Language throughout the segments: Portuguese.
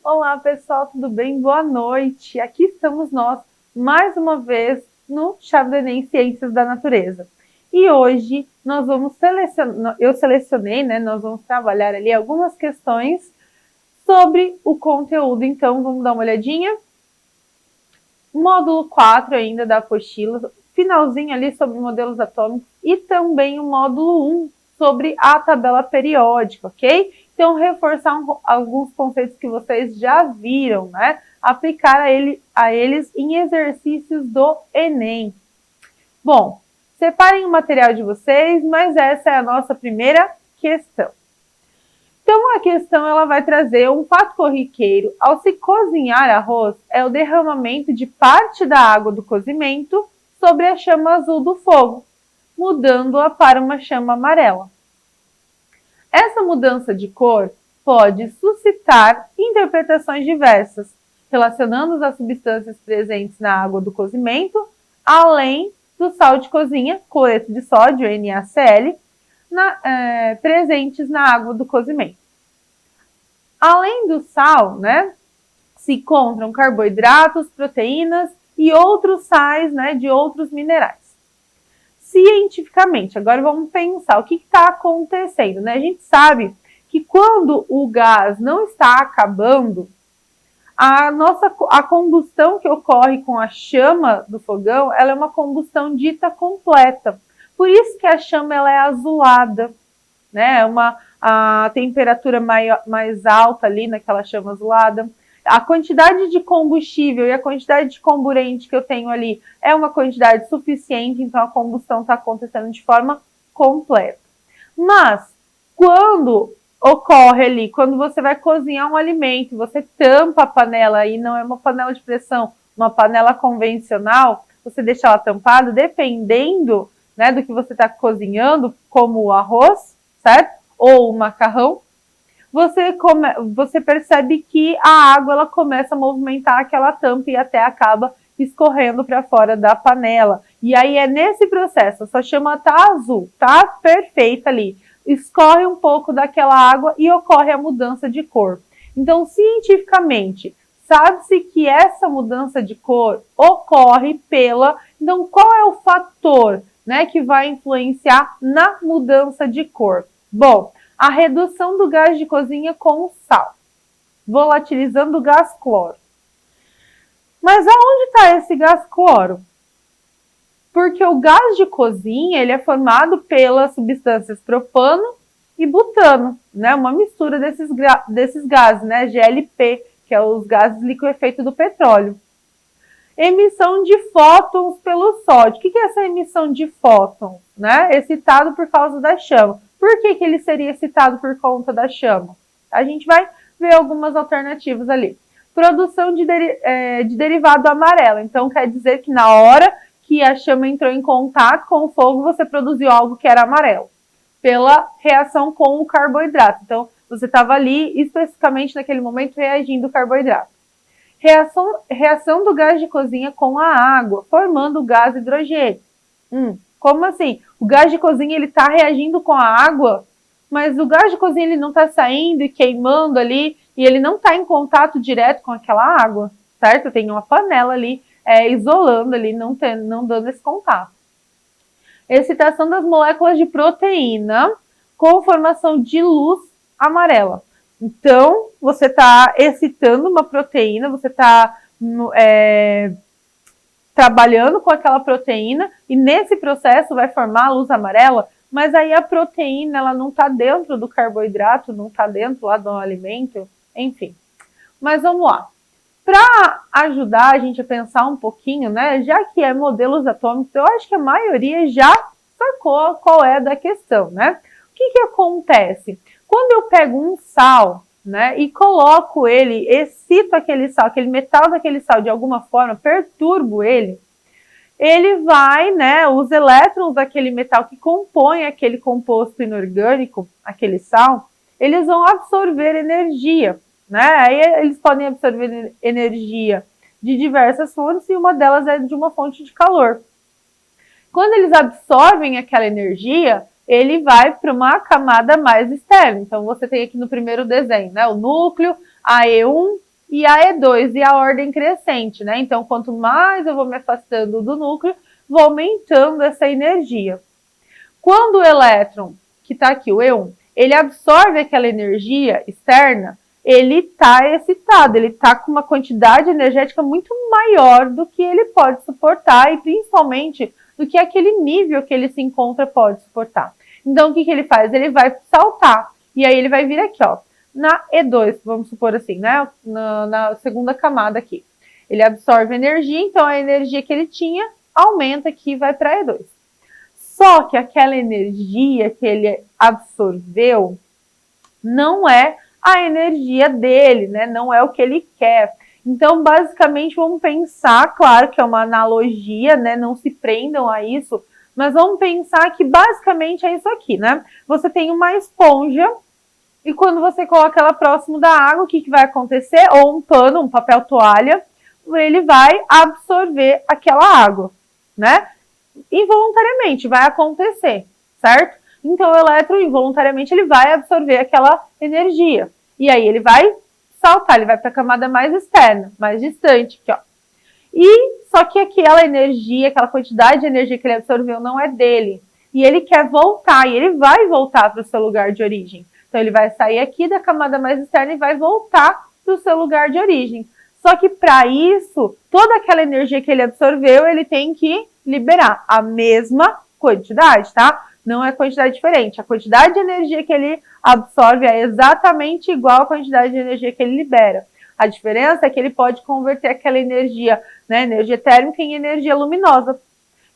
Olá pessoal, tudo bem? Boa noite! Aqui estamos nós, mais uma vez, no Chave do Enem Ciências da Natureza. E hoje nós vamos selecionar, eu selecionei, né? Nós vamos trabalhar ali algumas questões sobre o conteúdo. Então vamos dar uma olhadinha. Módulo 4 ainda da apostila, finalzinho ali sobre modelos atômicos e também o módulo 1 sobre a tabela periódica, ok? Então, reforçar alguns conceitos que vocês já viram, né? Aplicar a eles em exercícios do Enem. Bom, separem o material de vocês, mas essa é a nossa primeira questão. Então, a questão ela vai trazer um fato corriqueiro. Ao se cozinhar arroz, é o derramamento de parte da água do cozimento sobre a chama azul do fogo, mudando-a para uma chama amarela. Essa mudança de cor pode suscitar interpretações diversas, relacionando as substâncias presentes na água do cozimento, além do sal de cozinha, cloreto de sódio, NaCl, presentes na água do cozimento. Além do sal, né, se encontram carboidratos, proteínas e outros sais, né, de outros minerais. Cientificamente, agora vamos pensar o que está acontecendo, né? A gente sabe que quando o gás não está acabando, a combustão que ocorre com a chama do fogão, ela é uma combustão dita completa. Por isso que a chama ela é azulada, né? A temperatura mais alta ali naquela chama azulada. A quantidade de combustível e a quantidade de comburente que eu tenho ali é uma quantidade suficiente, então a combustão está acontecendo de forma completa. Mas, quando ocorre ali, quando você vai cozinhar um alimento, você tampa a panela e não é uma panela de pressão, uma panela convencional, você deixa ela tampada, dependendo, né, do que você está cozinhando, como o arroz, certo? Ou o macarrão, você percebe que a água ela começa a movimentar aquela tampa e até acaba escorrendo para fora da panela. E aí é nesse processo, a sua chama tá azul, tá perfeita ali. Escorre um pouco daquela água e ocorre a mudança de cor. Então, cientificamente, sabe-se que essa mudança de cor ocorre pela... Então, qual é o fator, né, que vai influenciar na mudança de cor? Bom, a redução do gás de cozinha com sal, volatilizando o gás cloro. Mas aonde está esse gás cloro? Porque o gás de cozinha ele é formado pelas substâncias propano e butano, né? Uma mistura desses gases, né? GLP, que é os gases liquefeitos do petróleo. Emissão de fótons pelo sódio. O que é essa emissão de fótons? Né? Excitado por causa da chama. Por que ele seria excitado por conta da chama? A gente vai ver algumas alternativas ali. Produção de derivado amarelo. Então, quer dizer que na hora que a chama entrou em contato com o fogo, você produziu algo que era amarelo. Pela reação com o carboidrato. Então, você estava ali, especificamente naquele momento, reagindo o carboidrato. Reação do gás de cozinha com a água, formando o gás hidrogênio. Como assim? O gás de cozinha ele está reagindo com a água, mas o gás de cozinha ele não está saindo e queimando ali, e ele não está em contato direto com aquela água, certo? Tem uma panela ali isolando ali, não dando esse contato. Excitação das moléculas de proteína com formação de luz amarela. Então, você está excitando uma proteína, você está trabalhando com aquela proteína e nesse processo vai formar a luz amarela, mas aí a proteína ela não está dentro do carboidrato, não está dentro lá do alimento, enfim. Mas vamos lá. Para ajudar a gente a pensar um pouquinho, né, já que é modelos atômicos, eu acho que a maioria já sacou qual é da questão, né? O que acontece? Quando eu pego um sal, né, e coloco ele, excito aquele sal, aquele metal daquele sal de alguma forma, perturbo ele vai, né, os elétrons daquele metal que compõe aquele composto inorgânico, aquele sal, eles vão absorver energia, né? Aí eles podem absorver energia de diversas fontes e uma delas é de uma fonte de calor. Quando eles absorvem aquela energia, ele vai para uma camada mais externa. Então, você tem aqui no primeiro desenho, né, o núcleo, a E1, e a E2 e a ordem crescente, né? Então, quanto mais eu vou me afastando do núcleo, vou aumentando essa energia. Quando o elétron, que está aqui, o E1, ele absorve aquela energia externa, ele está excitado, ele está com uma quantidade energética muito maior do que ele pode suportar e principalmente do que aquele nível que ele se encontra pode suportar. Então, o que ele faz? Ele vai saltar e aí ele vai vir aqui, ó, na E2, vamos supor assim, né? Na segunda camada aqui. Ele absorve energia, então a energia que ele tinha aumenta aqui e vai para E2. Só que aquela energia que ele absorveu não é a energia dele, né? Não é o que ele quer. Então, basicamente, vamos pensar, claro que é uma analogia, né? Não se prendam a isso, mas vamos pensar que basicamente é isso aqui, né? Você tem uma esponja e quando você coloca ela próximo da água, o que vai acontecer? Ou um pano, um papel toalha, ele vai absorver aquela água, né? Involuntariamente vai acontecer, certo? Então o elétron involuntariamente ele vai absorver aquela energia e aí ele vai saltar, ele vai para a camada mais externa, mais distante, aqui, ó. E só que aquela energia, aquela quantidade de energia que ele absorveu não é dele e ele quer voltar e ele vai voltar para o seu lugar de origem. Então ele vai sair aqui da camada mais externa e vai voltar para o seu lugar de origem. Só que para isso, toda aquela energia que ele absorveu, ele tem que liberar a mesma quantidade, tá? Não é quantidade diferente. A quantidade de energia que ele absorve é exatamente igual à quantidade de energia que ele libera. A diferença é que ele pode converter aquela energia, né, energia térmica em energia luminosa.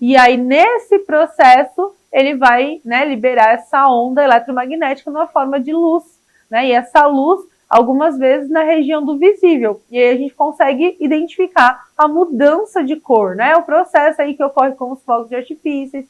E aí, nesse processo, ele vai, né, liberar essa onda eletromagnética numa forma de luz, né? E essa luz algumas vezes na região do visível. E aí a gente consegue identificar a mudança de cor, né? O processo aí que ocorre com os fogos de artifícios,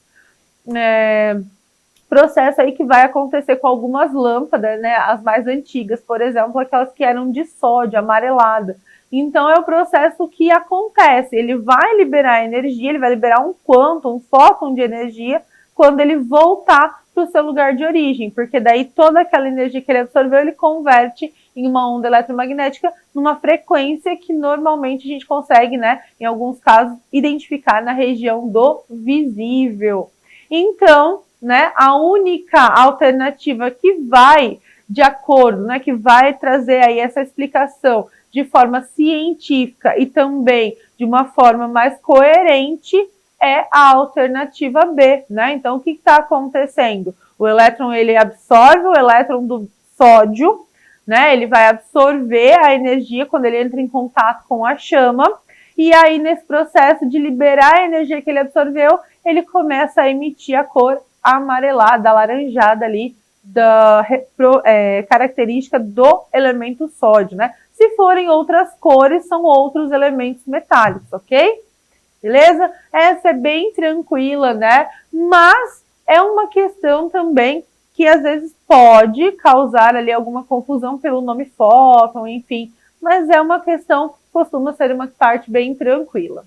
processo aí que vai acontecer com algumas lâmpadas, né? As mais antigas, por exemplo, aquelas que eram de sódio, amarelada. Então é o processo que acontece, ele vai liberar energia, ele vai liberar um quantum, um fóton de energia, quando ele voltar para o seu lugar de origem, porque daí toda aquela energia que ele absorveu, ele converte em uma onda eletromagnética numa frequência que normalmente a gente consegue, né, em alguns casos, identificar na região do visível. Então, né, a única alternativa que vai de acordo, né, que vai trazer aí essa explicação de forma científica e também de uma forma mais coerente é a alternativa B, né? Então, o que está acontecendo? O elétron, ele absorve o elétron do sódio, né? Ele vai absorver a energia quando ele entra em contato com a chama, e aí, nesse processo de liberar a energia que ele absorveu, ele começa a emitir a cor amarelada, alaranjada ali, da característica do elemento sódio, né? Se forem outras cores, são outros elementos metálicos, ok? Beleza? Essa é bem tranquila, né? Mas é uma questão também que às vezes pode causar ali alguma confusão pelo nome fóton, enfim. Mas é uma questão, costuma ser uma parte bem tranquila.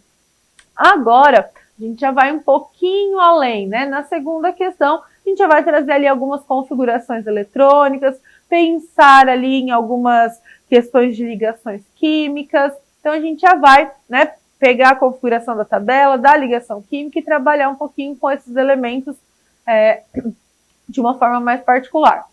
Agora, a gente já vai um pouquinho além, né? Na segunda questão, a gente já vai trazer ali algumas configurações eletrônicas, pensar ali em algumas questões de ligações químicas. Então, a gente já vai, né, pegar a configuração da tabela, da ligação química e trabalhar um pouquinho com esses elementos de uma forma mais particular.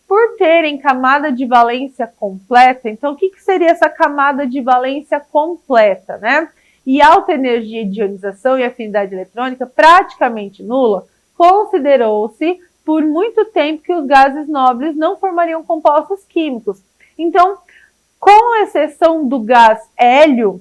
Por terem camada de valência completa, então o que seria essa camada de valência completa, né? E alta energia de ionização e afinidade eletrônica praticamente nula, considerou-se por muito tempo que os gases nobres não formariam compostos químicos. Então, com exceção do gás hélio,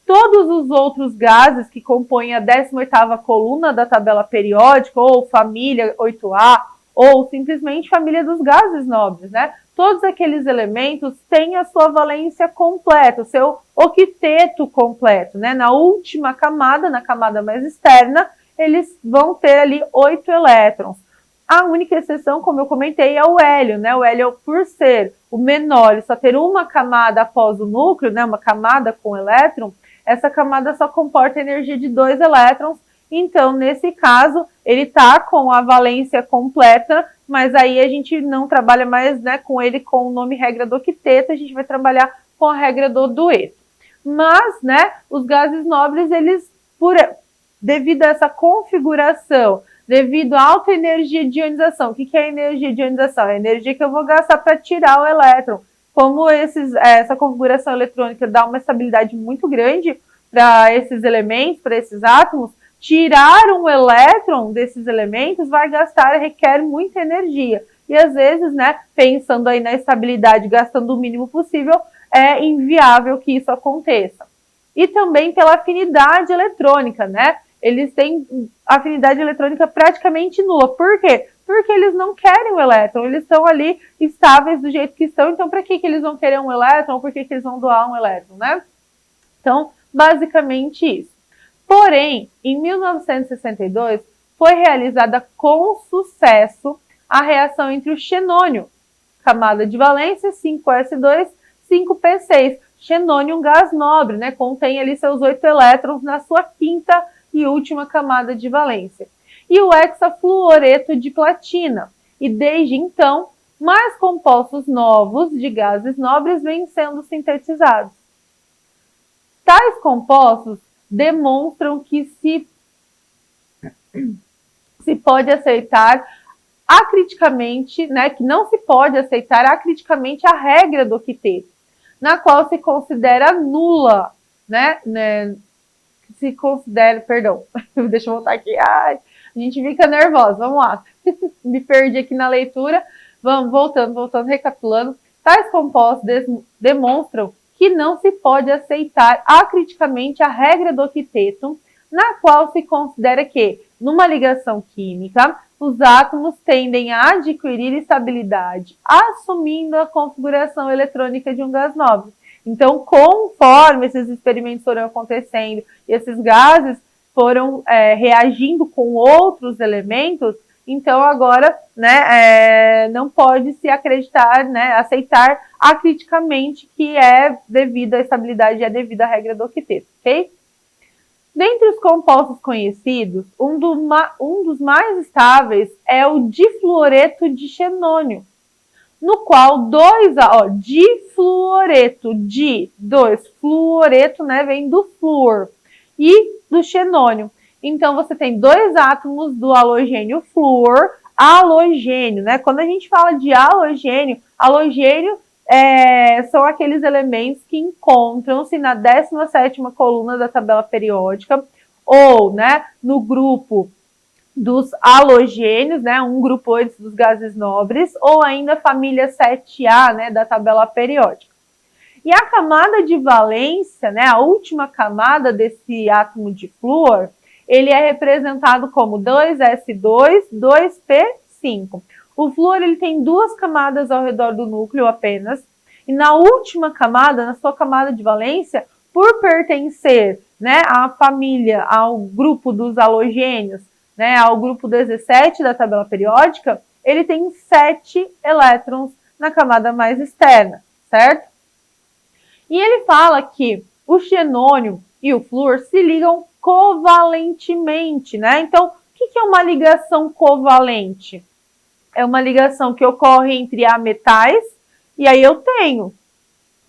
todos os outros gases que compõem a 18ª coluna da tabela periódica, ou família 8A, ou simplesmente família dos gases nobres, né? Todos aqueles elementos têm a sua valência completa, o seu octeto completo, né? Na última camada, na camada mais externa, eles vão ter ali 8 elétrons. A única exceção, como eu comentei, é o hélio, né? O hélio, por ser o menor e só ter uma camada após o núcleo, né? Uma camada com elétron, essa camada só comporta energia de 2 elétrons. Então, nesse caso, ele está com a valência completa, mas aí a gente não trabalha mais, né, com ele com o nome regra do octeto, a gente vai trabalhar com a regra do dueto. Mas, né, os gases nobres, eles, devido a essa configuração, devido à alta energia de ionização, o que é a energia de ionização? É a energia que eu vou gastar para tirar o elétron. Como essa configuração eletrônica dá uma estabilidade muito grande para esses elementos, para esses átomos, tirar um elétron desses elementos requer muita energia. E às vezes, né, pensando aí na estabilidade, gastando o mínimo possível, é inviável que isso aconteça. E também pela afinidade eletrônica, né? Eles têm afinidade eletrônica praticamente nula. Por quê? Porque eles não querem o elétron, eles estão ali estáveis do jeito que estão, então para que eles vão querer um elétron, por que eles vão doar um elétron, né? Então, basicamente isso. Porém, em 1962, foi realizada com sucesso a reação entre o xenônio, camada de valência 5s2, 5p6. Xenônio, um gás nobre, né? Contém ali seus 8 elétrons na sua quinta e última camada de valência. E o hexafluoreto de platina. E desde então, mais compostos novos de gases nobres vêm sendo sintetizados. Tais compostos demonstram que se pode aceitar acriticamente, né, que não se pode aceitar acriticamente a regra do octeto, na qual se considera nula, né, se considera, perdão, deixa eu voltar aqui, ai, a gente fica nervosa, vamos lá, me perdi aqui na leitura, vamos, voltando, recapitulando, tais compostos demonstram que não se pode aceitar acriticamente a regra do octeto, na qual se considera que, numa ligação química, os átomos tendem a adquirir estabilidade, assumindo a configuração eletrônica de um gás nobre. Então, conforme esses experimentos foram acontecendo e esses gases foram reagindo com outros elementos, então agora, né, não pode se acreditar, né, aceitar acriticamente que é devido à estabilidade, é devido à regra do octeto, ok? Dentre os compostos conhecidos, um dos mais estáveis é o difluoreto de xenônio, no qual difluoreto, fluoreto, né, vem do flúor, e do xenônio. Então, você tem dois átomos do halogênio flúor, halogênio, né? Quando a gente fala de halogênio são aqueles elementos que encontram-se na 17ª coluna da tabela periódica, ou, né, no grupo dos halogênios, né, um grupo antes dos gases nobres, ou ainda a família 7A, né, da tabela periódica. E a camada de valência, né, a última camada desse átomo de flúor, ele é representado como 2s2, 2p5. O flúor ele tem duas camadas ao redor do núcleo apenas, e na última camada, na sua camada de valência, por pertencer, né, à família, ao grupo dos halogênios, né, ao grupo 17 da tabela periódica, ele tem 7 elétrons na camada mais externa, certo? E ele fala que o xenônio e o flúor se ligam covalentemente, né? Então, o que é uma ligação covalente? É uma ligação que ocorre entre ametais, e aí eu tenho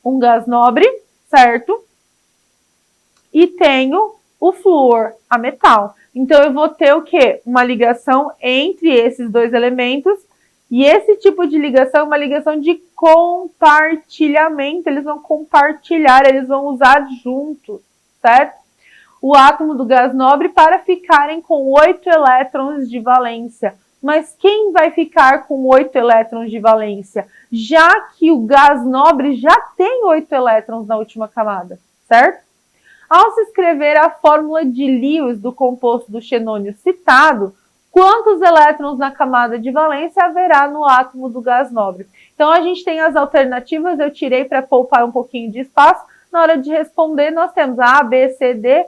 um gás nobre, certo? E tenho o flúor, ametal. Então, eu vou ter o quê? Uma ligação entre esses dois elementos, e esse tipo de ligação é uma ligação de compartilhamento, eles vão compartilhar, eles vão usar juntos, certo? O átomo do gás nobre para ficarem com 8 elétrons de valência. Mas quem vai ficar com 8 elétrons de valência? Já que o gás nobre já tem 8 elétrons na última camada, certo? Ao se escrever a fórmula de Lewis do composto do xenônio citado, quantos elétrons na camada de valência haverá no átomo do gás nobre? Então, a gente tem as alternativas, eu tirei para poupar um pouquinho de espaço. Na hora de responder, nós temos A, B, C, D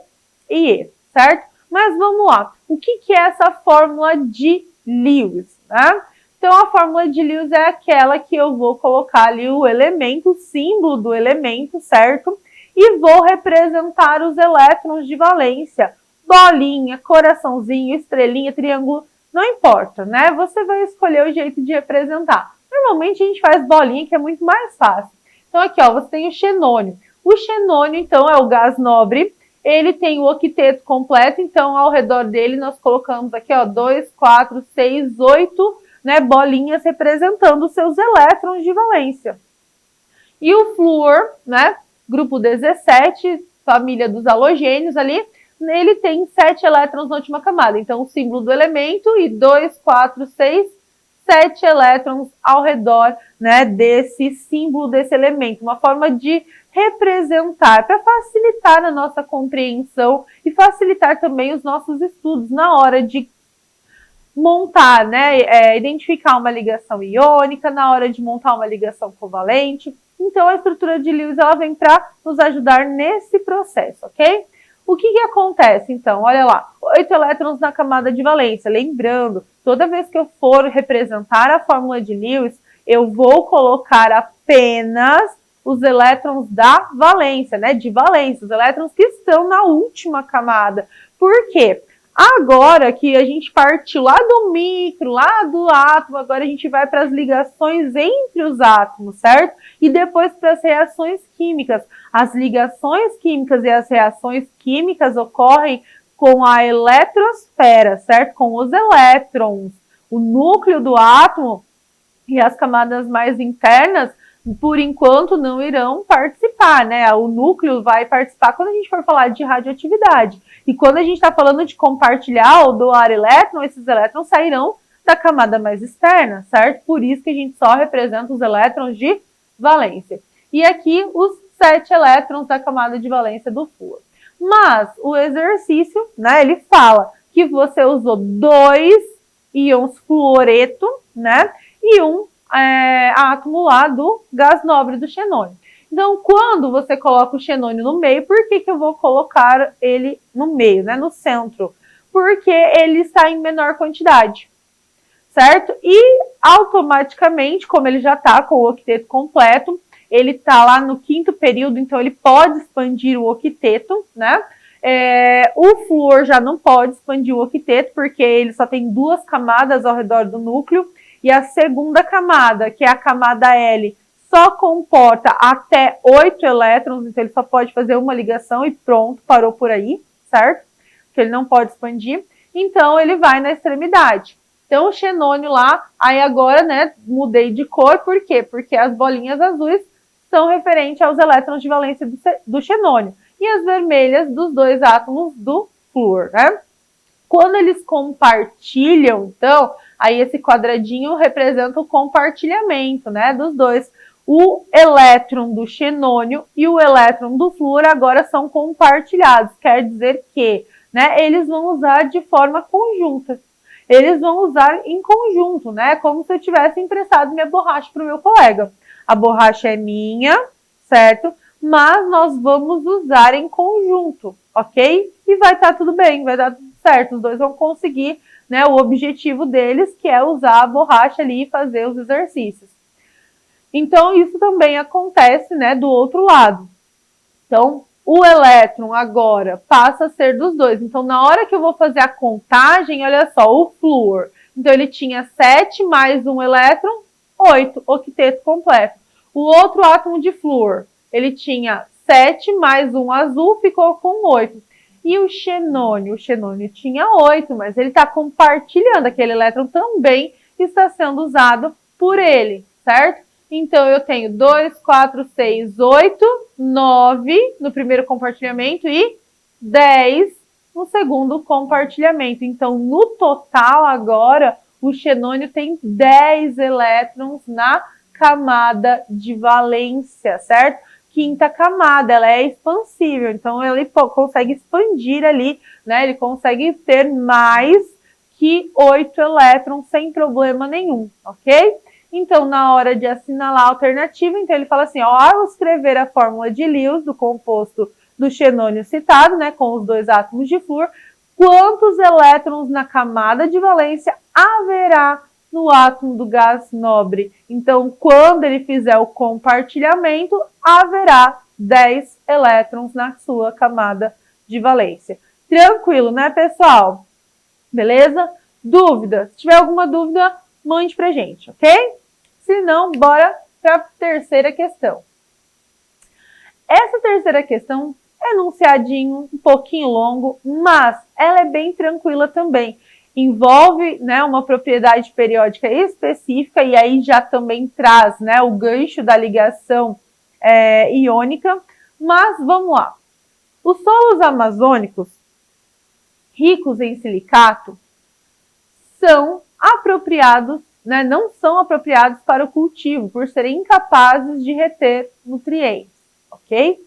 e E, certo? Mas vamos lá. O que é essa fórmula de Lewis, né? Então, a fórmula de Lewis é aquela que eu vou colocar ali o elemento, o símbolo do elemento, certo? E vou representar os elétrons de valência. Bolinha, coraçãozinho, estrelinha, triângulo, não importa, né? Você vai escolher o jeito de representar. Normalmente a gente faz bolinha, que é muito mais fácil. Então aqui, ó, você tem o xenônio. O xenônio, então, é o gás nobre. Ele tem o octeto completo, então ao redor dele nós colocamos aqui, ó, 2, 4, 6, 8, né, bolinhas representando os seus elétrons de valência. E o flúor, né, grupo 17, família dos halogênios ali, ele tem 7 elétrons na última camada. Então, o símbolo do elemento e 2, 4, 6, 7 elétrons ao redor, né, desse símbolo, desse elemento. Uma forma de representar, para facilitar a nossa compreensão e facilitar também os nossos estudos na hora de montar, né, identificar uma ligação iônica, na hora de montar uma ligação covalente. Então, a estrutura de Lewis ela vem para nos ajudar nesse processo, ok? O que acontece, então? Olha lá, 8 elétrons na camada de valência. Lembrando, toda vez que eu for representar a fórmula de Lewis, eu vou colocar apenas os elétrons da valência, né? De valência, os elétrons que estão na última camada. Por quê? Agora que a gente partiu lá do micro, lá do átomo, agora a gente vai para as ligações entre os átomos, certo? E depois para as reações químicas. As ligações químicas e as reações químicas ocorrem com a eletrosfera, certo? Com os elétrons. O núcleo do átomo e as camadas mais internas, por enquanto, não irão participar, né? O núcleo vai participar quando a gente for falar de radioatividade. E quando a gente está falando de compartilhar ou doar elétron, esses elétrons sairão da camada mais externa, certo? Por isso que a gente só representa os elétrons de valência. E aqui os 7 elétrons da camada de valência do flúor. Mas o exercício, né, ele fala que você usou 2 íons fluoreto, né, e um átomo lá do gás nobre do xenônio. Então, quando você coloca o xenônio no meio, por que eu vou colocar ele no meio, né, no centro? Porque ele está em menor quantidade, certo? E automaticamente, como ele já está com o octeto completo, ele está lá no 5º período, então ele pode expandir o octeto, né? O flúor já não pode expandir o octeto, porque ele só tem 2 camadas ao redor do núcleo, e a segunda camada, que é a camada L, só comporta até 8 elétrons, então ele só pode fazer uma ligação e pronto, parou por aí, certo? Porque ele não pode expandir, então ele vai na extremidade. Então o xenônio lá, aí agora, né, mudei de cor, por quê? Porque as bolinhas azuis são referentes aos elétrons de valência do xenônio, e as vermelhas dos 2 átomos do flúor, né? Quando eles compartilham, então, aí esse quadradinho representa o compartilhamento, né, dos dois. O elétron do xenônio e o elétron do flúor agora são compartilhados. Quer dizer que, né, eles vão usar de forma conjunta. Eles vão usar em conjunto, né, como se eu tivesse emprestado minha borracha para o meu colega. A borracha é minha, certo? Mas nós vamos usar em conjunto, ok? E vai estar tudo bem, vai dar tudo certo. Os dois vão conseguir, né, o objetivo deles, que é usar a borracha ali e fazer os exercícios. Então, isso também acontece, né, do outro lado. Então, o elétron agora passa a ser dos dois. Então, na hora que eu vou fazer a contagem, olha só, o flúor. Então, ele tinha 7 mais um elétron, 8, octeto completo. O outro átomo de flúor, ele tinha 7 mais um azul, ficou com 8. E o xenônio tinha 8, mas ele está compartilhando, aquele elétron também está sendo usado por ele, certo? Então, eu tenho 2, 4, 6, 8, 9 no primeiro compartilhamento e 10 no segundo compartilhamento. Então, no total agora, o xenônio tem 10 elétrons na camada de valência, certo? 5ª camada, ela é expansível, então ele consegue expandir ali, né? Ele consegue ter mais que 8 elétrons sem problema nenhum, ok? Então, na hora de assinalar a alternativa, então ele fala assim, ó, ao escrever a fórmula de Lewis do composto do xenônio citado, né, com os 2 átomos de flúor, quantos elétrons na camada de valência haverá no átomo do gás nobre? Então, quando ele fizer o compartilhamento, haverá 10 elétrons na sua camada de valência. Tranquilo, né, pessoal? Beleza? Dúvida? Se tiver alguma dúvida, mande pra gente, ok? Se não, bora para a terceira questão. Essa terceira questão é enunciadinho, um pouquinho longo, mas ela é bem tranquila também. Envolve, né, uma propriedade periódica específica e aí já também traz, né, o gancho da ligação iônica. Mas vamos lá. Os solos amazônicos ricos em silicato são apropriados, né, não são apropriados para o cultivo, por serem incapazes de reter nutrientes, ok?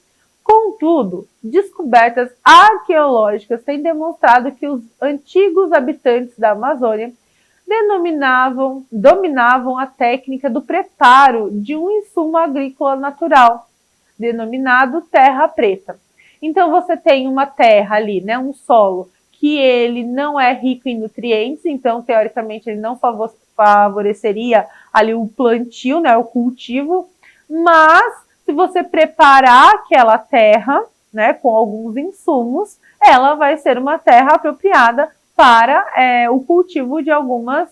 Contudo, descobertas arqueológicas têm demonstrado que os antigos habitantes da Amazônia dominavam a técnica do preparo de um insumo agrícola natural, denominado terra preta. Então você tem uma terra ali, né, um solo, que ele não é rico em nutrientes, então teoricamente ele não favoreceria ali o plantio, né, o cultivo, mas se você preparar aquela terra, né, com alguns insumos, ela vai ser uma terra apropriada para o cultivo de algumas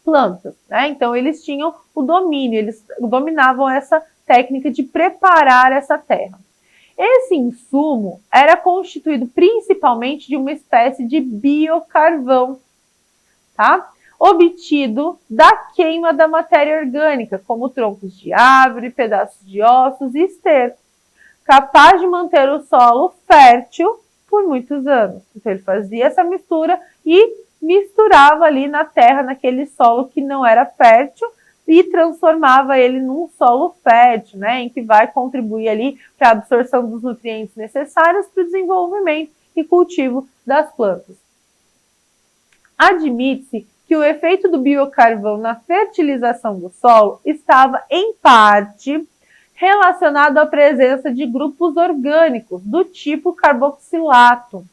plantas, né? Então eles tinham o domínio, eles dominavam essa técnica de preparar essa terra. Esse insumo era constituído principalmente de uma espécie de biocarvão, tá? Obtido da queima da matéria orgânica, como troncos de árvore, pedaços de ossos e esterco, capaz de manter o solo fértil por muitos anos. Então ele fazia essa mistura e misturava ali na terra, naquele solo que não era fértil, e transformava ele num solo fértil, né, em que vai contribuir ali para a absorção dos nutrientes necessários para o desenvolvimento e cultivo das plantas. Admite-se que o efeito do biocarvão na fertilização do solo estava, em parte, relacionado à presença de grupos orgânicos do tipo carboxilato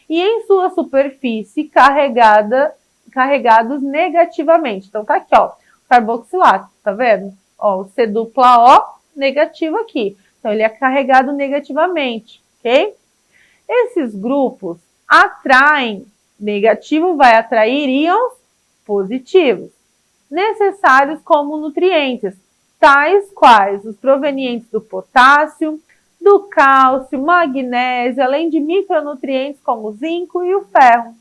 e em sua superfície carregados negativamente. Então tá aqui, ó, carboxilato, tá vendo? Ó, o C dupla O negativo aqui. Então ele é carregado negativamente, ok? Esses grupos atraem, negativo vai atrair íons positivos, necessários como nutrientes, tais quais os provenientes do potássio, do cálcio, magnésio, além de micronutrientes como o zinco e o ferro.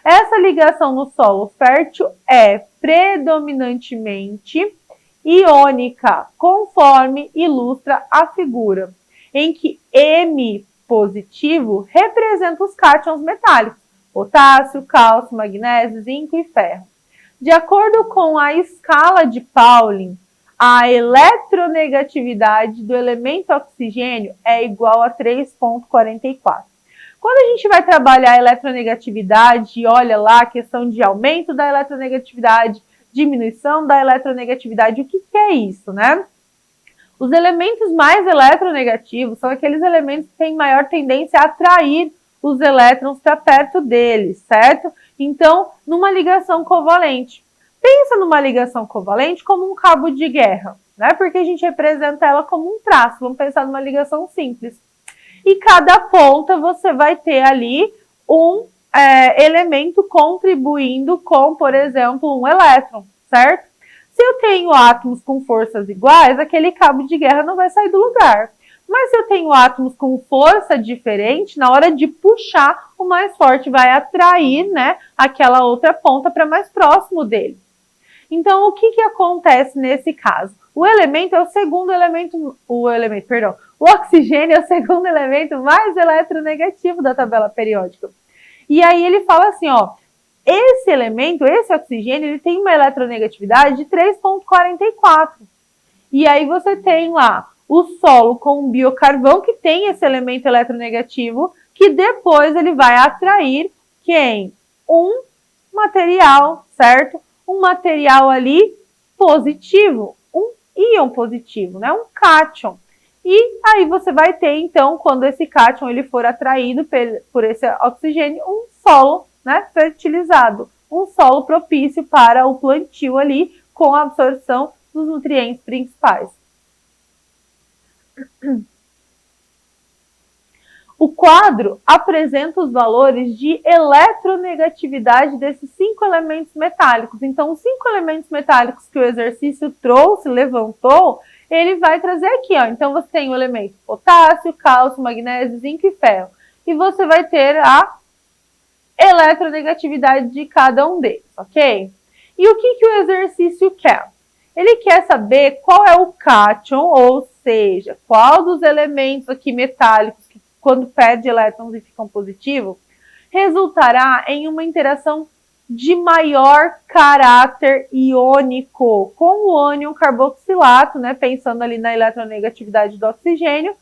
Essa ligação no solo fértil é predominantemente iônica, conforme ilustra a figura, em que M positivo representa os cátions metálicos, potássio, cálcio, magnésio, zinco e ferro. De acordo com a escala de Pauling, a eletronegatividade do elemento oxigênio é igual a 3,44. Quando a gente vai trabalhar a eletronegatividade e olha lá a questão de aumento da eletronegatividade, diminuição da eletronegatividade, o que é isso, né? Os elementos mais eletronegativos são aqueles elementos que têm maior tendência a atrair os elétrons para perto deles, certo? Então, numa ligação covalente. Pensa numa ligação covalente como um cabo de guerra, né? Porque a gente representa ela como um traço. Vamos pensar numa ligação simples. E cada ponta você vai ter ali um elemento contribuindo com, por exemplo, um elétron, certo? Se eu tenho átomos com forças iguais, aquele cabo de guerra não vai sair do lugar. Mas se eu tenho átomos com força diferente, na hora de puxar, o mais forte vai atrair, né, aquela outra ponta para mais próximo dele. Então, o que acontece nesse caso? O oxigênio é o segundo elemento mais eletronegativo da tabela periódica. E aí ele fala assim, ó, esse elemento, esse oxigênio, ele tem uma eletronegatividade de 3,44. E aí você tem lá o solo com um biocarvão que tem esse elemento eletronegativo, que depois ele vai atrair quem? Um material, certo? Um material ali positivo, um íon positivo, né? Um cátion. E aí você vai ter, então, quando esse cátion ele for atraído por esse oxigênio, um solo, né, fertilizado, um solo propício para o plantio ali, com a absorção dos nutrientes principais. O quadro apresenta os valores de eletronegatividade desses 5 elementos metálicos. Então, os 5 elementos metálicos que o exercício trouxe, levantou, ele vai trazer aqui, ó. Então, você tem o elemento potássio, cálcio, magnésio, zinco e ferro. E você vai ter a eletronegatividade de cada um deles, ok? E o que o exercício quer? Ele quer saber qual é o cátion, ou seja, qual dos elementos aqui metálicos que quando perde elétrons e ficam positivos, resultará em uma interação de maior caráter iônico com o ânion carboxilato, né? Pensando ali na eletronegatividade do oxigênio,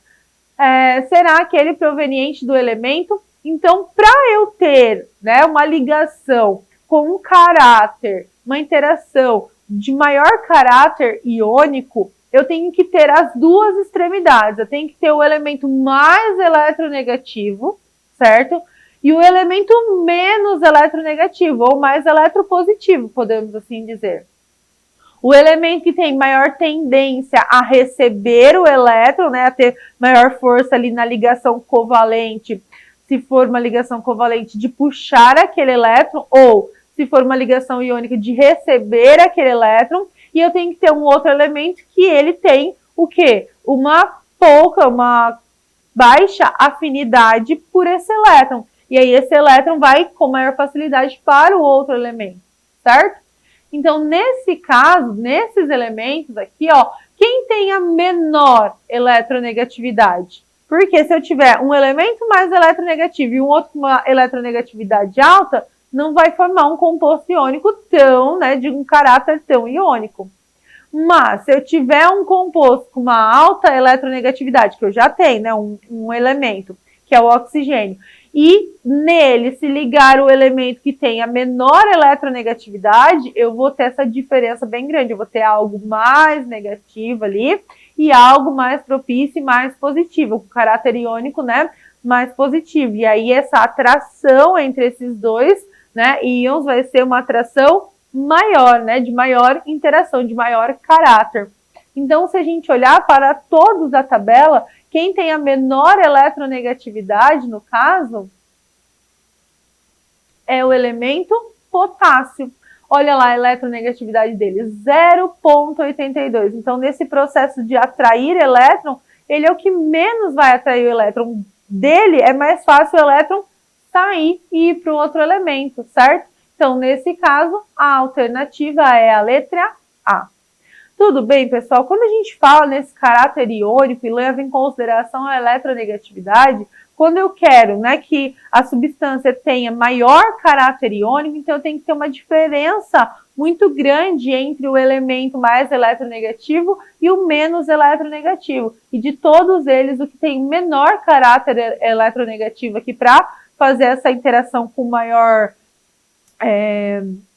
será aquele proveniente do elemento. Então, para eu ter, né, uma ligação com um caráter, uma interação de maior caráter iônico, eu tenho que ter as duas extremidades. Eu tenho que ter o elemento mais eletronegativo, certo? E o elemento menos eletronegativo, ou mais eletropositivo, podemos assim dizer. O elemento que tem maior tendência a receber o elétron, né, a ter maior força ali na ligação covalente, se for uma ligação covalente de puxar aquele elétron, ou se for uma ligação iônica de receber aquele elétron, e eu tenho que ter um outro elemento que ele tem o quê? Uma baixa afinidade por esse elétron. E aí esse elétron vai com maior facilidade para o outro elemento, certo? Então, nesse caso, nesses elementos aqui, ó, quem tem a menor eletronegatividade? Porque se eu tiver um elemento mais eletronegativo e um outro com uma eletronegatividade alta, não vai formar um composto iônico tão, né, de um caráter tão iônico. Mas, se eu tiver um composto com uma alta eletronegatividade, que eu já tenho, né, um elemento, que é o oxigênio, e nele se ligar o elemento que tem a menor eletronegatividade, eu vou ter essa diferença bem grande. Eu vou ter algo mais negativo ali e algo mais propício e mais positivo, com caráter iônico, né, mais positivo. E aí essa atração entre esses dois, né, íons vai ser uma atração maior, né, de maior interação, de maior caráter. Então, se a gente olhar para todos da tabela, quem tem a menor eletronegatividade, no caso, é o elemento potássio. Olha lá a eletronegatividade dele, 0,82. Então, nesse processo de atrair elétron, ele é o que menos vai atrair o elétron. Dele é mais fácil o elétron sair e ir para o outro elemento, certo? Então, nesse caso, a alternativa é a letra A. Tudo bem, pessoal? Quando a gente fala nesse caráter iônico e leva em consideração a eletronegatividade, quando eu quero, né, que a substância tenha maior caráter iônico, então eu tenho que ter uma diferença muito grande entre o elemento mais eletronegativo e o menos eletronegativo. E de todos eles, o que tem menor caráter eletronegativo aqui para fazer essa interação com maior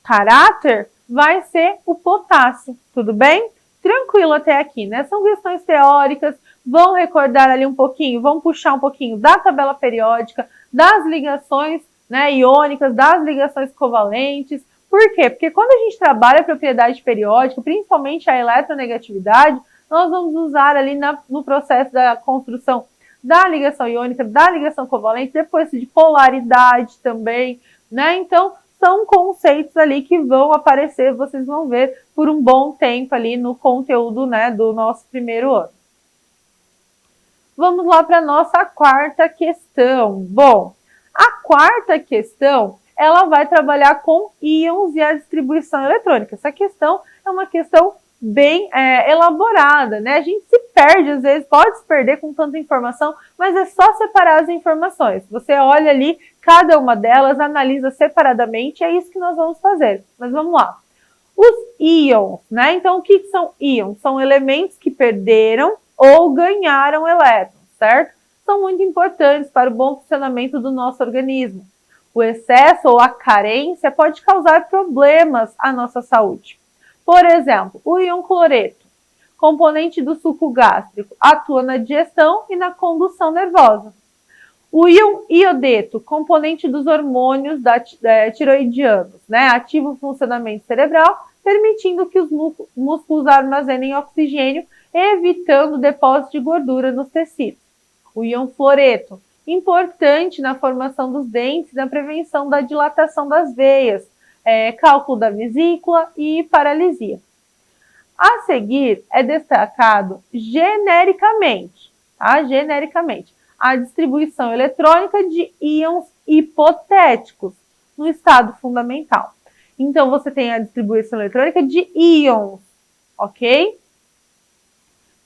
caráter vai ser o potássio, tudo bem? Tranquilo até aqui, né? São questões teóricas, vão recordar ali um pouquinho, vão puxar um pouquinho da tabela periódica, das ligações, né, iônicas, das ligações covalentes. Por quê? Porque quando a gente trabalha a propriedade periódica, principalmente a eletronegatividade, nós vamos usar ali no processo da construção da ligação iônica, da ligação covalente, depois de polaridade também, né? Então, são conceitos ali que vão aparecer, vocês vão ver por um bom tempo ali no conteúdo, né, do nosso primeiro ano. Vamos lá para a nossa quarta questão. Bom, a quarta questão, ela vai trabalhar com íons e a distribuição eletrônica. Essa questão é uma questão bem elaborada, né? A gente se perde, às vezes, pode se perder com tanta informação, mas é só separar as informações. Você olha ali cada uma delas, analisa separadamente, é isso que nós vamos fazer. Mas vamos lá. Os íons, né? Então, o que são íons? São elementos que perderam ou ganharam elétrons, certo? São muito importantes para o bom funcionamento do nosso organismo. O excesso ou a carência pode causar problemas à nossa saúde. Por exemplo, o íon cloreto, componente do suco gástrico, atua na digestão e na condução nervosa. O íon iodeto, componente dos hormônios tiroidianos, né, ativa o funcionamento cerebral, permitindo que os músculos armazenem oxigênio, evitando o depósito de gordura nos tecidos. O íon fluoreto, importante na formação dos dentes, na prevenção da dilatação das veias, cálculo da vesícula e paralisia. A seguir, é destacado genericamente, tá? Genericamente, a distribuição eletrônica de íons hipotéticos no estado fundamental. Então, você tem a distribuição eletrônica de íons, ok?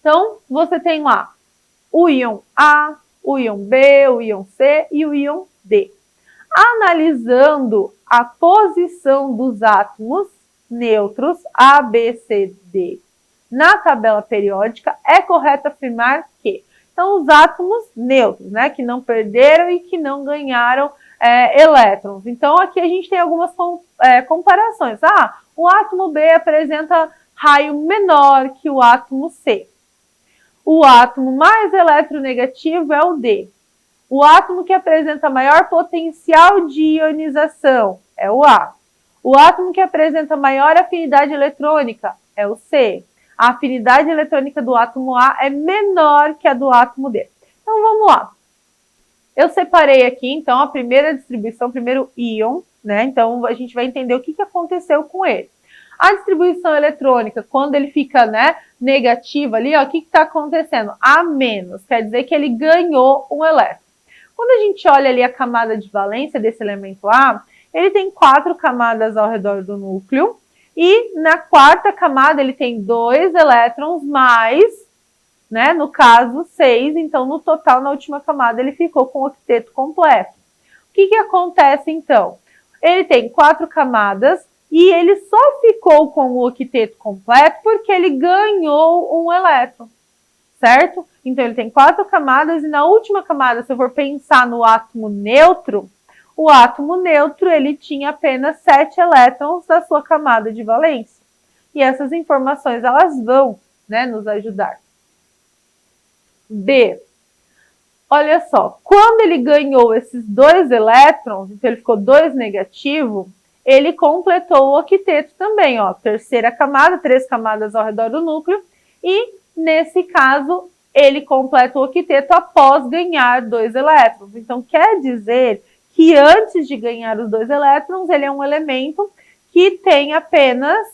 Então, você tem lá o íon A, o íon B, o íon C e o íon D. Analisando a posição dos átomos neutros A, B, C, D na tabela periódica, é correto afirmar que são os átomos neutros, né, que não perderam e que não ganharam elétrons. Então, aqui a gente tem algumas comparações. O átomo B apresenta raio menor que o átomo C. O átomo mais eletronegativo é o D. O átomo que apresenta maior potencial de ionização é o A. O átomo que apresenta maior afinidade eletrônica é o C. A afinidade eletrônica do átomo A é menor que a do átomo D. Então, vamos lá. Eu separei aqui, então, a primeira distribuição, o primeiro íon, né? Então, a gente vai entender o que aconteceu com ele. A distribuição eletrônica, quando ele fica, né, negativo ali, ó, o que está acontecendo? A menos, quer dizer que ele ganhou um elétron. Quando a gente olha ali a camada de valência desse elemento A, ele tem 4 camadas ao redor do núcleo e na quarta camada ele tem 2 elétrons mais, né, no caso 6, então no total na última camada ele ficou com o octeto completo. O que acontece então? Ele tem 4 camadas e ele só ficou com o octeto completo porque ele ganhou um elétron, certo? Então, ele tem 4 camadas e na última camada, se eu for pensar no átomo neutro, o átomo neutro ele tinha apenas 7 elétrons da sua camada de valência. E essas informações elas vão, né, nos ajudar. B. Olha só, quando ele ganhou esses 2 elétrons, então ele ficou 2 negativo, ele completou o octeto também, ó, terceira camada, 3 camadas ao redor do núcleo, e nesse caso ele completa o octeto após ganhar 2 elétrons. Então, quer dizer que antes de ganhar os 2 elétrons, ele é um elemento que tem apenas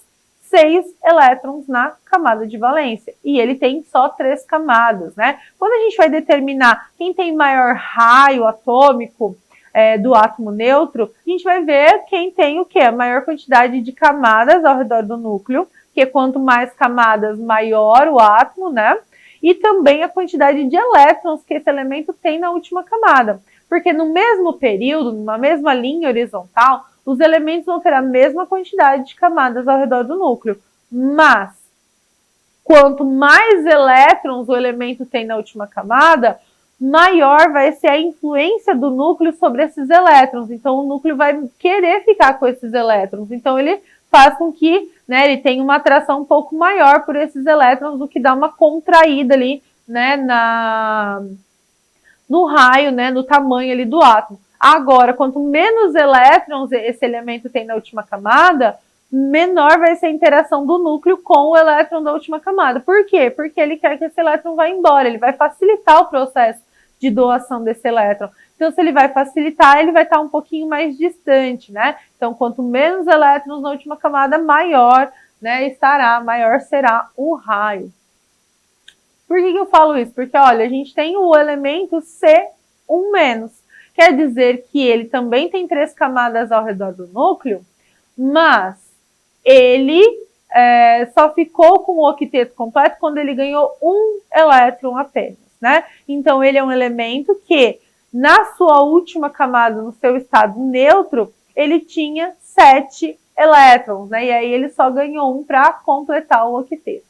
6 elétrons na camada de valência. E ele tem só 3 camadas, né? Quando a gente vai determinar quem tem maior raio atômico do átomo neutro, a gente vai ver quem tem o quê? A maior quantidade de camadas ao redor do núcleo, porque quanto mais camadas, maior o átomo, né? E também a quantidade de elétrons que esse elemento tem na última camada. Porque no mesmo período, numa mesma linha horizontal, os elementos vão ter a mesma quantidade de camadas ao redor do núcleo. Mas, quanto mais elétrons o elemento tem na última camada, maior vai ser a influência do núcleo sobre esses elétrons. Então, o núcleo vai querer ficar com esses elétrons. Então, ele faz com que, né, ele tenha uma atração um pouco maior por esses elétrons, o que dá uma contraída ali, né, no raio, né, no tamanho ali do átomo. Agora, quanto menos elétrons esse elemento tem na última camada, menor vai ser a interação do núcleo com o elétron da última camada. Por quê? Porque ele quer que esse elétron vá embora, ele vai facilitar o processo de doação desse elétron. Então, se ele vai facilitar, ele vai estar um pouquinho mais distante, né? Então, quanto menos elétrons na última camada, maior, né, maior será o raio. Por que eu falo isso? Porque, olha, a gente tem o elemento C1-. Quer dizer que ele também tem 3 camadas ao redor do núcleo, mas ele só ficou com o octeto completo quando ele ganhou 1 elétron apenas, né? Então, ele é um elemento que, na sua última camada, no seu estado neutro, ele tinha 7 elétrons, né? E aí ele só ganhou 1 para completar o octeto.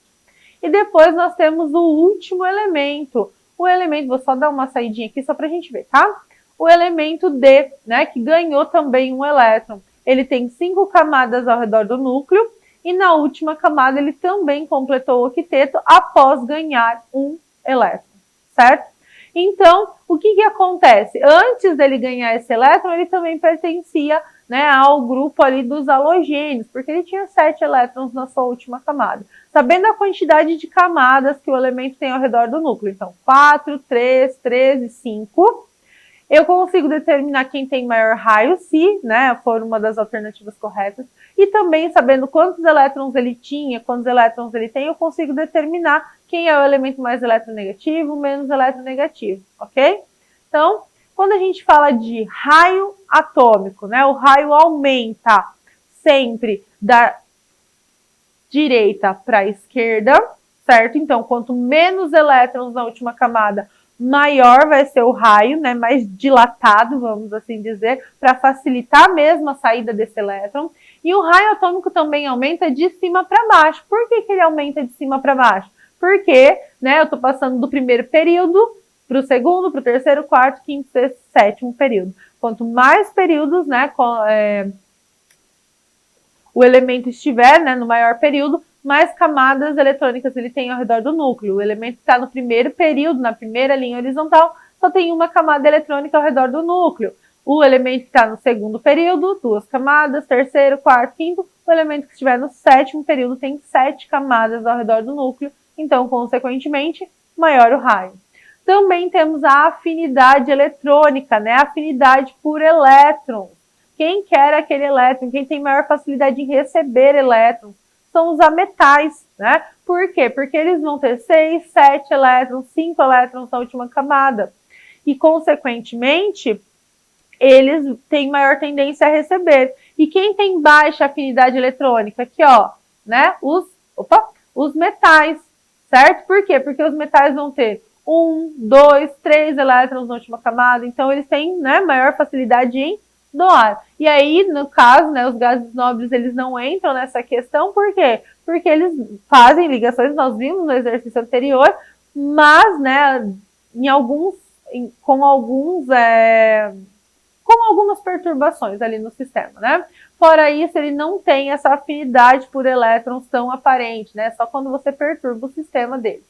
E depois nós temos o último elemento. O elemento, vou só dar uma saidinha aqui só para a gente ver, tá? O elemento D, né? Que ganhou também 1 elétron. Ele tem 5 camadas ao redor do núcleo e na última camada ele também completou o octeto após ganhar 1 elétron, certo? Então, o que acontece? Antes dele ganhar esse elétron, ele também pertencia, né, ao grupo ali dos halogênios, porque ele tinha 7 elétrons na sua última camada. Sabendo a quantidade de camadas que o elemento tem ao redor do núcleo, então 4, 3, 13, 5, Eu consigo determinar quem tem maior raio, se, né, for uma das alternativas corretas. E também, sabendo quantos elétrons ele tinha, quantos elétrons ele tem, eu consigo determinar quem é o elemento mais eletronegativo, menos eletronegativo, ok? Então, quando a gente fala de raio atômico, né, o raio aumenta sempre da direita para a esquerda, certo? Então, quanto menos elétrons na última camada, maior vai ser o raio, né, mais dilatado, vamos assim dizer, para facilitar mesmo a saída desse elétron. E o raio atômico também aumenta de cima para baixo. Por que ele aumenta de cima para baixo? Porque, né, eu estou passando do primeiro período para o segundo, para o terceiro, quarto, quinto, sexto, sétimo período. Quanto mais períodos, né, o elemento estiver, né, no maior período, mais camadas eletrônicas ele tem ao redor do núcleo. O elemento que está no primeiro período, na primeira linha horizontal, só tem uma camada eletrônica ao redor do núcleo. O elemento que está no segundo período, 2 camadas, terceiro, quarto, quinto. O elemento que estiver no sétimo período tem 7 camadas ao redor do núcleo, então, consequentemente, maior o raio. Também temos a afinidade eletrônica, né? A afinidade por elétrons. Quem quer aquele elétron, quem tem maior facilidade em receber elétrons, são os ametais, né? Por quê? Porque eles vão ter 6, 7 elétrons, 5 elétrons na última camada. E, consequentemente, eles têm maior tendência a receber. E quem tem baixa afinidade eletrônica? Aqui, ó, né? Os metais, certo? Por quê? Porque os metais vão ter 1, 2, 3 elétrons na última camada, então eles têm, né, maior facilidade em doar. E aí, no caso, né, os gases nobres, eles não entram nessa questão, por quê? Porque eles fazem ligações, nós vimos no exercício anterior, mas, né, com algumas perturbações ali no sistema, né? Fora isso, ele não tem essa afinidade por elétrons tão aparente, né? Só quando você perturba o sistema dele.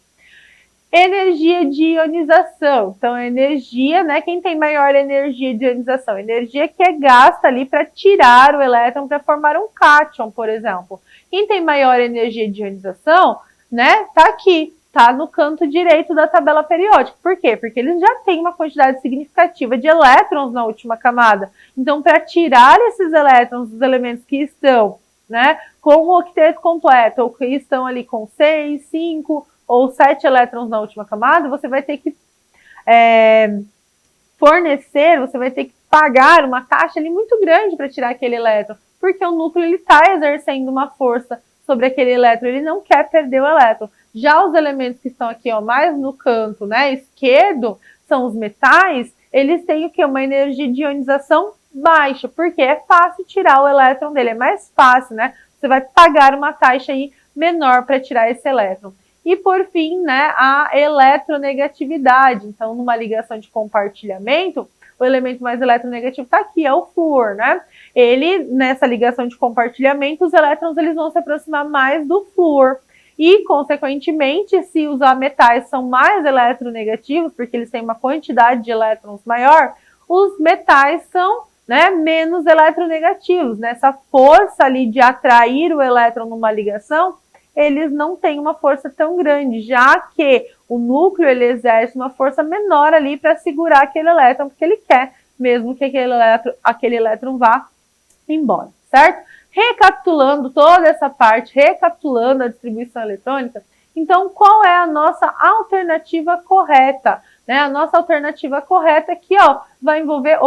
Energia de ionização. Então, a energia, né? Quem tem maior energia de ionização? Energia que é gasta ali para tirar o elétron para formar um cátion, por exemplo. Quem tem maior energia de ionização, né? Tá aqui, tá no canto direito da tabela periódica. Por quê? Porque eles já têm uma quantidade significativa de elétrons na última camada. Então, para tirar esses elétrons dos elementos que estão, né, com o octeto completo, ou que estão ali com 6, 5 ou 7 elétrons na última camada, você vai ter que fornecer, você vai ter que pagar uma taxa ali muito grande para tirar aquele elétron, porque o núcleo está exercendo uma força sobre aquele elétron, ele não quer perder o elétron. Já os elementos que estão aqui, ó, mais no canto, né, esquerdo, são os metais, eles têm o quê? Uma energia de ionização baixa, porque é fácil tirar o elétron dele, é mais fácil, né? Você vai pagar uma taxa aí menor para tirar esse elétron. E, por fim, né, a eletronegatividade. Então, numa ligação de compartilhamento, o elemento mais eletronegativo está aqui, é o flúor, né? Ele, nessa ligação de compartilhamento, os elétrons eles vão se aproximar mais do flúor. E, consequentemente, se os metais são mais eletronegativos, porque eles têm uma quantidade de elétrons maior, os metais são, né, menos eletronegativos. Nessa força ali de atrair o elétron numa ligação, eles não têm uma força tão grande, já que o núcleo ele exerce uma força menor ali para segurar aquele elétron, porque ele quer mesmo que aquele elétron vá embora, certo? Recapitulando toda essa parte, recapitulando a distribuição eletrônica, então qual é a nossa alternativa correta? Né? A nossa alternativa correta aqui, ó, vai envolver,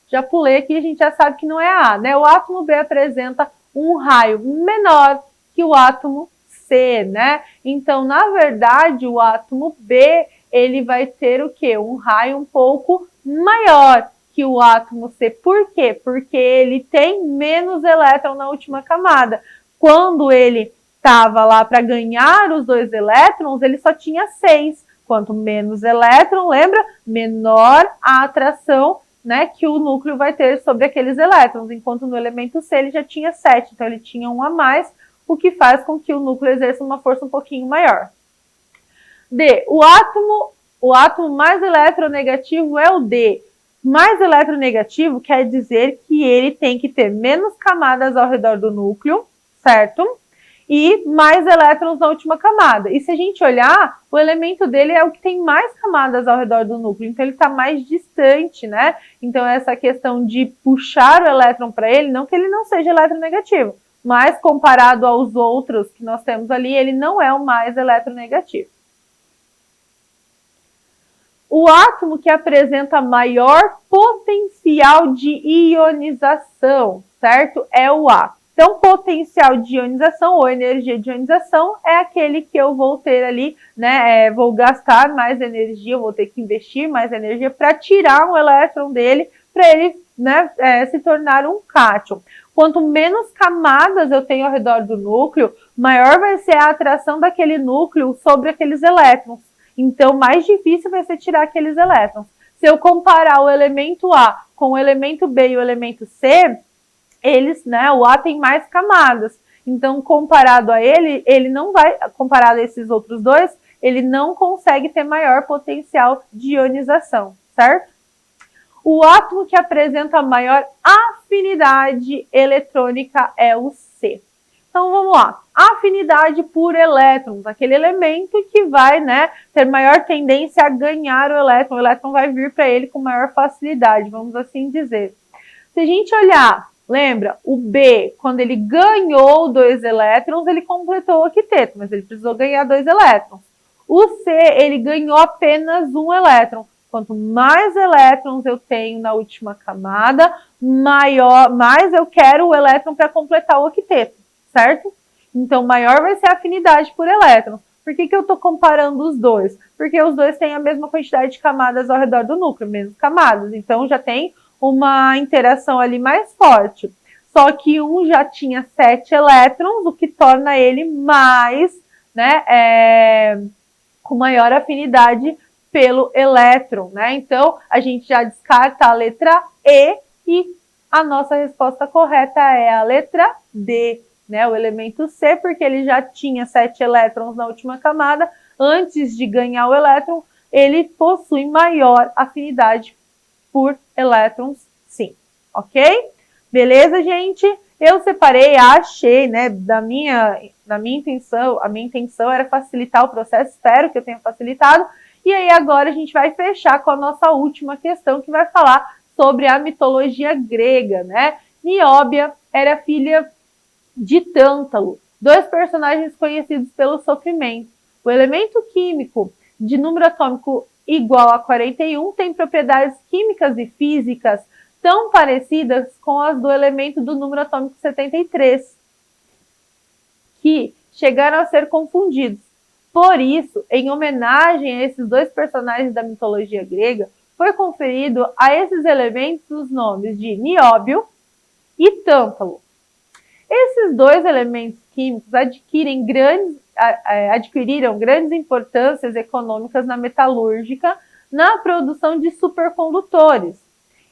já pulei aqui, a gente já sabe que não é a A, né? O átomo B apresenta um raio menor que o átomo C, né? Então, na verdade, o átomo B, ele vai ter o quê? Um raio um pouco maior que o átomo C. Por quê? Porque ele tem menos elétron na última camada. Quando ele estava lá para ganhar os 2 elétrons, ele só tinha 6. Quanto menos elétron, lembra? Menor a atração, né, que o núcleo vai ter sobre aqueles elétrons. Enquanto no elemento C ele já tinha 7, então ele tinha um a mais, o que faz com que o núcleo exerça uma força um pouquinho maior. D. O átomo mais eletronegativo é o D. Mais eletronegativo quer dizer que ele tem que ter menos camadas ao redor do núcleo, certo? e mais elétrons na última camada. E se a gente olhar, o elemento dele é o que tem mais camadas ao redor do núcleo, então ele está mais distante, né? Então essa questão de puxar o elétron para ele, não que ele não seja eletronegativo, mas comparado aos outros que nós temos ali, ele não é o mais eletronegativo. O átomo que apresenta maior potencial de ionização, certo? É o átomo. Então, potencial de ionização ou energia de ionização é aquele que eu vou ter ali, né? Vou gastar mais energia, vou ter que investir mais energia para tirar um elétron dele, para ele, né, se tornar um cátion. Quanto menos camadas eu tenho ao redor do núcleo, maior vai ser a atração daquele núcleo sobre aqueles elétrons. Então, mais difícil vai ser tirar aqueles elétrons. Se eu comparar o elemento A com o elemento B e o elemento C, eles, né, o A tem mais camadas. Então, comparado a ele não vai, comparado a esses outros dois, ele não consegue ter maior potencial de ionização, certo? O átomo que apresenta maior afinidade eletrônica é o C. Então, vamos lá. Afinidade por elétrons, aquele elemento que vai, né, ter maior tendência a ganhar o elétron vai vir para ele com maior facilidade, vamos assim dizer. Se a gente olhar, lembra, o B, quando ele ganhou 2 elétrons, ele completou o octeto, mas ele precisou ganhar 2 elétrons. O C, ele ganhou apenas 1 elétron. Quanto mais elétrons eu tenho na última camada, mais eu quero o elétron para completar o octeto, certo? Então, maior vai ser a afinidade por elétrons. Por que eu estou comparando os dois? Porque os dois têm a mesma quantidade de camadas ao redor do núcleo, menos camadas. Então, já tem uma interação ali mais forte. Só que um já tinha 7 elétrons, o que torna ele mais, né, com maior afinidade pelo elétron, né? Então, a gente já descarta a letra E a nossa resposta correta é a letra D, né? O elemento C, porque ele já tinha 7 elétrons na última camada, antes de ganhar o elétron, ele possui maior afinidade por elétrons, sim, ok? Beleza, gente? Eu separei, achei, né, da minha intenção, a minha intenção era facilitar o processo, espero que eu tenha facilitado. E aí agora a gente vai fechar com a nossa última questão, que vai falar sobre a mitologia grega, né? Nióbia era filha de Tântalo, 2 personagens conhecidos pelo sofrimento. O elemento químico de número atômico igual a 41 tem propriedades químicas e físicas tão parecidas com as do elemento do número atômico 73, que chegaram a ser confundidos. Por isso, em homenagem a esses 2 personagens da mitologia grega, foi conferido a esses elementos os nomes de Nióbio e Tântalo. Esses 2 elementos químicos adquiriram grandes importâncias econômicas na metalúrgica, na produção de supercondutores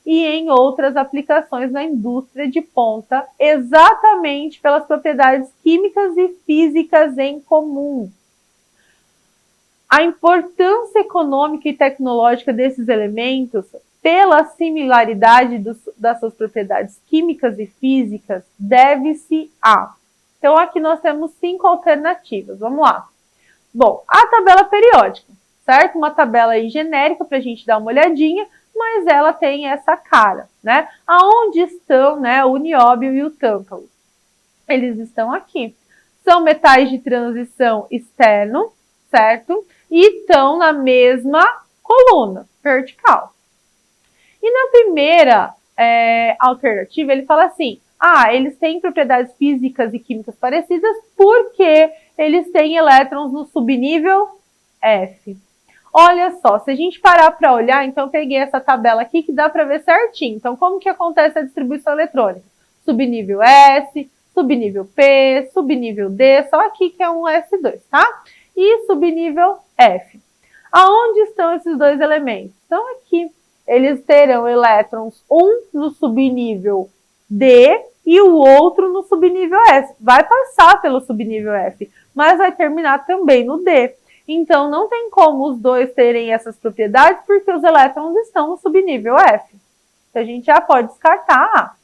e em outras aplicações na indústria de ponta, exatamente pelas propriedades químicas e físicas em comum. A importância econômica e tecnológica desses elementos, pela similaridade das suas propriedades químicas e físicas, deve-se a... Então, aqui nós temos 5 alternativas. Vamos lá. Bom, a tabela periódica, certo? Uma tabela aí genérica para a gente dar uma olhadinha, mas ela tem essa cara, né? Aonde estão, né, o nióbio e o tântalo? Eles estão aqui. São metais de transição externo, certo? E estão na mesma coluna vertical. E na primeira alternativa, ele fala assim, eles têm propriedades físicas e químicas parecidas porque eles têm elétrons no subnível F. Olha só, se a gente parar para olhar, então eu peguei essa tabela aqui que dá para ver certinho. Então, como que acontece a distribuição eletrônica? Subnível S, subnível P, subnível D, só aqui que é um S2, tá? E subnível F. Aonde estão esses 2 elementos? Estão aqui. Eles terão elétrons, um no subnível D e o outro no subnível S. Vai passar pelo subnível F, mas vai terminar também no D. Então, não tem como os 2 terem essas propriedades, porque os elétrons estão no subnível F. Então, a gente já pode descartar A.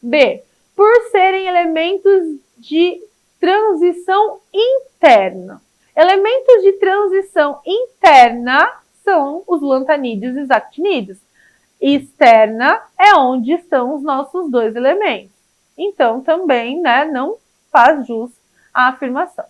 B. Por serem elementos de transição interna. Elementos de transição interna são os lantanídeos e os actinídeos. Externa é onde estão os nossos dois elementos. Então, também, né, não faz jus à afirmação.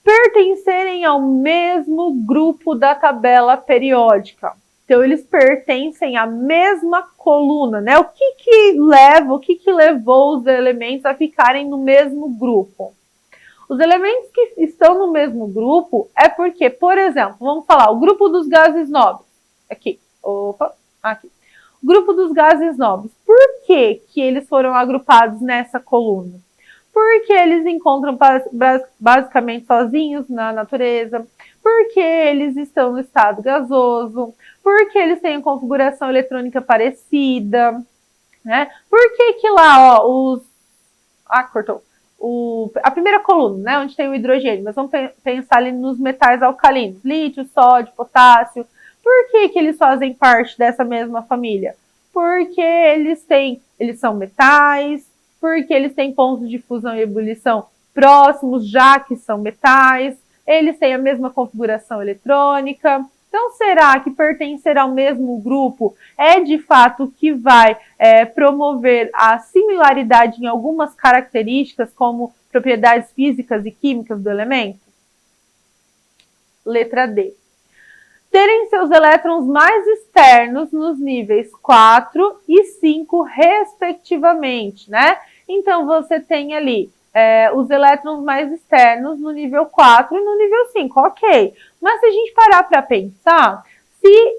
Pertencerem ao mesmo grupo da tabela periódica. Então, eles pertencem à mesma coluna, né? O que levou os elementos a ficarem no mesmo grupo? Os elementos que estão no mesmo grupo é porque, por exemplo, vamos falar, o grupo dos gases nobres. Aqui. Aqui. O grupo dos gases nobres. Por que eles foram agrupados nessa coluna? Porque eles encontram basicamente sozinhos na natureza, porque eles estão no estado gasoso, porque eles têm configuração eletrônica parecida, né? Por que lá, ó, a primeira coluna, né, onde tem o hidrogênio, mas vamos pensar ali nos metais alcalinos, lítio, sódio, potássio. Por que eles fazem parte dessa mesma família? Porque eles são metais, porque eles têm pontos de fusão e ebulição próximos, já que são metais, eles têm a mesma configuração eletrônica. Então, será que pertencer ao mesmo grupo é de fato o que vai promover a similaridade em algumas características, como propriedades físicas e químicas do elemento? Letra D. Terem seus elétrons mais externos nos níveis 4 e 5, respectivamente, né? Então, você tem ali os elétrons mais externos no nível 4 e no nível 5, ok. Mas se a gente parar para pensar, se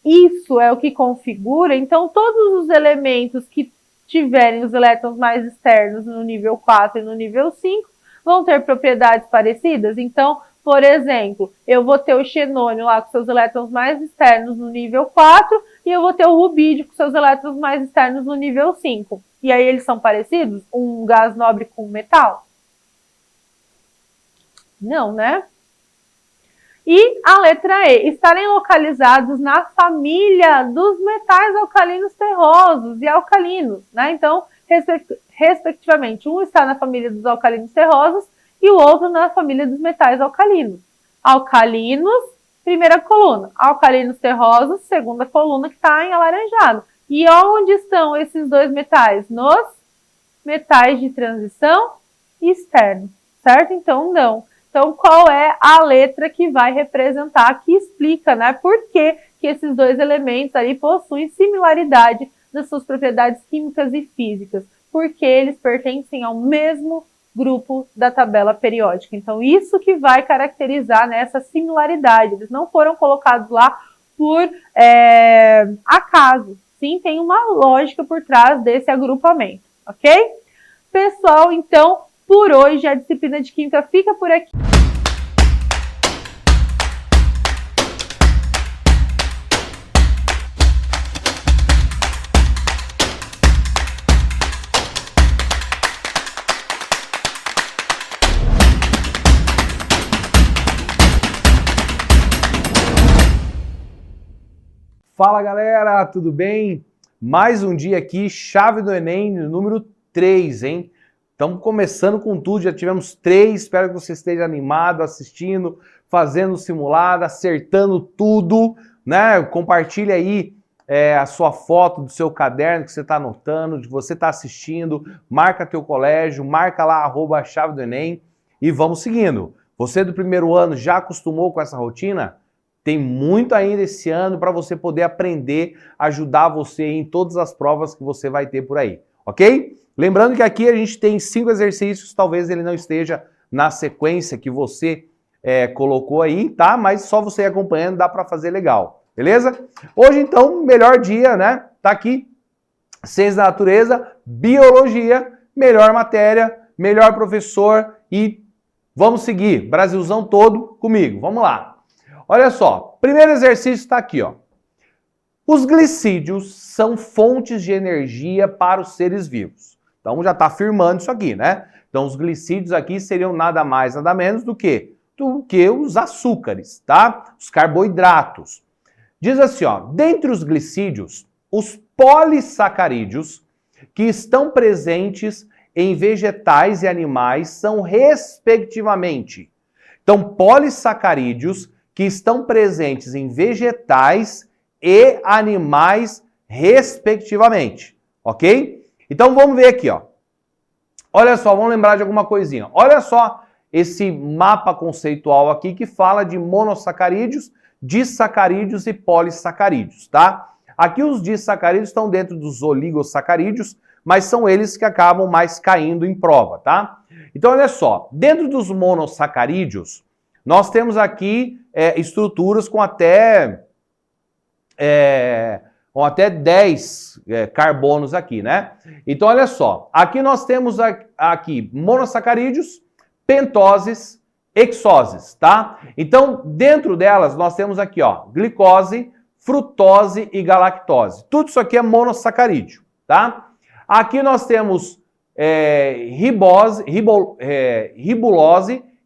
isso é o que configura, então todos os elementos que tiverem os elétrons mais externos no nível 4 e no nível 5 vão ter propriedades parecidas. Então, por exemplo, eu vou ter o xenônio lá com seus elétrons mais externos no nível 4 e eu vou ter o rubídio com seus elétrons mais externos no nível 5. E aí eles são parecidos? Um gás nobre com um metal? Não, né? E a letra E, estarem localizados na família dos metais alcalinos terrosos e alcalinos, né? Então, respectivamente, um está na família dos alcalinos terrosos e o outro na família dos metais alcalinos. Alcalinos, primeira coluna. Alcalinos terrosos, segunda coluna, que está em alaranjado. E onde estão esses dois metais? Nos metais de transição externo, certo? Então, não. Então, qual é a letra que vai representar, que explica, né, por que esses dois elementos ali possuem similaridade nas suas propriedades químicas e físicas? Porque eles pertencem ao mesmo grupo da tabela periódica. Então, isso que vai caracterizar, né, essa similaridade. Eles não foram colocados lá por acaso. Sim, tem uma lógica por trás desse agrupamento, ok? Pessoal, então, por hoje a disciplina de Química fica por aqui. Fala galera, tudo bem? Mais um dia aqui, chave do Enem, número 3, hein? Estamos começando com tudo, já tivemos 3, espero que você esteja animado, assistindo, fazendo o simulado, acertando tudo, né? Compartilha aí a sua foto do seu caderno que você está anotando, de você está assistindo, marca teu colégio, marca lá @chave do Enem e vamos seguindo. Você do primeiro ano já acostumou com essa rotina? Tem muito ainda esse ano para você poder aprender, ajudar você em todas as provas que você vai ter por aí, ok? Lembrando que aqui a gente tem 5 exercícios, talvez ele não esteja na sequência que você colocou aí, tá? Mas só você acompanhando dá para fazer legal, beleza? Hoje então, melhor dia, né? Tá aqui, Ciência da Natureza, Biologia, melhor matéria, melhor professor e vamos seguir, Brasilzão todo comigo, vamos lá. Olha só, primeiro exercício está aqui, ó. Os glicídios são fontes de energia para os seres vivos. Então já está afirmando isso aqui, né? Então os glicídios aqui seriam nada mais, nada menos do que os açúcares, tá? Os carboidratos. Diz assim, ó, dentre os glicídios, os polissacarídeos que estão presentes em vegetais e animais são respectivamente. Então, polissacarídeos que estão presentes em vegetais e animais respectivamente, ok? Então vamos ver aqui, ó. Olha só, vamos lembrar de alguma coisinha. Olha só esse mapa conceitual aqui que fala de monossacarídeos, disacarídeos e polissacarídeos, tá? Aqui os disacarídeos estão dentro dos oligossacarídeos, mas são eles que acabam mais caindo em prova, tá? Então olha só, dentro dos monossacarídeos, nós temos aqui estruturas com até 10 carbonos aqui, né? Então, olha só. Aqui nós temos aqui monossacarídeos, pentoses, hexoses, tá? Então, dentro delas, nós temos aqui, ó, glicose, frutose e galactose. Tudo isso aqui é monossacarídeo, tá? Aqui nós temos ribulose,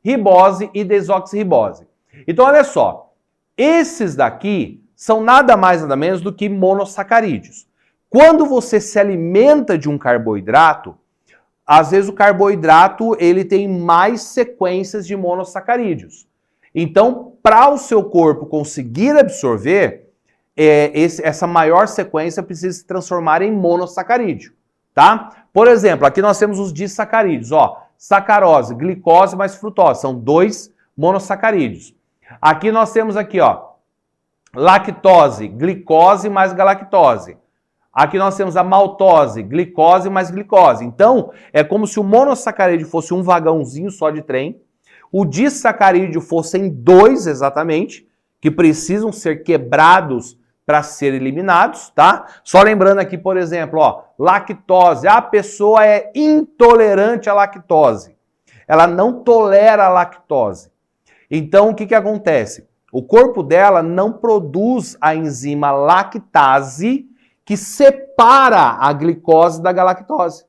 ribose e desoxirribose. Então, olha só. Esses daqui são nada mais nada menos do que monossacarídeos. Quando você se alimenta de um carboidrato, às vezes o carboidrato ele tem mais sequências de monossacarídeos. Então, para o seu corpo conseguir absorver, essa maior sequência precisa se transformar em monossacarídeo, tá? Por exemplo, aqui nós temos os disacarídeos, ó, sacarose, glicose mais frutose, são 2 monossacarídeos. Aqui nós temos aqui, ó, lactose, glicose mais galactose. Aqui nós temos a maltose, glicose mais glicose. Então, é como se o monossacarídeo fosse um vagãozinho só de trem, o disacarídeo fossem 2 exatamente, que precisam ser quebrados para serem eliminados, tá? Só lembrando aqui, por exemplo, ó, lactose, a pessoa é intolerante à lactose. Ela não tolera a lactose. Então, o que acontece? O corpo dela não produz a enzima lactase que separa a glicose da galactose.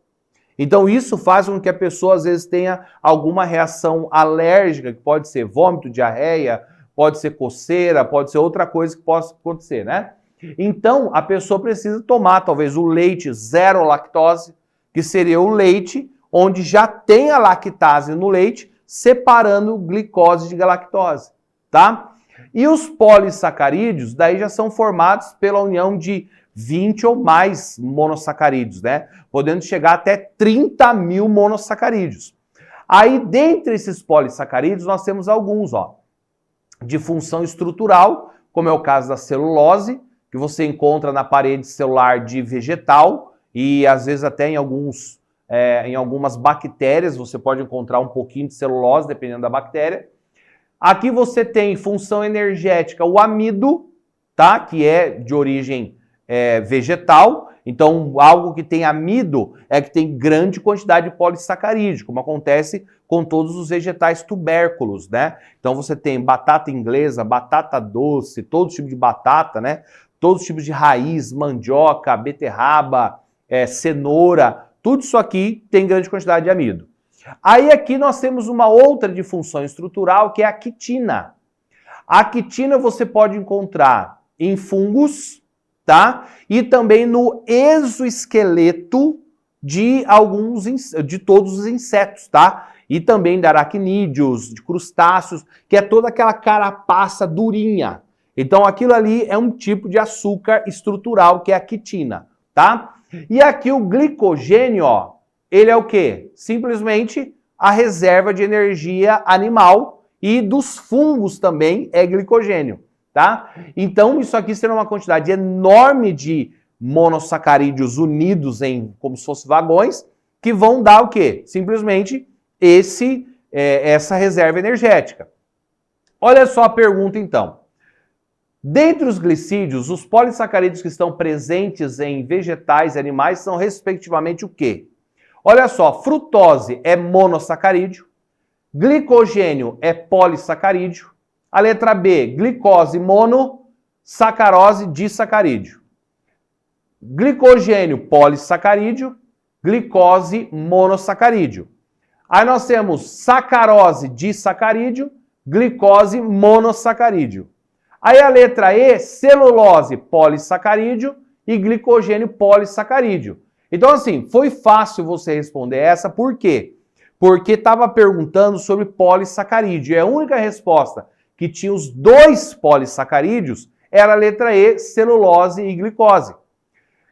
Então isso faz com que a pessoa às vezes tenha alguma reação alérgica, que pode ser vômito, diarreia, pode ser coceira, pode ser outra coisa que possa acontecer, né? Então a pessoa precisa tomar talvez o leite zero lactose, que seria o leite onde já tem a lactase no leite, separando glicose de galactose, tá? E os polissacarídeos daí já são formados pela união de 20 ou mais monossacarídeos, né? Podendo chegar até 30 mil monossacarídeos. Aí, dentre esses polissacarídeos, nós temos alguns, ó, de função estrutural, como é o caso da celulose, que você encontra na parede celular de vegetal e às vezes até em algumas bactérias você pode encontrar um pouquinho de celulose, dependendo da bactéria. Aqui você tem função energética, o amido, tá? Que é de origem vegetal. Então, algo que tem amido é que tem grande quantidade de polissacarídeo, como acontece com todos os vegetais tubérculos, né? Então, você tem batata inglesa, batata doce, todo tipo de batata, né? Todos os tipos de raiz, mandioca, beterraba, cenoura, tudo isso aqui tem grande quantidade de amido. Aí aqui nós temos uma outra de função estrutural, que é a quitina. A quitina você pode encontrar em fungos, tá? E também no exoesqueleto de todos os insetos, tá? E também de aracnídeos, de crustáceos, que é toda aquela carapaça durinha. Então aquilo ali é um tipo de açúcar estrutural, que é a quitina, tá? E aqui o glicogênio, ó, ele é o quê? Simplesmente a reserva de energia animal e dos fungos também é glicogênio, tá? Então isso aqui será uma quantidade enorme de monossacarídeos unidos em como se fossem vagões, que vão dar o quê? Simplesmente essa reserva energética. Olha só a pergunta então. Dentre os glicídios, os polissacarídeos que estão presentes em vegetais e animais são respectivamente o quê? Olha só, frutose é monossacarídeo, glicogênio é polissacarídeo, a letra B, glicose mono, sacarose disacarídeo. Glicogênio polissacarídeo, glicose monossacarídeo. Aí nós temos sacarose disacarídeo, glicose monossacarídeo. Aí a letra E, celulose polissacarídeo e glicogênio polissacarídeo. Então, assim, foi fácil você responder essa, por quê? Porque estava perguntando sobre polissacarídeo. E a única resposta que tinha os 2 polissacarídeos era a letra E, celulose e glicose.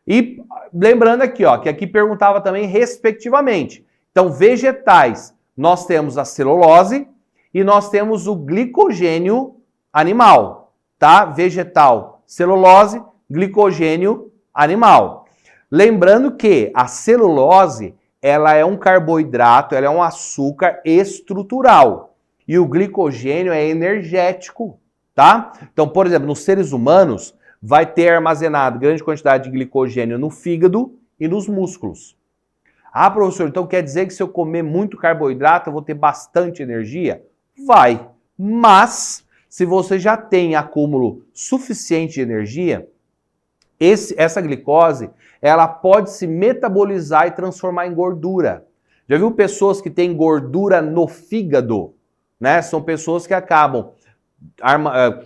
E lembrando aqui, ó, que aqui perguntava também respectivamente. Então, vegetais, nós temos a celulose e nós temos o glicogênio animal, tá? Vegetal, celulose, glicogênio animal. Lembrando que a celulose, ela é um carboidrato, ela é um açúcar estrutural. E o glicogênio é energético, tá? Então, por exemplo, nos seres humanos, vai ter armazenado grande quantidade de glicogênio no fígado e nos músculos. Ah, professor, então quer dizer que se eu comer muito carboidrato eu vou ter bastante energia? Vai. Mas, se você já tem acúmulo suficiente de energia, essa glicose, ela pode se metabolizar e transformar em gordura. Já viu pessoas que têm gordura no fígado? Né? São pessoas que acabam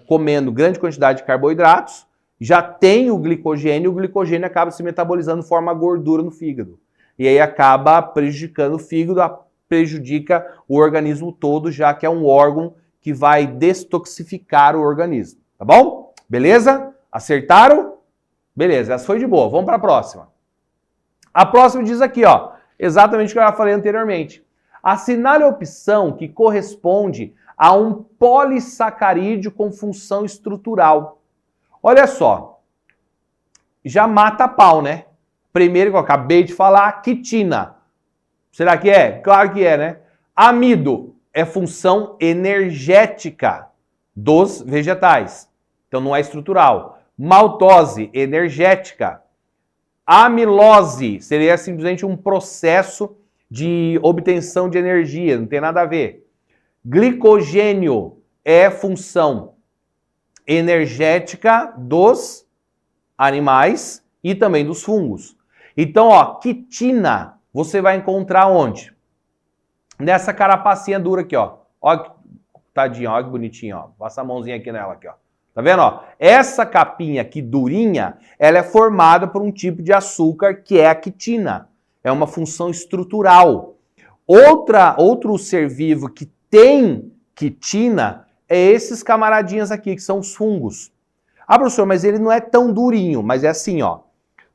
comendo grande quantidade de carboidratos, já tem o glicogênio acaba se metabolizando em forma gordura no fígado. E aí acaba prejudicando o fígado, prejudica o organismo todo, já que é um órgão que vai destoxificar o organismo. Tá bom? Beleza? Acertaram? Beleza, essa foi de boa. Vamos para a próxima. A próxima diz aqui, ó, exatamente o que eu já falei anteriormente. Assinale a opção que corresponde a um polissacarídeo com função estrutural. Olha só, já mata a pau, né? Primeiro que eu acabei de falar, quitina. Será que é? Claro que é, né? Amido é função energética dos vegetais. Então não é estrutural. Maltose, energética. Amilose seria simplesmente um processo de obtenção de energia, não tem nada a ver. Glicogênio é função energética dos animais e também dos fungos. Então, ó, quitina você vai encontrar onde? Nessa carapacinha dura aqui, ó. Ó, tadinha, ó que bonitinho, ó. Passa a mãozinha aqui nela, aqui, ó. Tá vendo, ó? Essa capinha aqui durinha, ela é formada por um tipo de açúcar que é a quitina. É uma função estrutural. Outro ser vivo que tem quitina é esses camaradinhas aqui, que são os fungos. Ah, professor, mas ele não é tão durinho, mas é assim, ó.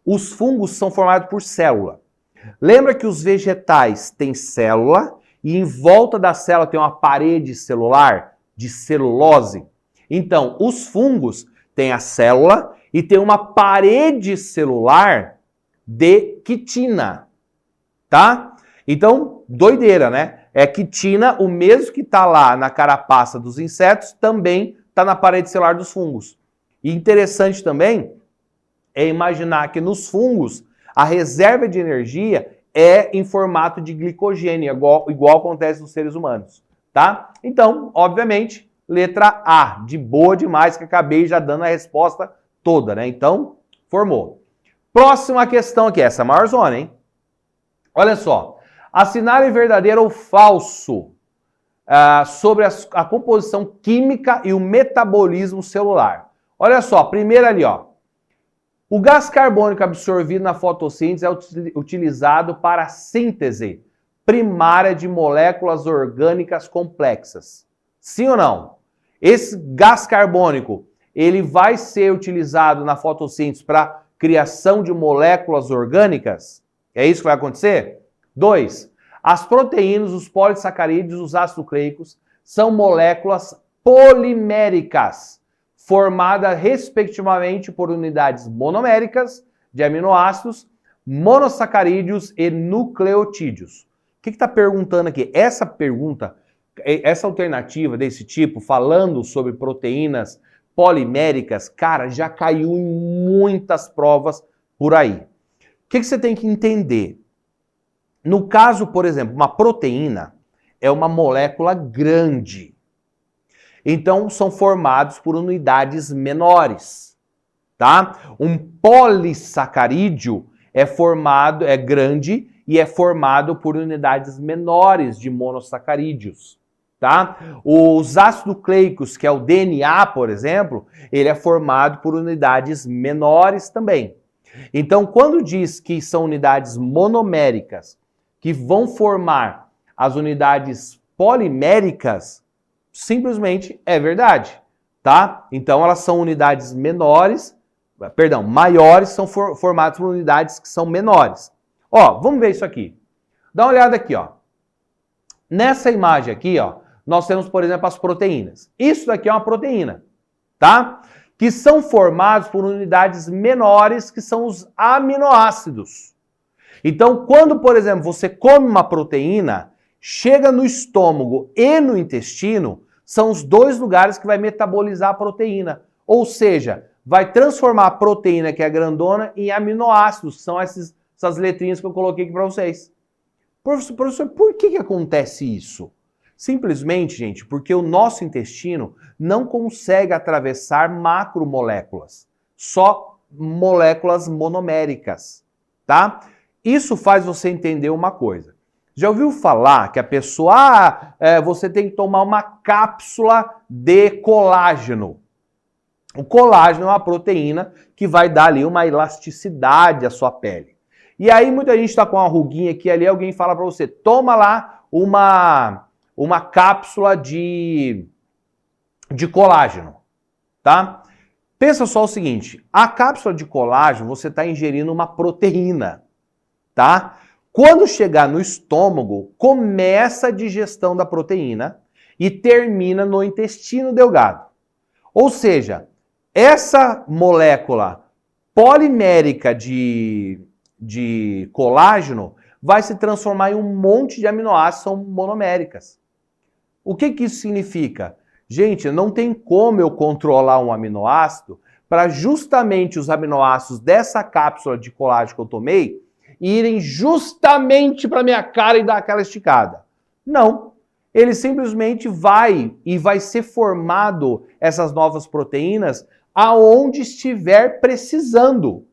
Os fungos são formados por célula. Lembra que os vegetais têm célula e em volta da célula tem uma parede celular de celulose? Então, os fungos têm a célula e tem uma parede celular de quitina, tá? Então, doideira, né? É quitina, o mesmo que está lá na carapaça dos insetos, também está na parede celular dos fungos. E interessante também é imaginar que nos fungos a reserva de energia é em formato de glicogênio, igual acontece nos seres humanos, tá? Então, obviamente, letra A, de boa demais, que acabei já dando a resposta toda, né? Então, formou. Próxima questão aqui, essa é a maior zona, hein? Olha só. Assinale verdadeiro ou falso sobre a composição química e o metabolismo celular. Olha só, primeiro ali, ó. O gás carbônico absorvido na fotossíntese é utilizado para a síntese primária de moléculas orgânicas complexas. Sim ou não? Esse gás carbônico, ele vai ser utilizado na fotossíntese para criação de moléculas orgânicas? É isso que vai acontecer? 2. As proteínas, os polissacarídeos, os ácidos nucleicos são moléculas poliméricas, formadas respectivamente por unidades monoméricas de aminoácidos, monossacarídeos e nucleotídeos. O que está perguntando aqui? Essa pergunta, essa alternativa desse tipo, falando sobre proteínas poliméricas, cara, já caiu em muitas provas por aí. O que você tem que entender? No caso, por exemplo, uma proteína é uma molécula grande. Então, são formados por unidades menores, tá? Um polissacarídeo é grande e é formado por unidades menores de monossacarídeos, tá? Os ácidos nucleicos, que é o DNA, por exemplo, ele é formado por unidades menores também. Então, quando diz que são unidades monoméricas que vão formar as unidades poliméricas, simplesmente é verdade, tá? Então, elas são unidades maiores são formadas por unidades que são menores. Ó, vamos ver isso aqui. Dá uma olhada aqui, ó. Nessa imagem aqui, ó, nós temos, por exemplo, as proteínas. Isso daqui é uma proteína, tá? Que são formados por unidades menores, que são os aminoácidos. Então, quando, por exemplo, você come uma proteína, chega no estômago e no intestino, são os dois lugares que vai metabolizar a proteína. Ou seja, vai transformar a proteína, que é grandona, em aminoácidos, que são essas letrinhas que eu coloquei aqui para vocês. Professor, por que acontece isso? Simplesmente, gente, porque o nosso intestino não consegue atravessar macromoléculas, só moléculas monoméricas, tá? Isso faz você entender uma coisa. Já ouviu falar que a pessoa, você tem que tomar uma cápsula de colágeno? O colágeno é uma proteína que vai dar ali uma elasticidade à sua pele. E aí muita gente está com uma ruguinha aqui ali, alguém fala para você, toma lá uma cápsula de colágeno, tá? Pensa só o seguinte, a cápsula de colágeno você está ingerindo uma proteína, tá? Quando chegar no estômago, começa a digestão da proteína e termina no intestino delgado. Ou seja, essa molécula polimérica de colágeno vai se transformar em um monte de aminoácidos, são monoméricas. O que isso significa? Gente, não tem como eu controlar um aminoácido para justamente os aminoácidos dessa cápsula de colágeno que eu tomei irem justamente para minha cara e dar aquela esticada. Não. Ele simplesmente vai ser formado essas novas proteínas aonde estiver precisando.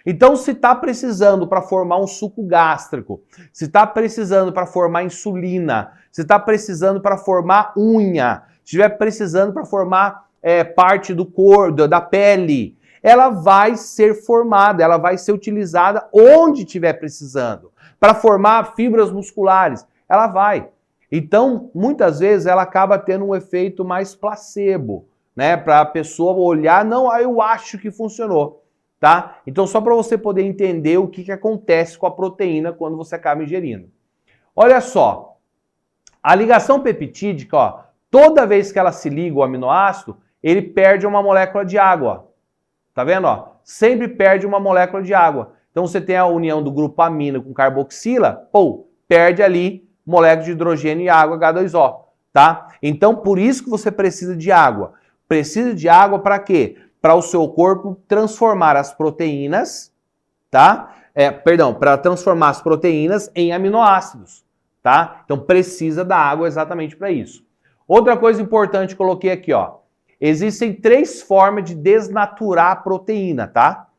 Então, se está precisando para formar um suco gástrico, se está precisando para formar insulina, se está precisando para formar unha, se estiver precisando para formar parte do corpo, da pele, ela vai ser formada, ela vai ser utilizada onde estiver precisando. Para formar fibras musculares, ela vai. Então, muitas vezes, ela acaba tendo um efeito mais placebo, né? Para a pessoa olhar, não, eu acho que funcionou. Tá? Então, só para você poder entender o que acontece com a proteína quando você acaba ingerindo. Olha só, a ligação peptídica, ó, toda vez que ela se liga ao aminoácido, ele perde uma molécula de água. Tá vendo? Ó? Sempre perde uma molécula de água. Então, você tem a união do grupo amino com carboxila, perde ali molécula de hidrogênio e água H2O. Tá? Então, por isso que você precisa de água. Precisa de água para quê? Para o seu corpo transformar as proteínas, tá? Para transformar as proteínas em aminoácidos, tá? Então precisa da água exatamente para isso. Outra coisa importante, coloquei aqui, ó. Existem 3 formas de desnaturar a proteína, tá?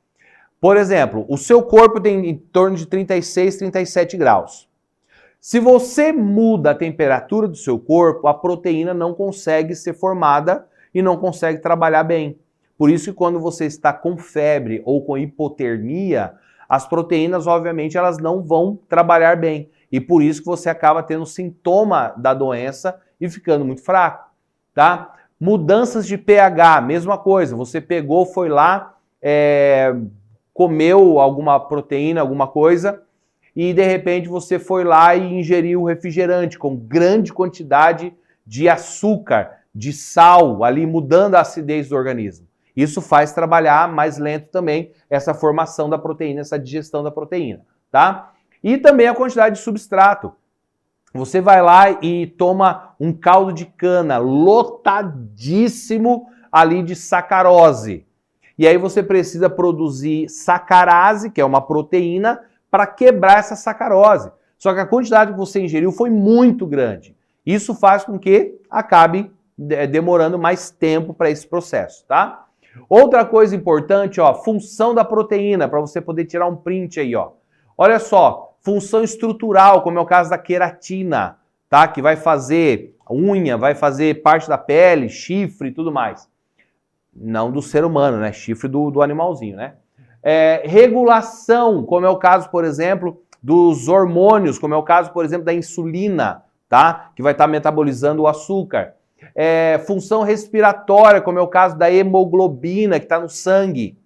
Por exemplo, o seu corpo tem em torno de 36, 37 graus. Se você muda a temperatura do seu corpo, a proteína não consegue ser formada e não consegue trabalhar bem. Por isso que quando você está com febre ou com hipotermia, as proteínas, obviamente, elas não vão trabalhar bem. E por isso que você acaba tendo sintoma da doença e ficando muito fraco, tá? Mudanças de pH, mesma coisa. Você pegou, foi lá, comeu alguma proteína, alguma coisa, e de repente você foi lá e ingeriu refrigerante com grande quantidade de açúcar, de sal, ali mudando a acidez do organismo. Isso faz trabalhar mais lento também essa formação da proteína, essa digestão da proteína, tá? E também a quantidade de substrato. Você vai lá e toma um caldo de cana lotadíssimo ali de sacarose. E aí você precisa produzir sacarase, que é uma proteína, para quebrar essa sacarose. Só que a quantidade que você ingeriu foi muito grande. Isso faz com que acabe demorando mais tempo para esse processo, tá? Outra coisa importante, ó, função da proteína, para você poder tirar um print aí, ó. Olha só, função estrutural, como é o caso da queratina, tá? Que vai fazer unha, vai fazer parte da pele, chifre e tudo mais. Não do ser humano, né? Chifre do animalzinho, né? Regulação, como é o caso, por exemplo, dos hormônios, como é o caso, por exemplo, da insulina, tá? Que vai estar metabolizando o açúcar. Função respiratória, como é o caso da hemoglobina, que está no sangue.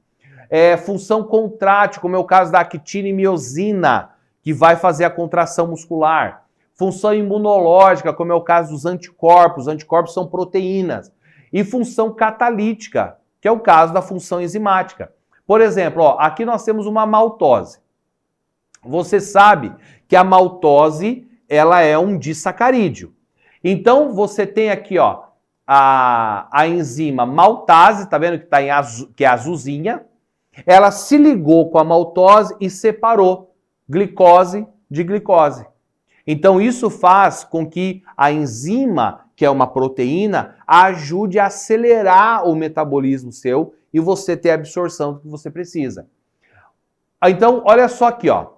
Função contrátil, como é o caso da actina e miosina, que vai fazer a contração muscular. Função imunológica, como é o caso dos anticorpos. Os anticorpos são proteínas. E função catalítica, que é o caso da função enzimática. Por exemplo, ó, aqui nós temos uma maltose. Você sabe que a maltose, ela é um disacarídeo. Então, você tem aqui, ó, a enzima maltase, tá vendo que tá que é azulzinha? Ela se ligou com a maltose e separou glicose de glicose. Então, isso faz com que a enzima, que é uma proteína, ajude a acelerar o metabolismo seu e você ter a absorção do que você precisa. Então, olha só aqui, ó.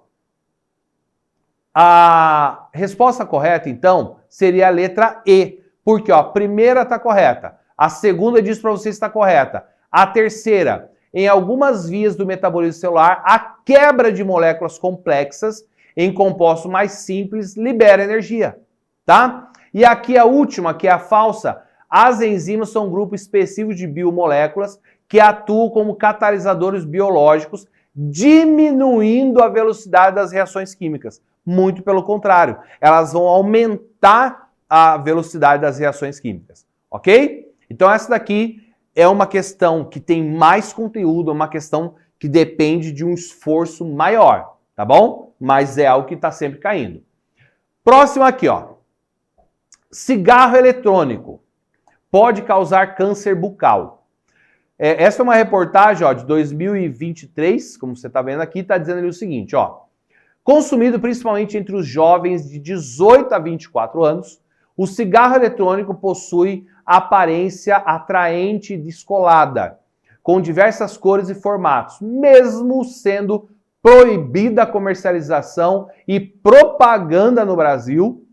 A resposta correta, então, seria a letra E. Porque, ó, a primeira está correta. A segunda diz para você está correta. A terceira, em algumas vias do metabolismo celular, a quebra de moléculas complexas em compostos mais simples libera energia, tá? E aqui a última, que é a falsa, as enzimas são um grupo específico de biomoléculas que atuam como catalisadores biológicos, diminuindo a velocidade das reações químicas. Muito pelo contrário, elas vão aumentar a velocidade das reações químicas, ok? Então essa daqui é uma questão que tem mais conteúdo, é uma questão que depende de um esforço maior, tá bom? Mas é algo que está sempre caindo. Próximo aqui, ó. Cigarro eletrônico pode causar câncer bucal. Essa é uma reportagem, ó, de 2023, como você está vendo aqui, está dizendo ali o seguinte, ó. Consumido principalmente entre os jovens de 18 a 24 anos, o cigarro eletrônico possui aparência atraente e descolada, com diversas cores e formatos, mesmo sendo proibida a comercialização e propaganda no Brasil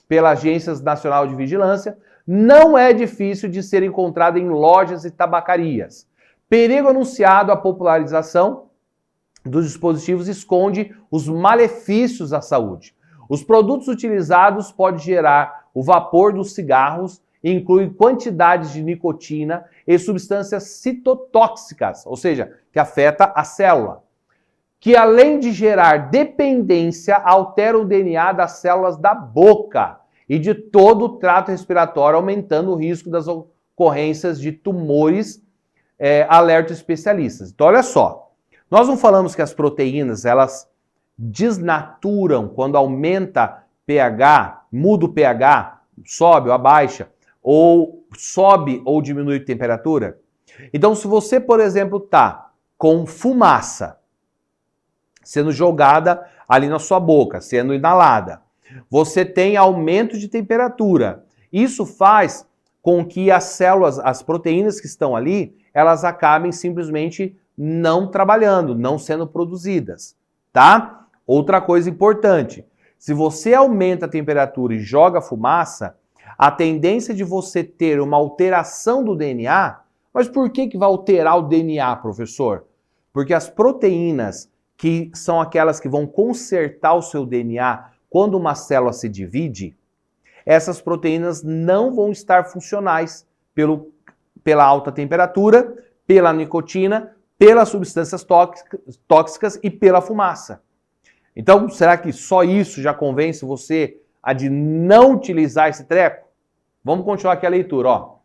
pela Agência Nacional de Vigilância, não é difícil de ser encontrado em lojas e tabacarias. Perigo anunciado à popularização dos dispositivos esconde os malefícios à saúde. Os produtos utilizados podem gerar o vapor dos cigarros e incluem quantidades de nicotina e substâncias citotóxicas, ou seja, que afeta a célula, que além de gerar dependência, altera o DNA das células da boca e de todo o trato respiratório, aumentando o risco das ocorrências de tumores, alerta especialistas. Então, olha só. Nós não falamos que as proteínas, elas desnaturam quando aumenta pH, muda o pH, sobe ou abaixa, ou sobe ou diminui a temperatura? Então, se você, por exemplo, está com fumaça sendo jogada ali na sua boca, sendo inalada, você tem aumento de temperatura. Isso faz com que as células, as proteínas que estão ali, elas acabem simplesmente não trabalhando, não sendo produzidas, tá? Outra coisa importante, se você aumenta a temperatura e joga fumaça, a tendência de você ter uma alteração do DNA, mas por que vai alterar o DNA, professor? Porque as proteínas, que são aquelas que vão consertar o seu DNA quando uma célula se divide, essas proteínas não vão estar funcionais pela alta temperatura, pela nicotina, pelas substâncias tóxicas e pela fumaça. Então, será que só isso já convence você a de não utilizar esse treco? Vamos continuar aqui a leitura, ó.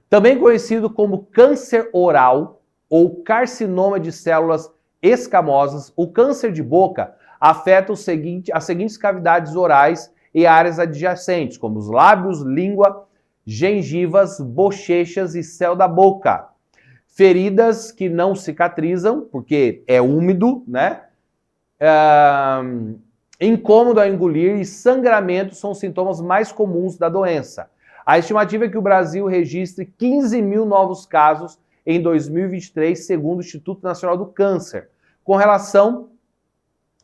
Também conhecido como câncer oral ou carcinoma de células escamosas, o câncer de boca afeta as seguintes cavidades orais e áreas adjacentes, como os lábios, língua, gengivas, bochechas e céu da boca. Feridas que não cicatrizam, porque é úmido, né? Incômodo a engolir e sangramento são os sintomas mais comuns da doença. A estimativa é que o Brasil registre 15 mil novos casos em 2023, segundo o Instituto Nacional do Câncer. Com relação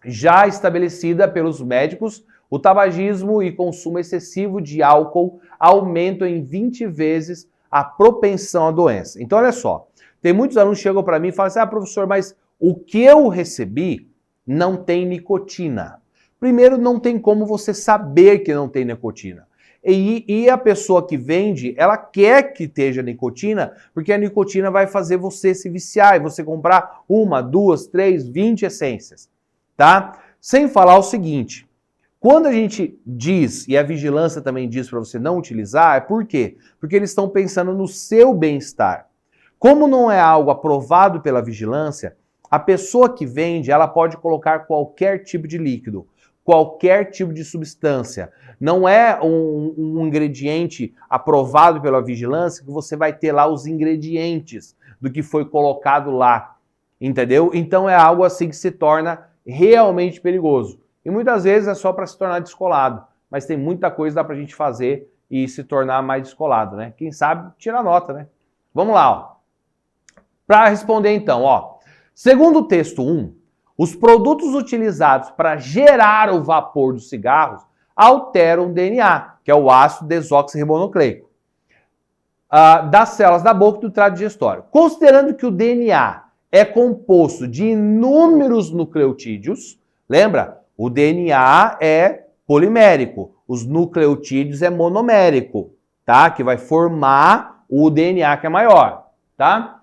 já estabelecida pelos médicos, o tabagismo e consumo excessivo de álcool aumentam em 20 vezes a propensão à doença. Então, olha só. Tem muitos alunos que chegam para mim e falam assim, professor, mas o que eu recebi não tem nicotina. Primeiro, não tem como você saber que não tem nicotina. E a pessoa que vende, ela quer que esteja nicotina, porque a nicotina vai fazer você se viciar e você comprar 1, 2, 3, 20 essências, tá? Sem falar o seguinte, quando a gente diz, e a vigilância também diz para você não utilizar, é por quê? Porque eles estão pensando no seu bem-estar. Como não é algo aprovado pela vigilância, a pessoa que vende, ela pode colocar qualquer tipo de líquido, qualquer tipo de substância. Não é um ingrediente aprovado pela vigilância que você vai ter lá os ingredientes do que foi colocado lá, entendeu? Então é algo assim que se torna realmente perigoso. E muitas vezes é só para se tornar descolado, mas tem muita coisa que dá pra gente fazer e se tornar mais descolado, né? Quem sabe tira nota, né? Vamos lá, ó. Para responder então, ó. Segundo o texto 1, os produtos utilizados para gerar o vapor dos cigarros alteram o DNA, que é o ácido desoxirribonucleico, das células da boca e do trato digestório. Considerando que o DNA é composto de inúmeros nucleotídeos, lembra? O DNA é polimérico, os nucleotídeos é monomérico, tá? Que vai formar o DNA que é maior, tá?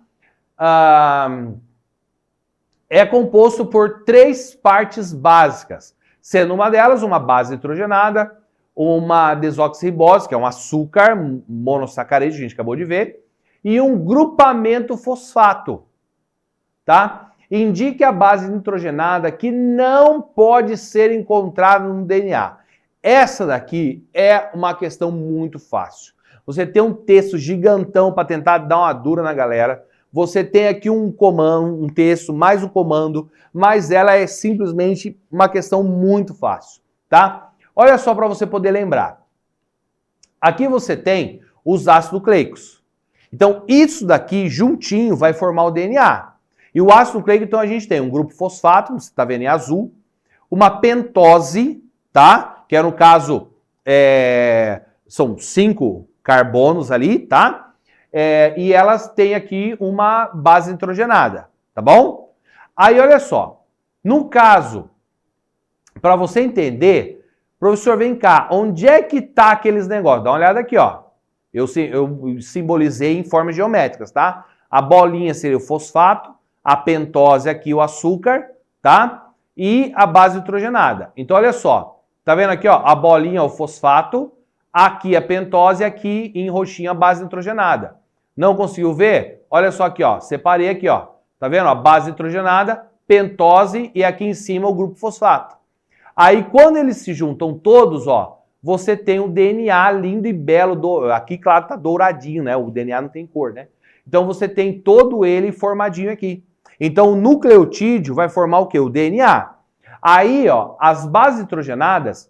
É composto por 3 partes básicas, sendo uma delas uma base nitrogenada, uma desoxirribose, que é um açúcar monossacarídeo, a gente acabou de ver, e um grupamento fosfato, tá? Indique a base nitrogenada que não pode ser encontrada no DNA. Essa daqui é uma questão muito fácil. Você tem um texto gigantão para tentar dar uma dura na galera. Você tem aqui um comando, um texto, mais um comando, mas ela é simplesmente uma questão muito fácil, tá? Olha só para você poder lembrar. Aqui você tem os ácidos nucleicos. Então, isso daqui juntinho vai formar o DNA. E o ácido nucleico, então, a gente tem um grupo fosfato, você está vendo em azul, uma pentose, tá? Que é, no caso, são 5 carbonos ali, tá? E elas têm aqui uma base nitrogenada, tá bom? Aí, olha só, no caso, para você entender, professor, vem cá, onde é que tá aqueles negócios? Dá uma olhada aqui, ó. Eu simbolizei em formas geométricas, tá? A bolinha seria o fosfato, a pentose aqui o açúcar, tá? E a base nitrogenada. Então, olha só, tá vendo aqui, ó, a bolinha é o fosfato, aqui a pentose e aqui em roxinho a base nitrogenada. Não conseguiu ver? Olha só aqui, ó. Separei aqui, ó. Tá vendo? A base nitrogenada, pentose e aqui em cima o grupo fosfato. Aí quando eles se juntam todos, ó, você tem um DNA lindo e belo. Aqui, claro, tá douradinho, né? O DNA não tem cor, né? Então você tem todo ele formadinho aqui. Então o nucleotídeo vai formar o quê? O DNA. Aí, ó, as bases nitrogenadas,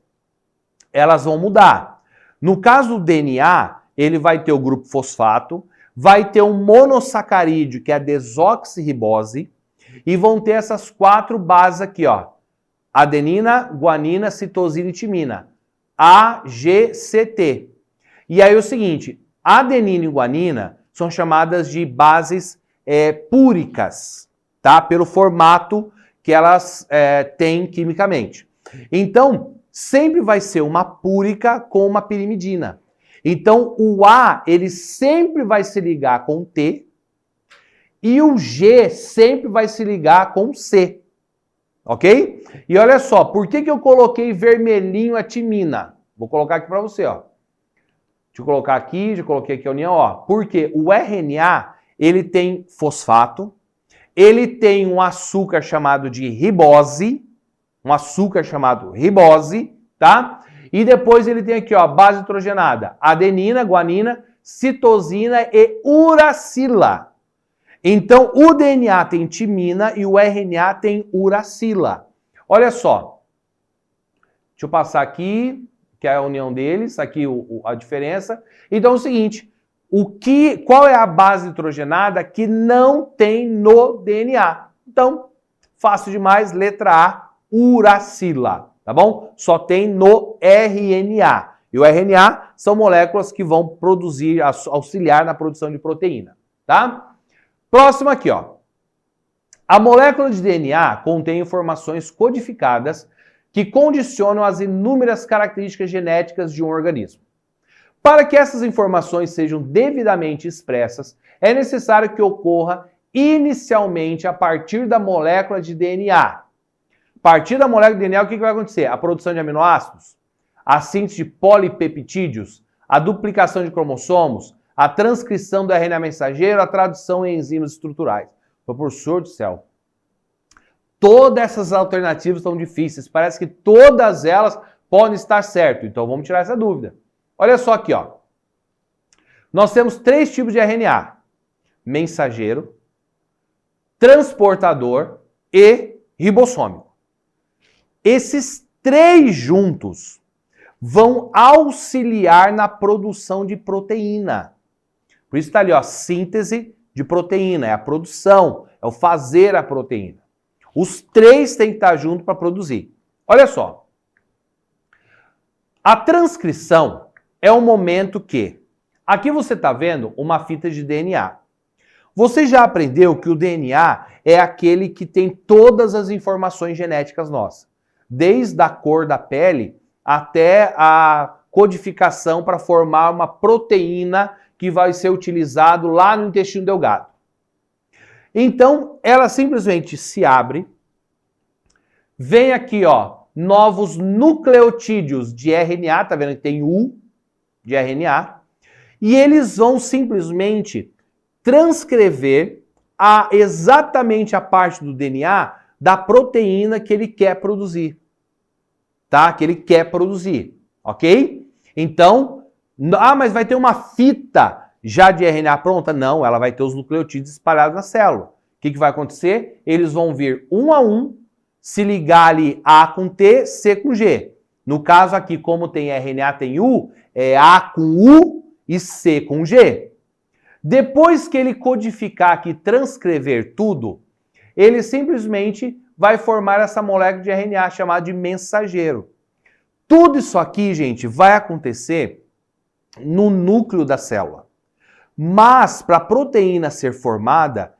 elas vão mudar. No caso do DNA, ele vai ter o grupo fosfato, vai ter um monossacarídeo, que é a desoxirribose, e vão ter essas 4 bases aqui, ó. Adenina, guanina, citosina e timina. AGCT. E aí é o seguinte, adenina e guanina são chamadas de bases púricas, tá? Pelo formato que elas têm quimicamente. Então, sempre vai ser uma púrica com uma pirimidina. Então, o A, ele sempre vai se ligar com o T e o G sempre vai se ligar com o C, ok? E olha só, por que eu coloquei vermelhinho a timina? Vou colocar aqui para você, ó. Deixa eu colocar aqui, já coloquei aqui a união, ó. Porque o RNA, ele tem fosfato, ele tem um açúcar chamado de ribose, tá? E depois ele tem aqui, ó, base nitrogenada, adenina, guanina, citosina e uracila. Então, o DNA tem timina e o RNA tem uracila. Olha só. Deixa eu passar aqui, que é a união deles, aqui a diferença. Então é o seguinte, qual é a base nitrogenada que não tem no DNA? Então, fácil demais, letra A, uracila. Tá bom? Só tem no RNA. E o RNA são moléculas que vão produzir, auxiliar na produção de proteína. Tá? Próximo aqui, ó. A molécula de DNA contém informações codificadas que condicionam as inúmeras características genéticas de um organismo. Para que essas informações sejam devidamente expressas, é necessário que ocorra inicialmente a partir da molécula de DNA. A partir da molécula de DNA, o que vai acontecer? A produção de aminoácidos, a síntese de polipeptídeos, a duplicação de cromossomos, a transcrição do RNA mensageiro, a tradução em enzimas estruturais. Professor do céu, todas essas alternativas estão difíceis. Parece que todas elas podem estar certas. Então vamos tirar essa dúvida. Olha só aqui, ó. Nós temos 3 tipos de RNA: mensageiro, transportador e ribossômico. Esses 3 juntos vão auxiliar na produção de proteína. Por isso está ali, ó, síntese de proteína, é a produção, é o fazer a proteína. Os 3 têm que estar juntos para produzir. Olha só. A transcrição é o momento que... Aqui você está vendo uma fita de DNA. Você já aprendeu que o DNA é aquele que tem todas as informações genéticas nossas. Desde a cor da pele até a codificação para formar uma proteína que vai ser utilizado lá no intestino delgado. Então, ela simplesmente se abre, vem aqui, ó, novos nucleotídeos de RNA, tá vendo que tem U de RNA, e eles vão simplesmente transcrever exatamente a parte do DNA da proteína que ele quer produzir, tá? Que ele quer produzir, ok? Então, mas vai ter uma fita já de RNA pronta? Não, ela vai ter os nucleotídeos espalhados na célula. O que vai acontecer? Eles vão vir um a um, se ligar ali A com T, C com G. No caso aqui, como tem RNA, tem U, é A com U e C com G. Depois que ele codificar aqui, transcrever tudo, ele simplesmente vai formar essa molécula de RNA chamada de mensageiro. Tudo isso aqui, gente, vai acontecer no núcleo da célula. Mas, para a proteína ser formada,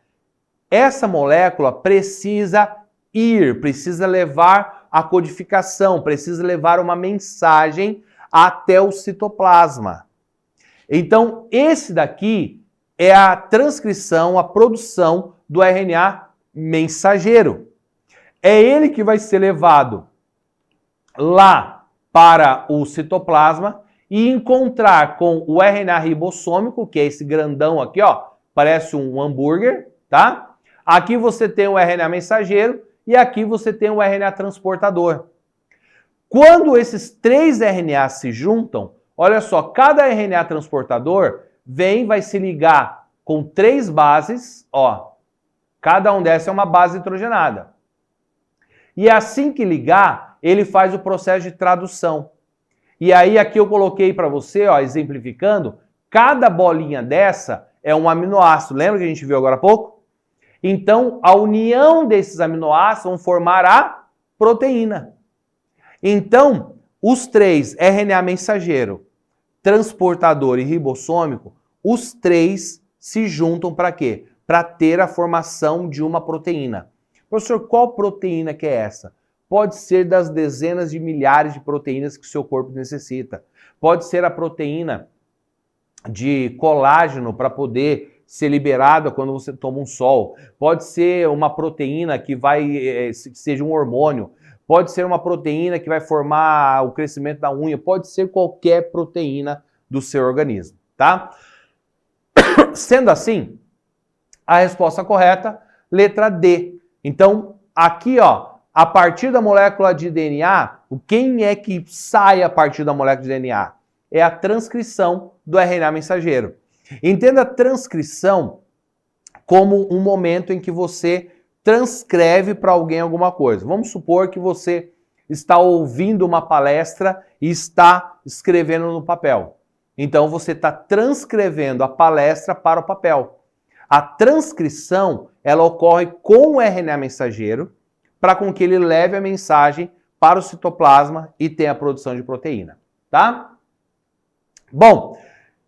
essa molécula precisa levar a codificação, precisa levar uma mensagem até o citoplasma. Então, esse daqui é a transcrição, a produção do RNA mensageiro. É ele que vai ser levado lá para o citoplasma e encontrar com o RNA ribossômico, que é esse grandão aqui, ó, parece um hambúrguer, tá? Aqui você tem o RNA mensageiro e aqui você tem o RNA transportador. Quando esses 3 RNAs se juntam, olha só, cada RNA transportador vai se ligar com 3 bases, ó, cada um dessas é uma base nitrogenada. E assim que ligar, ele faz o processo de tradução. E aí aqui eu coloquei para você, ó, exemplificando, cada bolinha dessa é um aminoácido. Lembra que a gente viu agora há pouco? Então, a união desses aminoácidos vão formar a proteína. Então, os 3, RNA mensageiro, transportador e ribossômico, os 3 se juntam para quê? Para ter a formação de uma proteína. Professor, qual proteína que é essa? Pode ser das dezenas de milhares de proteínas que o seu corpo necessita. Pode ser a proteína de colágeno para poder ser liberada quando você toma um sol. Pode ser uma proteína que seja um hormônio. Pode ser uma proteína que vai formar o crescimento da unha. Pode ser qualquer proteína do seu organismo, tá? Sendo assim, a resposta correta, letra D. Então, aqui, ó, a partir da molécula de DNA, quem é que sai a partir da molécula de DNA? É a transcrição do RNA mensageiro. Entenda a transcrição como um momento em que você transcreve para alguém alguma coisa. Vamos supor que você está ouvindo uma palestra e está escrevendo no papel. Então você está transcrevendo a palestra para o papel. A transcrição, ela ocorre com o RNA mensageiro para com que ele leve a mensagem para o citoplasma e tenha a produção de proteína, tá? Bom,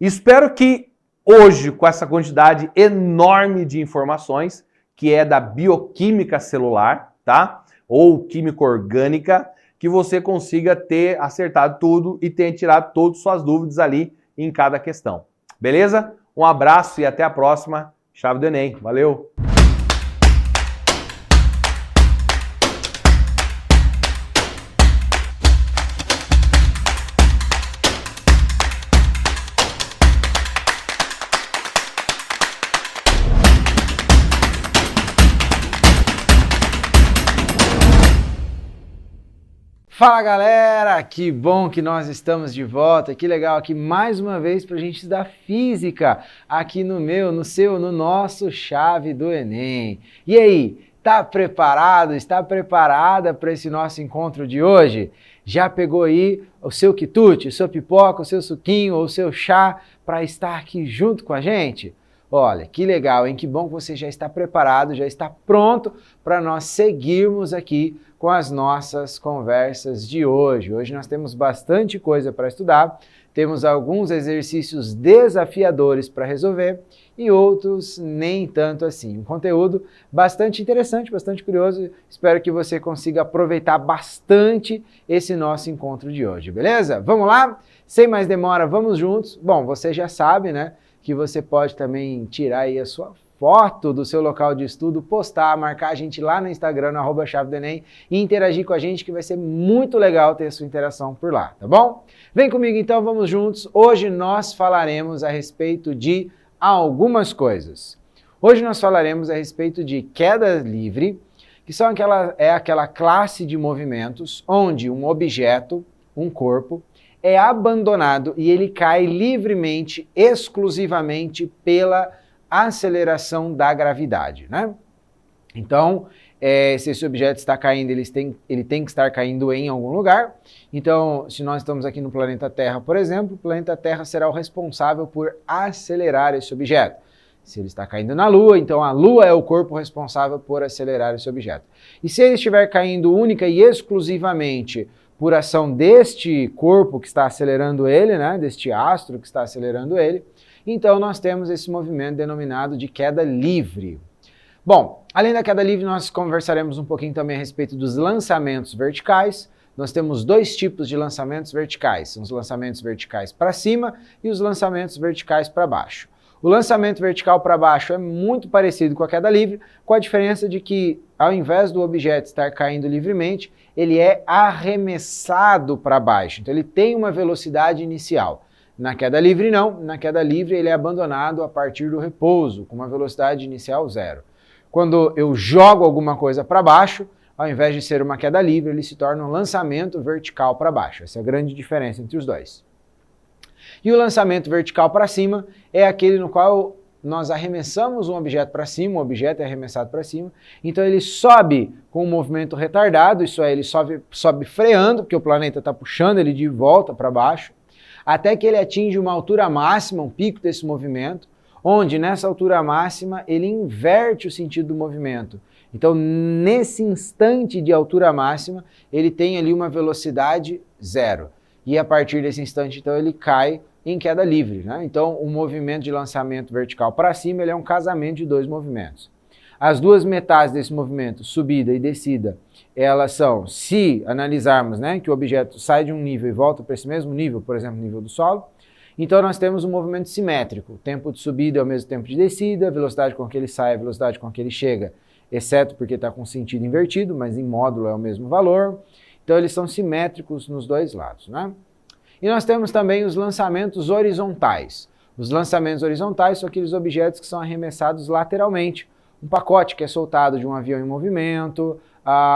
espero que Hoje, com essa quantidade enorme de informações, que é da bioquímica celular, tá? Ou química orgânica, que você consiga ter acertado tudo e ter tirado todas as suas dúvidas ali em cada questão. Beleza? Um abraço e até a próxima Chave do Enem. Valeu! Fala galera, que bom que nós estamos de volta, que legal aqui mais uma vez para a gente estudar física aqui no meu, no seu, no nosso Chave do Enem. E aí, tá preparado, está preparada para esse nosso encontro de hoje? Já pegou aí o seu quitute, o seu pipoca, o seu suquinho ou o seu chá para estar aqui junto com a gente? Olha, que legal, hein? Que bom que você já está preparado, já está pronto para nós seguirmos aqui com as nossas conversas de hoje. Hoje nós temos bastante coisa para estudar, temos alguns exercícios desafiadores para resolver e outros nem tanto assim. Um conteúdo bastante interessante, bastante curioso. Espero que você consiga aproveitar bastante esse nosso encontro de hoje, beleza? Vamos lá? Sem mais demora, vamos juntos. Bom, você já sabe, né, que você pode também tirar aí a sua foto do seu local de estudo, postar, marcar a gente lá no Instagram, no @chave do Enem e interagir com a gente, que vai ser muito legal ter a sua interação por lá, tá bom? Vem comigo então, vamos juntos. Hoje nós falaremos a respeito de algumas coisas. Hoje nós falaremos a respeito de queda livre, que são aquela classe de movimentos onde um objeto, um corpo, é abandonado e ele cai livremente, exclusivamente pela aceleração da gravidade, né? Então, se esse objeto está caindo, ele tem que estar caindo em algum lugar. Então, se nós estamos aqui no planeta Terra, por exemplo, o planeta Terra será o responsável por acelerar esse objeto. Se ele está caindo na Lua, então a Lua é o corpo responsável por acelerar esse objeto. E se ele estiver caindo única e exclusivamente por ação deste corpo que está acelerando ele, né, deste astro que está acelerando ele, então nós temos esse movimento denominado de queda livre. Bom, além da queda livre, nós conversaremos um pouquinho também a respeito dos lançamentos verticais. Nós temos dois tipos de lançamentos verticais, são os lançamentos verticais para cima e os lançamentos verticais para baixo. O lançamento vertical para baixo é muito parecido com a queda livre, com a diferença de que, ao invés do objeto estar caindo livremente, ele é arremessado para baixo. Então ele tem uma velocidade inicial. Na queda livre não, na queda livre ele é abandonado a partir do repouso, com uma velocidade inicial zero. Quando eu jogo alguma coisa para baixo, ao invés de ser uma queda livre, ele se torna um lançamento vertical para baixo. Essa é a grande diferença entre os dois. E o lançamento vertical para cima é aquele no qual nós arremessamos um objeto para cima, o objeto é arremessado para cima, então ele sobe com um movimento retardado, isso é, ele sobe freando, porque o planeta está puxando ele de volta para baixo, até que ele atinge uma altura máxima, um pico desse movimento, onde nessa altura máxima ele inverte o sentido do movimento. Então, nesse instante de altura máxima, ele tem ali uma velocidade zero. E a partir desse instante, então, ele cai em queda livre, né? Então, o movimento de lançamento vertical para cima, ele é um casamento de dois movimentos. As duas metades desse movimento, subida e descida, elas são, se analisarmos, né, que o objeto sai de um nível e volta para esse mesmo nível, por exemplo, nível do solo, então nós temos um movimento simétrico. O tempo de subida é o mesmo tempo de descida, a velocidade com que ele sai é a velocidade com que ele chega, exceto porque está com sentido invertido, mas em módulo é o mesmo valor. Então eles são simétricos nos dois lados, né? E nós temos também os lançamentos horizontais. Os lançamentos horizontais são aqueles objetos que são arremessados lateralmente. Um pacote que é soltado de um avião em movimento,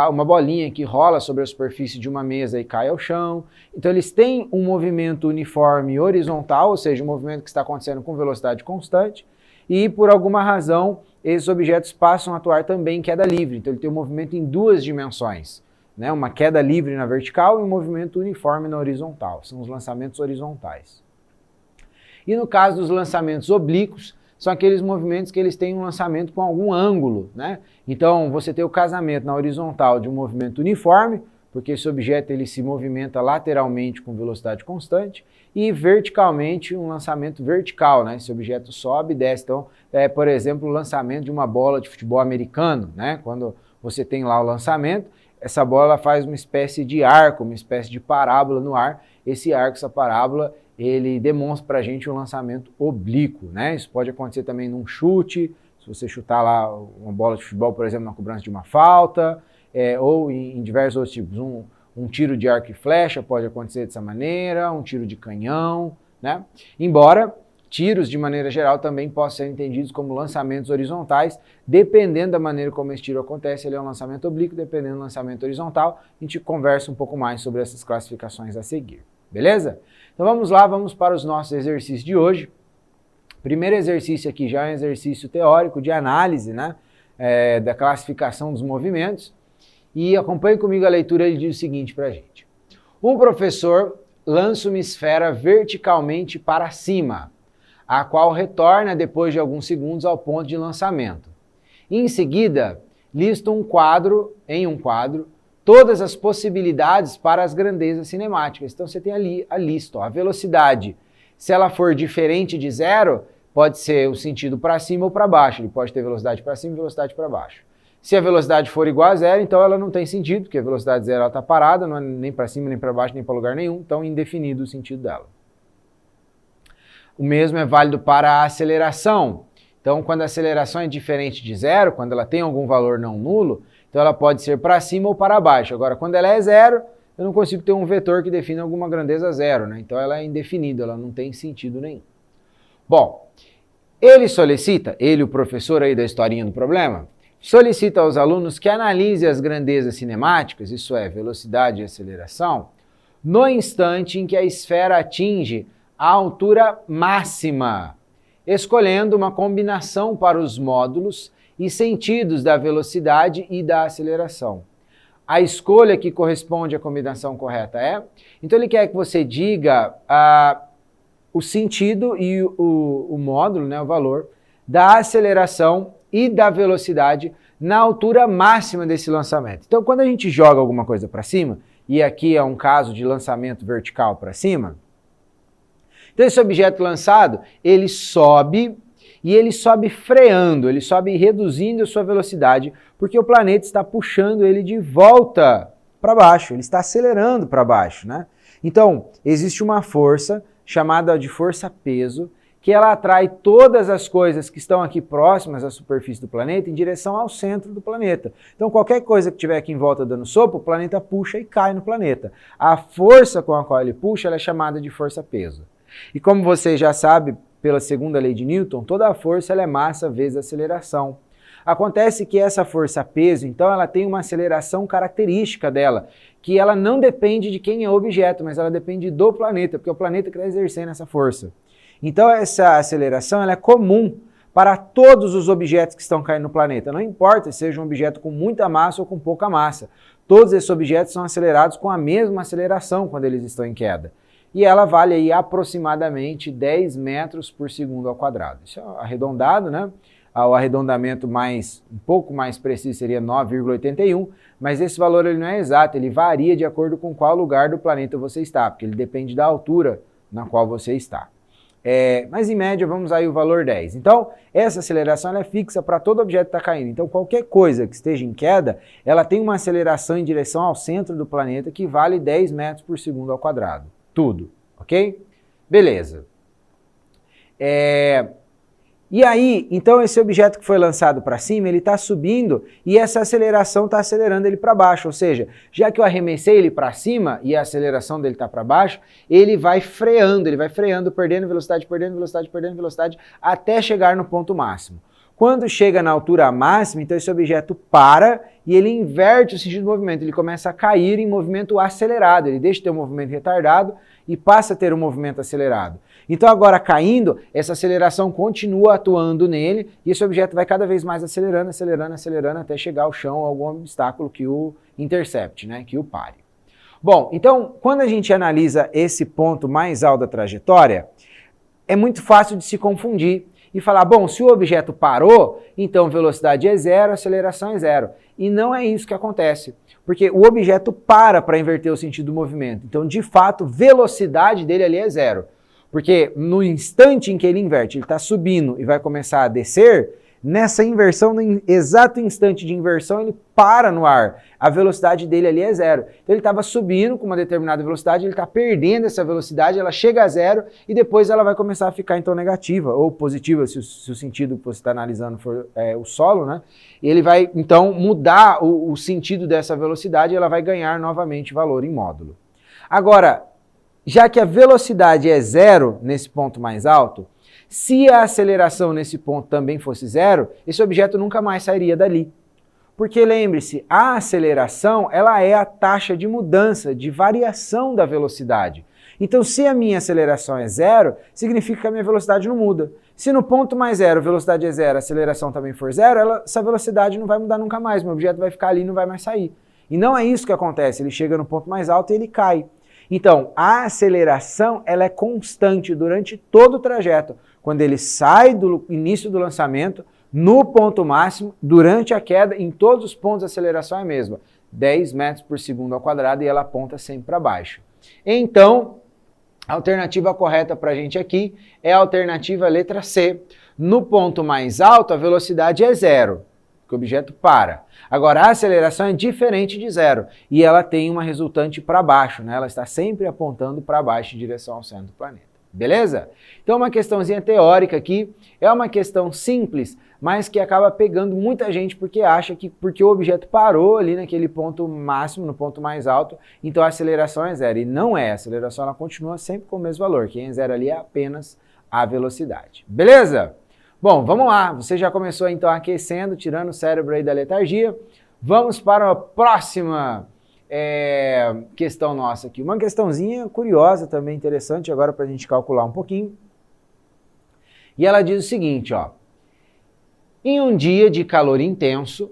uma bolinha que rola sobre a superfície de uma mesa e cai ao chão. Então eles têm um movimento uniforme horizontal, ou seja, um movimento que está acontecendo com velocidade constante, e por alguma razão esses objetos passam a atuar também em queda livre. Então ele tem um movimento em duas dimensões, né? Uma queda livre na vertical e um movimento uniforme na horizontal. São os lançamentos horizontais. E no caso dos lançamentos oblíquos, são aqueles movimentos que eles têm um lançamento com algum ângulo, né? Então, você tem o casamento na horizontal de um movimento uniforme, porque esse objeto ele se movimenta lateralmente com velocidade constante, e verticalmente um lançamento vertical, né? Esse objeto sobe e desce. Então, por exemplo, o lançamento de uma bola de futebol americano, né? Quando você tem lá o lançamento, essa bola faz uma espécie de arco, uma espécie de parábola no ar. Esse arco, essa parábola, ele demonstra para a gente um lançamento oblíquo, né? Isso pode acontecer também num chute, se você chutar lá uma bola de futebol, por exemplo, na cobrança de uma falta, ou em diversos outros tipos. Um tiro de arco e flecha pode acontecer dessa maneira, um tiro de canhão, né? Embora tiros, de maneira geral, também possam ser entendidos como lançamentos horizontais, dependendo da maneira como esse tiro acontece. Ele é um lançamento oblíquo, dependendo do lançamento horizontal. A gente conversa um pouco mais sobre essas classificações a seguir, beleza? Então vamos lá, vamos para os nossos exercícios de hoje. Primeiro exercício aqui já é um exercício teórico de análise, né, da classificação dos movimentos. E acompanhe comigo a leitura, ele diz o seguinte para a gente. Um professor lança uma esfera verticalmente para cima, a qual retorna depois de alguns segundos ao ponto de lançamento. Em seguida, lista em um quadro todas as possibilidades para as grandezas cinemáticas. Então você tem ali a lista, ó, a velocidade. Se ela for diferente de zero, pode ser o sentido para cima ou para baixo. Ele pode ter velocidade para cima e velocidade para baixo. Se a velocidade for igual a zero, então ela não tem sentido, porque a velocidade zero está parada, não é nem para cima, nem para baixo, nem para lugar nenhum, então indefinido o sentido dela. O mesmo é válido para a aceleração. Então, quando a aceleração é diferente de zero, quando ela tem algum valor não nulo, então ela pode ser para cima ou para baixo. Agora, quando ela é zero, eu não consigo ter um vetor que define alguma grandeza zero, né? Então ela é indefinida, ela não tem sentido nenhum. Bom, ele, o professor aí da historinha do problema, solicita aos alunos que analisem as grandezas cinemáticas, isso é, velocidade e aceleração, no instante em que a esfera atinge a altura máxima, escolhendo uma combinação para os módulos e sentidos da velocidade e da aceleração. A escolha que corresponde à combinação correta é... Então ele quer que você diga o sentido e o módulo, né, o valor, da aceleração e da velocidade na altura máxima desse lançamento. Então quando a gente joga alguma coisa para cima, e aqui é um caso de lançamento vertical para cima, então esse objeto lançado, ele sobe, e ele sobe freando, ele sobe reduzindo a sua velocidade, porque o planeta está puxando ele de volta para baixo, ele está acelerando para baixo, né? Então, existe uma força chamada de força-peso, que ela atrai todas as coisas que estão aqui próximas à superfície do planeta em direção ao centro do planeta. Então, qualquer coisa que estiver aqui em volta dando sopa, o planeta puxa e cai no planeta. A força com a qual ele puxa, ela é chamada de força-peso. E como você já sabe, pela segunda lei de Newton, toda a força ela é massa vezes aceleração. Acontece que essa força-peso, então, ela tem uma aceleração característica dela, que ela não depende de quem é o objeto, mas ela depende do planeta, porque é o planeta que está exercendo essa força. Então, essa aceleração ela é comum para todos os objetos que estão caindo no planeta. Não importa se seja um objeto com muita massa ou com pouca massa. Todos esses objetos são acelerados com a mesma aceleração quando eles estão em queda. E ela vale aí aproximadamente 10 metros por segundo ao quadrado. Isso é arredondado, né? O arredondamento um pouco mais preciso seria 9,81, mas esse valor ele não é exato, ele varia de acordo com qual lugar do planeta você está, porque ele depende da altura na qual você está. Mas em média vamos aí o valor 10. Então, essa aceleração ela é fixa para todo objeto que está caindo. Então, qualquer coisa que esteja em queda, ela tem uma aceleração em direção ao centro do planeta que vale 10 metros por segundo ao quadrado. Tudo, ok? Beleza. E aí, então esse objeto que foi lançado para cima, ele está subindo e essa aceleração está acelerando ele para baixo. Ou seja, já que eu arremessei ele para cima e a aceleração dele está para baixo, ele vai freando, perdendo velocidade, perdendo velocidade, até chegar no ponto máximo. Quando chega na altura máxima, então esse objeto para e ele inverte o sentido do movimento, ele começa a cair em movimento acelerado, ele deixa de ter um movimento retardado e passa a ter um movimento acelerado. Então agora caindo, essa aceleração continua atuando nele e esse objeto vai cada vez mais acelerando, até chegar ao chão ou algum obstáculo que o intercepte, né, que o pare. Bom, então quando a gente analisa esse ponto mais alto da trajetória, é muito fácil de se confundir e falar, bom, se o objeto parou, então velocidade é zero, aceleração é zero. E não é isso que acontece. Porque o objeto para inverter o sentido do movimento. Então, de fato, velocidade dele ali é zero. Porque no instante em que ele inverte, ele está subindo e vai começar a descer, nessa inversão, no exato instante de inversão, ele para no ar. A velocidade dele ali é zero. Então ele estava subindo com uma determinada velocidade, ele está perdendo essa velocidade, ela chega a zero e depois ela vai começar a ficar então negativa ou positiva, se o sentido que você está analisando for o solo, né? E ele vai então mudar o sentido dessa velocidade e ela vai ganhar novamente valor em módulo. Agora, já que a velocidade é zero nesse ponto mais alto, se a aceleração nesse ponto também fosse zero, esse objeto nunca mais sairia dali. Porque lembre-se, a aceleração ela é a taxa de mudança, de variação da velocidade. Então, se a minha aceleração é zero, significa que a minha velocidade não muda. Se no ponto mais zero, a velocidade é zero, a aceleração também for zero, essa velocidade não vai mudar nunca mais, meu objeto vai ficar ali e não vai mais sair. E não é isso que acontece, ele chega no ponto mais alto e ele cai. Então, a aceleração ela é constante durante todo o trajeto. Quando ele sai do início do lançamento, no ponto máximo, durante a queda, em todos os pontos a aceleração é a mesma. 10 metros por segundo ao quadrado e ela aponta sempre para baixo. Então, a alternativa correta para a gente aqui é a alternativa letra C. No ponto mais alto, a velocidade é zero, que o objeto para. Agora, a aceleração é diferente de zero e ela tem uma resultante para baixo, né? Ela está sempre apontando para baixo em direção ao centro do planeta. Beleza? Então, uma questãozinha teórica aqui, é uma questão simples, mas que acaba pegando muita gente porque acha que porque o objeto parou ali naquele ponto máximo, no ponto mais alto, então a aceleração é zero. E não é, a aceleração ela continua sempre com o mesmo valor, quem é zero ali é apenas a velocidade. Beleza? Bom, vamos lá, você já começou então aquecendo, tirando o cérebro aí da letargia. Vamos para a próxima questão nossa aqui. Uma questãozinha curiosa também, interessante agora para a gente calcular um pouquinho. E ela diz o seguinte, ó. Em um dia de calor intenso,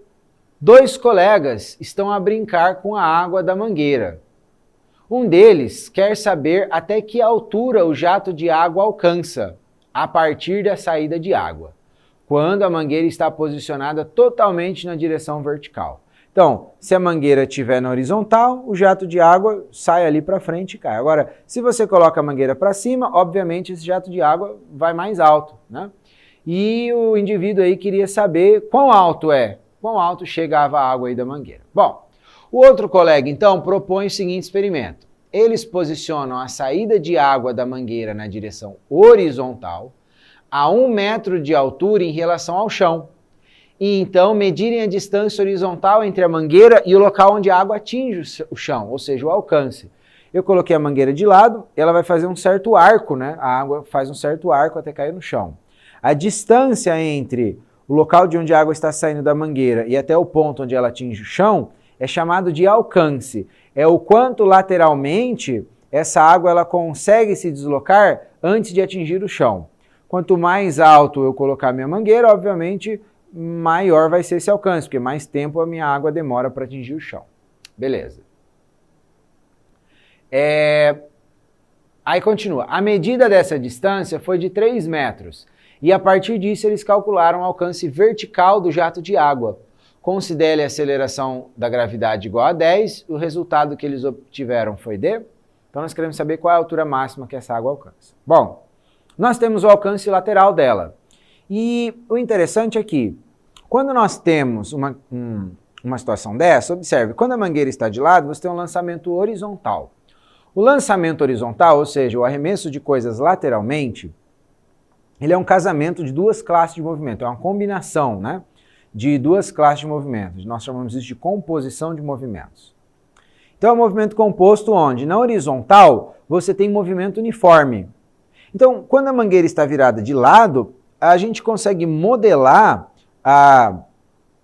2 colegas estão a brincar com a água da mangueira. Um deles quer saber até que altura o jato de água alcança a partir da saída de água, quando a mangueira está posicionada totalmente na direção vertical. Então, se a mangueira estiver na horizontal, o jato de água sai ali para frente e cai. Agora, se você coloca a mangueira para cima, obviamente esse jato de água vai mais alto, né? E o indivíduo aí queria saber quão alto chegava a água aí da mangueira. Bom, o outro colega então propõe o seguinte experimento. Eles posicionam a saída de água da mangueira na direção horizontal a 1 metro de altura em relação ao chão. E então medirem a distância horizontal entre a mangueira e o local onde a água atinge o chão, ou seja, o alcance. Eu coloquei a mangueira de lado, ela vai fazer um certo arco, né? A água faz um certo arco até cair no chão. A distância entre o local de onde a água está saindo da mangueira e até o ponto onde ela atinge o chão é chamado de alcance. É o quanto lateralmente essa água ela consegue se deslocar antes de atingir o chão. Quanto mais alto eu colocar a minha mangueira, obviamente, maior vai ser esse alcance, porque mais tempo a minha água demora para atingir o chão. Beleza. Aí continua. A medida dessa distância foi de 3 metros. E a partir disso eles calcularam o alcance vertical do jato de água. Considere a aceleração da gravidade igual a 10. O resultado que eles obtiveram foi D. Então nós queremos saber qual é a altura máxima que essa água alcança. Bom, nós temos o alcance lateral dela. E o interessante é que, quando nós temos uma situação dessa, observe, quando a mangueira está de lado, você tem um lançamento horizontal. O lançamento horizontal, ou seja, o arremesso de coisas lateralmente, ele é um casamento de 2 classes de movimento, é uma combinação, né, de 2 classes de movimentos. Nós chamamos isso de composição de movimentos. Então é um movimento composto onde, na horizontal, você tem movimento uniforme. Então, quando a mangueira está virada de lado, a gente consegue modelar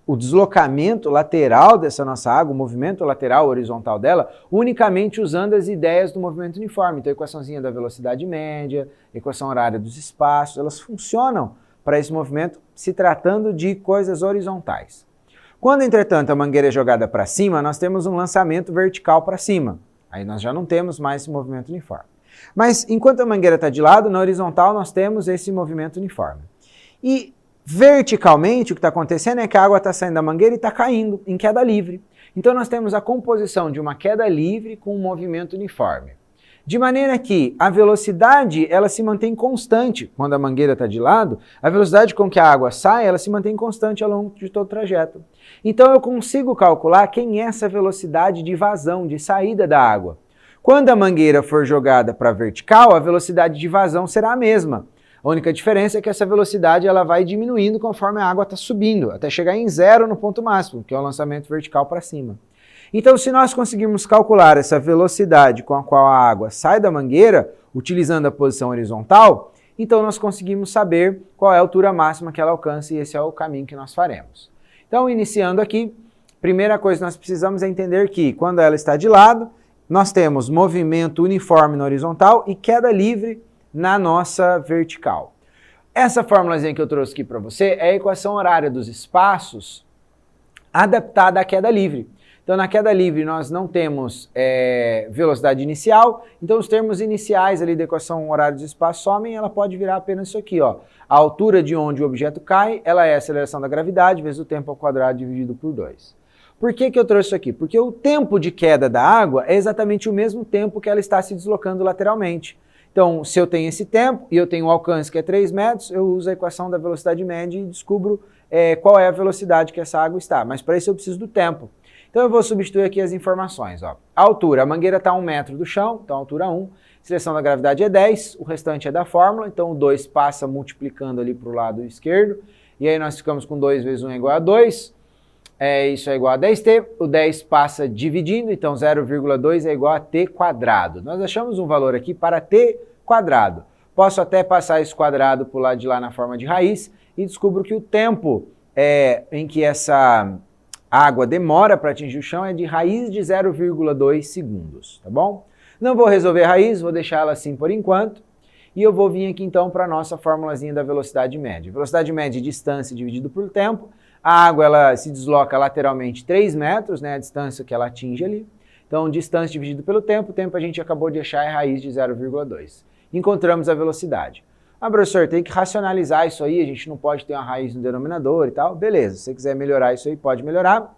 o deslocamento lateral dessa nossa água, o movimento lateral horizontal dela, unicamente usando as ideias do movimento uniforme. Então, a equaçãozinha da velocidade média, equação horária dos espaços, elas funcionam para esse movimento se tratando de coisas horizontais. Quando, entretanto, a mangueira é jogada para cima, nós temos um lançamento vertical para cima. Aí nós já não temos mais esse movimento uniforme. Mas, enquanto a mangueira está de lado, na horizontal nós temos esse movimento uniforme. E, verticalmente, o que está acontecendo é que a água está saindo da mangueira e está caindo em queda livre. Então nós temos a composição de uma queda livre com um movimento uniforme. De maneira que a velocidade ela se mantém constante quando a mangueira está de lado, a velocidade com que a água sai ela se mantém constante ao longo de todo o trajeto. Então eu consigo calcular quem é essa velocidade de vazão, de saída da água. Quando a mangueira for jogada para a vertical, a velocidade de vazão será a mesma. A única diferença é que essa velocidade ela vai diminuindo conforme a água está subindo, até chegar em zero no ponto máximo, que é o lançamento vertical para cima. Então, se nós conseguirmos calcular essa velocidade com a qual a água sai da mangueira, utilizando a posição horizontal, então nós conseguimos saber qual é a altura máxima que ela alcança e esse é o caminho que nós faremos. Então, iniciando aqui, primeira coisa que nós precisamos é entender que quando ela está de lado, nós temos movimento uniforme na horizontal e queda livre na nossa vertical. Essa fórmulazinha que eu trouxe aqui para você é a equação horária dos espaços adaptada à queda livre. Então, na queda livre, nós não temos velocidade inicial, então os termos iniciais ali da equação horária dos espaços somem, ela pode virar apenas isso aqui, ó. A altura de onde o objeto cai, ela é a aceleração da gravidade vezes o tempo ao quadrado dividido por 2. Por que eu trouxe isso aqui? Porque o tempo de queda da água é exatamente o mesmo tempo que ela está se deslocando lateralmente. Então, se eu tenho esse tempo e eu tenho um alcance que é 3 metros, eu uso a equação da velocidade média e descubro qual é a velocidade que essa água está. Mas para isso eu preciso do tempo. Então eu vou substituir aqui as informações. Ó. A altura, a mangueira está a 1 metro do chão, então altura 1. Seleção da gravidade é 10, o restante é da fórmula, então o 2 passa multiplicando ali para o lado esquerdo. E aí nós ficamos com 2 vezes 1 é igual a 2. Isso é igual a 10t, o 10 passa dividindo, então 0,2 é igual a t quadrado. Nós achamos um valor aqui para t quadrado. Posso até passar esse quadrado para o lado de lá na forma de raiz e descubro que o tempo em que essa água demora para atingir o chão é de raiz de 0,2 segundos, tá bom? Não vou resolver a raiz, vou deixar ela assim por enquanto. E eu vou vir aqui então para a nossa formulazinha da velocidade média. Velocidade média é distância dividido por tempo. A água ela se desloca lateralmente 3 metros, né, a distância que ela atinge ali. Então, distância dividido pelo tempo, o tempo a gente acabou de achar é raiz de 0,2. Encontramos a velocidade. Ah, professor, tem que racionalizar isso aí, a gente não pode ter uma raiz no denominador e tal. Beleza, se você quiser melhorar isso aí, pode melhorar.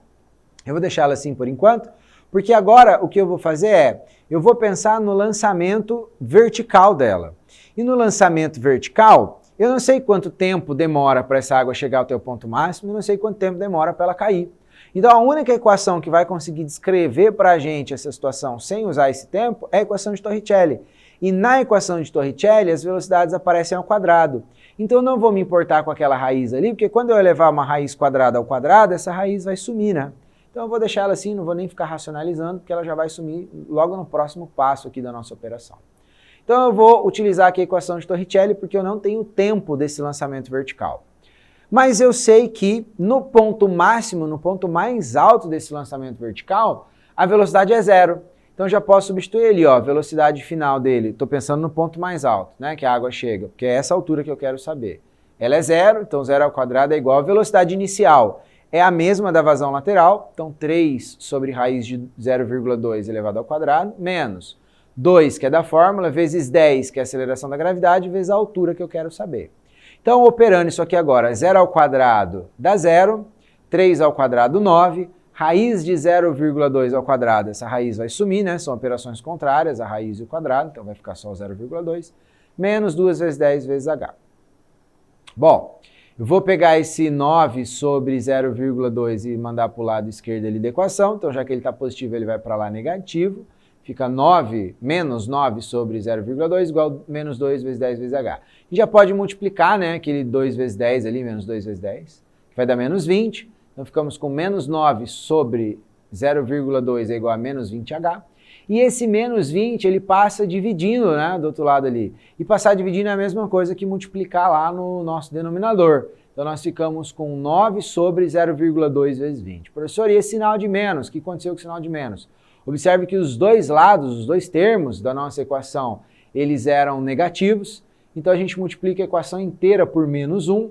Eu vou deixar ela assim por enquanto, porque agora o que eu vou fazer eu vou pensar no lançamento vertical dela. E no lançamento vertical, eu não sei quanto tempo demora para essa água chegar ao teu ponto máximo, eu não sei quanto tempo demora para ela cair. Então a única equação que vai conseguir descrever para a gente essa situação sem usar esse tempo é a equação de Torricelli. E na equação de Torricelli as velocidades aparecem ao quadrado. Então eu não vou me importar com aquela raiz ali, porque quando eu elevar uma raiz quadrada ao quadrado, essa raiz vai sumir, né? Então eu vou deixar ela assim, não vou nem ficar racionalizando, porque ela já vai sumir logo no próximo passo aqui da nossa operação. Então eu vou utilizar aqui a equação de Torricelli, porque eu não tenho tempo desse lançamento vertical. Mas eu sei que no ponto máximo, no ponto mais alto desse lançamento vertical, a velocidade é 0. Então já posso substituir ali, ó, a velocidade final dele. Estou pensando no ponto mais alto, né, que a água chega, porque é essa altura que eu quero saber. Ela é 0, então 0 ao quadrado é igual à velocidade inicial. É a mesma da vazão lateral, então 3 sobre raiz de 0,2 elevado ao quadrado, menos 2, que é da fórmula, vezes 10, que é a aceleração da gravidade, vezes a altura que eu quero saber. Então, operando isso aqui agora, 0 ao quadrado dá 0, 3 ao quadrado 9, raiz de 0,2 ao quadrado, essa raiz vai sumir, né? São operações contrárias, a raiz e o quadrado, então vai ficar só 0,2, menos 2 vezes 10 vezes h. Bom, eu vou pegar esse 9 sobre 0,2 e mandar para o lado esquerdo ali da equação, então já que ele está positivo, ele vai para lá negativo, fica 9 menos 9 sobre 0,2 igual a menos 2 vezes 10 vezes h. E já pode multiplicar, né, aquele 2 vezes 10 ali, menos 2 vezes 10, que vai dar menos 20. Então ficamos com menos 9 sobre 0,2 é igual a menos 20h. E esse menos 20 ele passa dividindo, né, do outro lado ali. E passar dividindo é a mesma coisa que multiplicar lá no nosso denominador. Então nós ficamos com 9 sobre 0,2 vezes 20. Professor, e esse sinal de menos? O que aconteceu com o sinal de menos? Observe que os dois lados, os dois termos da nossa equação, eles eram negativos. Então a gente multiplica a equação inteira por menos 1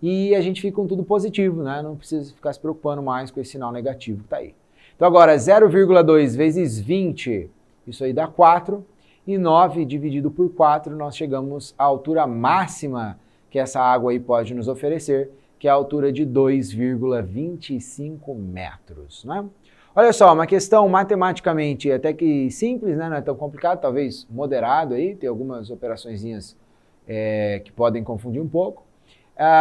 e a gente fica com tudo positivo, né? Não precisa ficar se preocupando mais com esse sinal negativo que está aí. Então agora 0,2 vezes 20, isso aí dá 4. E 9 dividido por 4, nós chegamos à altura máxima que essa água aí pode nos oferecer, que é a altura de 2,25 metros, né? Olha só, uma questão matematicamente até que simples, né? Não é tão complicado, talvez moderado aí, tem algumas operaçõezinhas que podem confundir um pouco.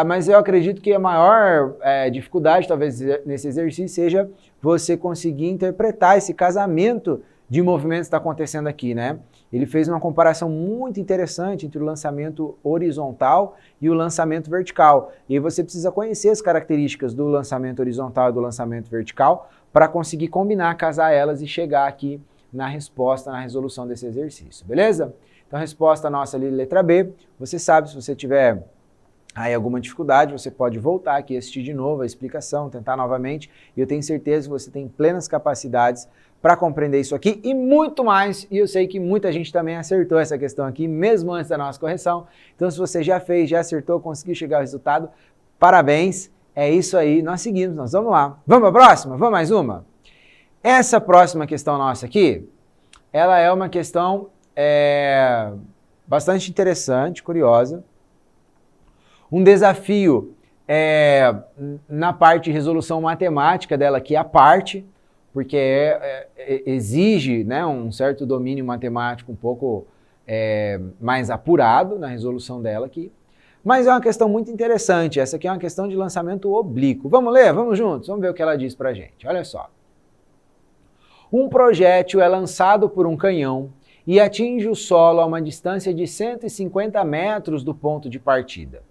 Mas eu acredito que a maior dificuldade, talvez, nesse exercício seja você conseguir interpretar esse casamento de movimentos que está acontecendo aqui, né? Ele fez uma comparação muito interessante entre o lançamento horizontal e o lançamento vertical. E aí você precisa conhecer as características do lançamento horizontal e do lançamento vertical para conseguir combinar, casar elas e chegar aqui na resposta, na resolução desse exercício, beleza? Então a resposta nossa ali, letra B, você sabe, se você tiver aí alguma dificuldade, você pode voltar aqui, assistir de novo a explicação, tentar novamente, e eu tenho certeza que você tem plenas capacidades para compreender isso aqui e muito mais, e eu sei que muita gente também acertou essa questão aqui, mesmo antes da nossa correção. Então se você já fez, já acertou, conseguiu chegar ao resultado, parabéns, é isso aí, nós seguimos, nós vamos lá. Vamos para a próxima? Vamos mais uma? Essa próxima questão nossa aqui, ela é uma questão bastante interessante, curiosa, um desafio na parte de resolução matemática dela aqui, a parte, porque exige, né, um certo domínio matemático um pouco mais apurado na resolução dela aqui. Mas é uma questão muito interessante, essa aqui é uma questão de lançamento oblíquo. Vamos ler? Vamos juntos? Vamos ver o que ela diz pra gente. Olha só. Um projétil é lançado por um canhão e atinge o solo a uma distância de 150 metros do ponto de partida.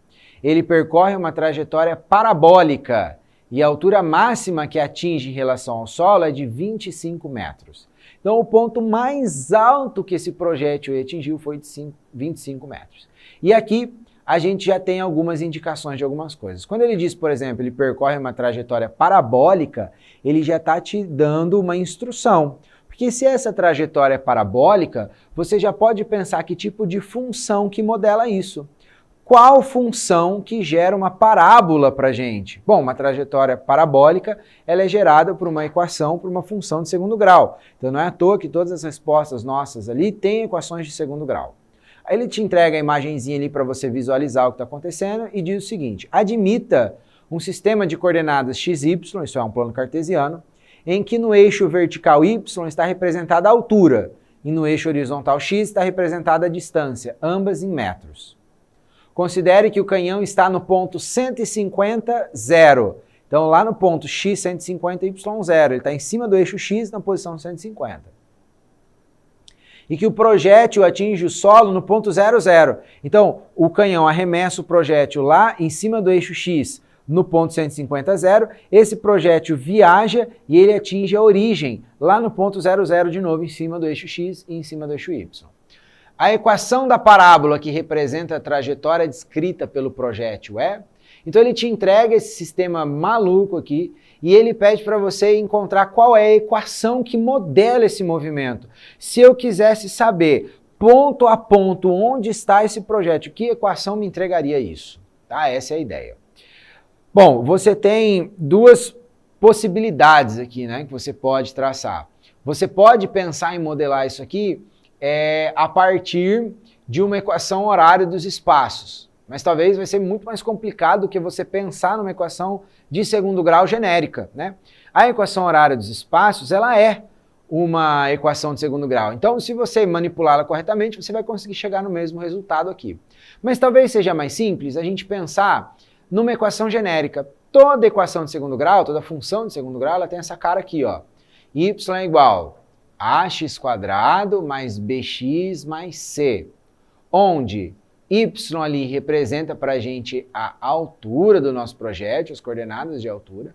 Ele percorre uma trajetória parabólica e a altura máxima que atinge em relação ao solo é de 25 metros. Então, o ponto mais alto que esse projétil atingiu foi de 25 metros. E aqui a gente já tem algumas indicações de algumas coisas. Quando ele diz, por exemplo, ele percorre uma trajetória parabólica, ele já está te dando uma instrução. Porque se essa trajetória é parabólica, você já pode pensar que tipo de função que modela isso. Qual função que gera uma parábola para a gente? Bom, uma trajetória parabólica, ela é gerada por uma equação, por uma função de segundo grau. Então não é à toa que todas as respostas nossas ali têm equações de segundo grau. Aí ele te entrega a imagenzinha ali para você visualizar o que está acontecendo e diz o seguinte: admita um sistema de coordenadas x, y, isso é um plano cartesiano, em que no eixo vertical y está representada a altura e no eixo horizontal x está representada a distância, ambas em metros. Considere que o canhão está no ponto 150, 0. Então, lá no ponto x, 150, y, 0. Ele está em cima do eixo x na posição 150. E que o projétil atinge o solo no ponto 0, 0. Então, o canhão arremessa o projétil lá em cima do eixo x no ponto 150, 0. Esse projétil viaja e ele atinge a origem lá no ponto 0, 0 de novo, em cima do eixo x e em cima do eixo y. A equação da parábola que representa a trajetória descrita pelo projétil então ele te entrega esse sistema maluco aqui e ele pede para você encontrar qual é a equação que modela esse movimento. Se eu quisesse saber ponto a ponto onde está esse projétil, que equação me entregaria isso? Tá? Essa é a ideia. Bom, você tem duas possibilidades aqui, né, que você pode traçar. Você pode pensar em modelar isso aqui a partir de uma equação horária dos espaços. Mas talvez vai ser muito mais complicado do que você pensar numa equação de segundo grau genérica, né? A equação horária dos espaços, ela é uma equação de segundo grau. Então, se você manipulá-la corretamente, você vai conseguir chegar no mesmo resultado aqui. Mas talvez seja mais simples a gente pensar numa equação genérica. Toda equação de segundo grau, toda função de segundo grau, ela tem essa cara aqui, ó. Y é igual ax² mais bx mais c, onde y ali representa para a gente a altura do nosso projétil, as coordenadas de altura,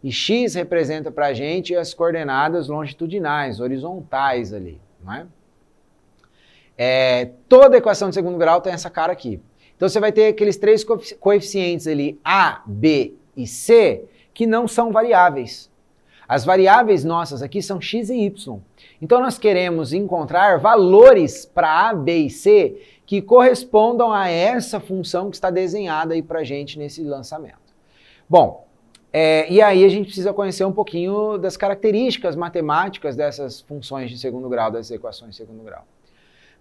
e x representa para a gente as coordenadas longitudinais, horizontais ali, não é? Toda equação de segundo grau tem essa cara aqui. Então você vai ter aqueles três coeficientes ali, a, b e c, que não são variáveis. As variáveis nossas aqui são x e y. Então nós queremos encontrar valores para a, b e c que correspondam a essa função que está desenhada aí para a gente nesse lançamento. Bom, e aí a gente precisa conhecer um pouquinho das características matemáticas dessas funções de segundo grau, dessas equações de segundo grau.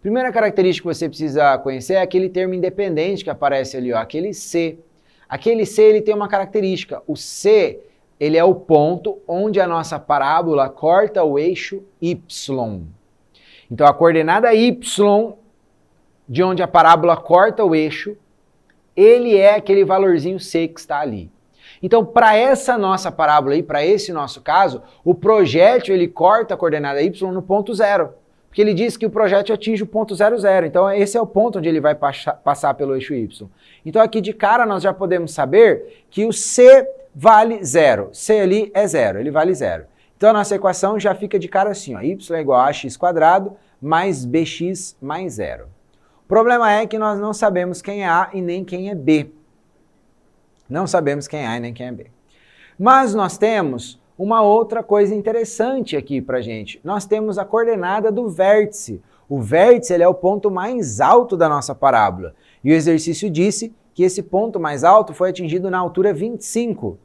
Primeira característica que você precisa conhecer é aquele termo independente que aparece ali, ó, aquele c. Aquele c ele tem uma característica, o c ele é o ponto onde a nossa parábola corta o eixo Y. Então, a coordenada Y, de onde a parábola corta o eixo, ele é aquele valorzinho C que está ali. Então, para essa nossa parábola aí, para esse nosso caso, o projétil ele corta a coordenada Y no ponto 0. Porque ele diz que o projétil atinge o ponto 0, 0. Então, esse é o ponto onde ele vai passar pelo eixo Y. Então, aqui de cara, nós já podemos saber que o C vale 0. C ali é 0, ele vale 0. Então, a nossa equação já fica de cara assim, ó, y é igual a ax² mais bx mais 0. O problema é que nós não sabemos quem é A e nem quem é B. Não sabemos quem é A e nem quem é B. Mas nós temos uma outra coisa interessante aqui pra gente. Nós temos a coordenada do vértice. O vértice ele é o ponto mais alto da nossa parábola. E o exercício disse que esse ponto mais alto foi atingido na altura 25.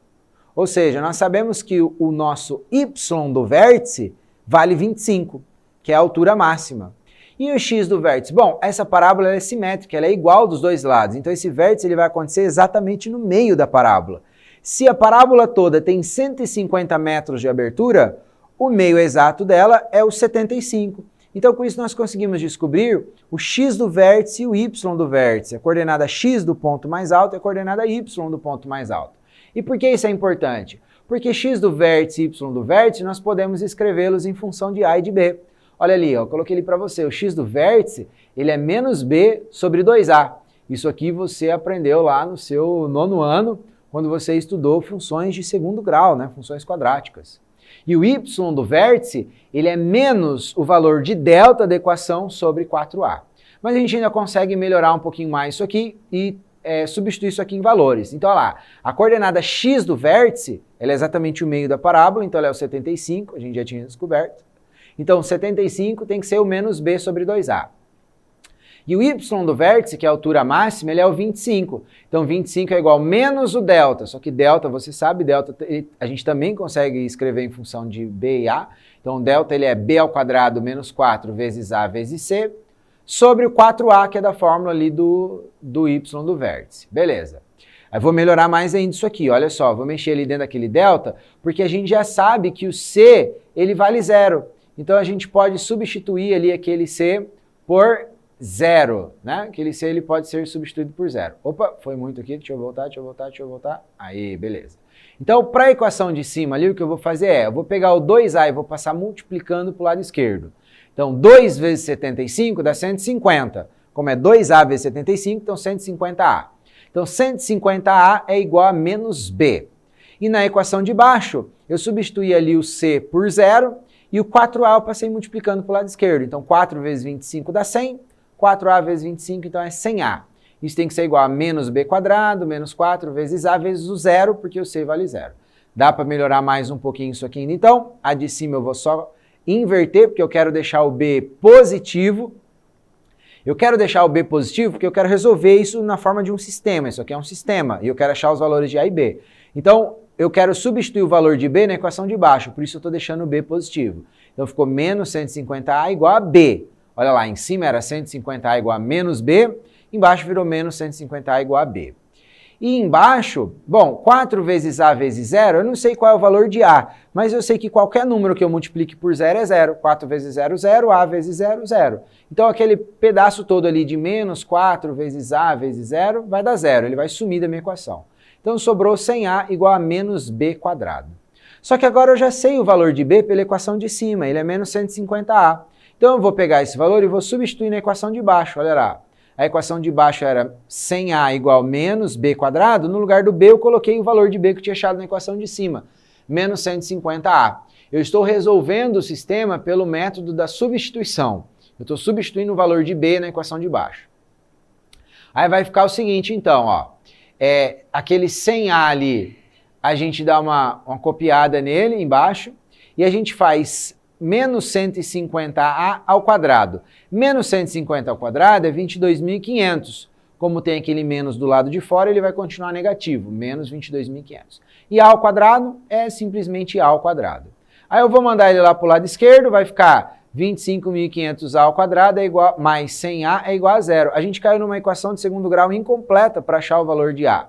Ou seja, nós sabemos que o nosso y do vértice vale 25, que é a altura máxima. E o x do vértice? Bom, essa parábola é simétrica, ela é igual dos dois lados. Então esse vértice ele vai acontecer exatamente no meio da parábola. Se a parábola toda tem 150 metros de abertura, o meio exato dela é o 75. Então com isso nós conseguimos descobrir o x do vértice e o y do vértice. A coordenada x do ponto mais alto e a coordenada y do ponto mais alto. E por que isso é importante? Porque x do vértice e y do vértice nós podemos escrevê-los em função de a e de b. Olha ali, ó, eu coloquei ali para você, o x do vértice, ele é menos b sobre 2a. Isso aqui você aprendeu lá no seu 9º ano, quando você estudou funções de segundo grau, né, funções quadráticas. E o y do vértice, ele é menos o valor de delta da equação sobre 4a. Mas a gente ainda consegue melhorar um pouquinho mais isso aqui e substituir isso aqui em valores. Então, olha lá, a coordenada x do vértice, ela é exatamente o meio da parábola, então ela é o 75, a gente já tinha descoberto. Então, 75 tem que ser o menos b sobre 2a. E o y do vértice, que é a altura máxima, ele é o 25. Então, 25 é igual a menos o delta. Só que delta, você sabe, delta a gente também consegue escrever em função de b e a. Então, delta ele é b² menos 4 vezes a vezes c, sobre o 4a, que é da fórmula ali do y do vértice. Beleza. Aí vou melhorar mais ainda isso aqui. Olha só, vou mexer ali dentro daquele delta, porque a gente já sabe que o c, ele vale 0. Então, a gente pode substituir ali aquele C por 0, né? Aquele C ele pode ser substituído por 0. Opa, foi muito aqui, deixa eu voltar. Aí, beleza. Então, para a equação de cima ali, o que eu vou fazer é, eu vou pegar o 2A e vou passar multiplicando para o lado esquerdo. Então, 2 vezes 75 dá 150. Como é 2A vezes 75, então 150A. Então, 150A é igual a menos B. E na equação de baixo, eu substituí ali o C por 0, e o 4A eu passei multiplicando para o lado esquerdo. Então, 4 vezes 25 dá 100. 4A vezes 25, então é 100A. Isso tem que ser igual a menos b² menos 4 vezes A vezes o 0, porque o C vale 0. Dá para melhorar mais um pouquinho isso aqui ainda. Então, a de cima eu vou só inverter, porque eu quero deixar o B positivo. Eu quero deixar o B positivo porque eu quero resolver isso na forma de um sistema. Isso aqui é um sistema. E eu quero achar os valores de A e B. Então, eu quero substituir o valor de B na equação de baixo, por isso eu estou deixando o B positivo. Então ficou menos 150A igual a B. Olha lá, em cima era 150A igual a menos B, embaixo virou menos 150A igual a B. E embaixo, bom, 4 vezes A vezes 0, eu não sei qual é o valor de A, mas eu sei que qualquer número que eu multiplique por 0 é 0. 4 vezes 0, 0, A vezes 0, 0. Então aquele pedaço todo ali de menos 4 vezes A vezes 0 vai dar 0, ele vai sumir da minha equação. Então sobrou 100A igual a menos B². Só que agora eu já sei o valor de B pela equação de cima, ele é menos 150A. Então eu vou pegar esse valor e vou substituir na equação de baixo, olha lá. A equação de baixo era 100A igual a menos B², no lugar do B eu coloquei o valor de B que eu tinha achado na equação de cima, menos 150A. Eu estou resolvendo o sistema pelo método da substituição. Eu estou substituindo o valor de B na equação de baixo. Aí vai ficar o seguinte então, ó. Aquele 100A ali, a gente dá uma copiada nele embaixo e a gente faz menos 150A ao quadrado. Menos 150 ao quadrado é 22.500. Como tem aquele menos do lado de fora, ele vai continuar negativo, menos 22.500. E A ao quadrado é simplesmente A ao quadrado. Aí eu vou mandar ele lá para o lado esquerdo, vai ficar 25.500A ao quadrado é igual, mais 100A é igual a 0. A gente caiu numa equação de segundo grau incompleta para achar o valor de A.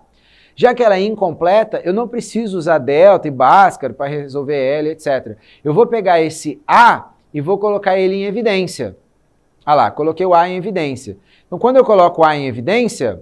Já que ela é incompleta, eu não preciso usar delta e Bhaskara para resolver L, etc. Eu vou pegar esse A e vou colocar ele em evidência. Ah lá, coloquei o A em evidência. Então, quando eu coloco o A em evidência,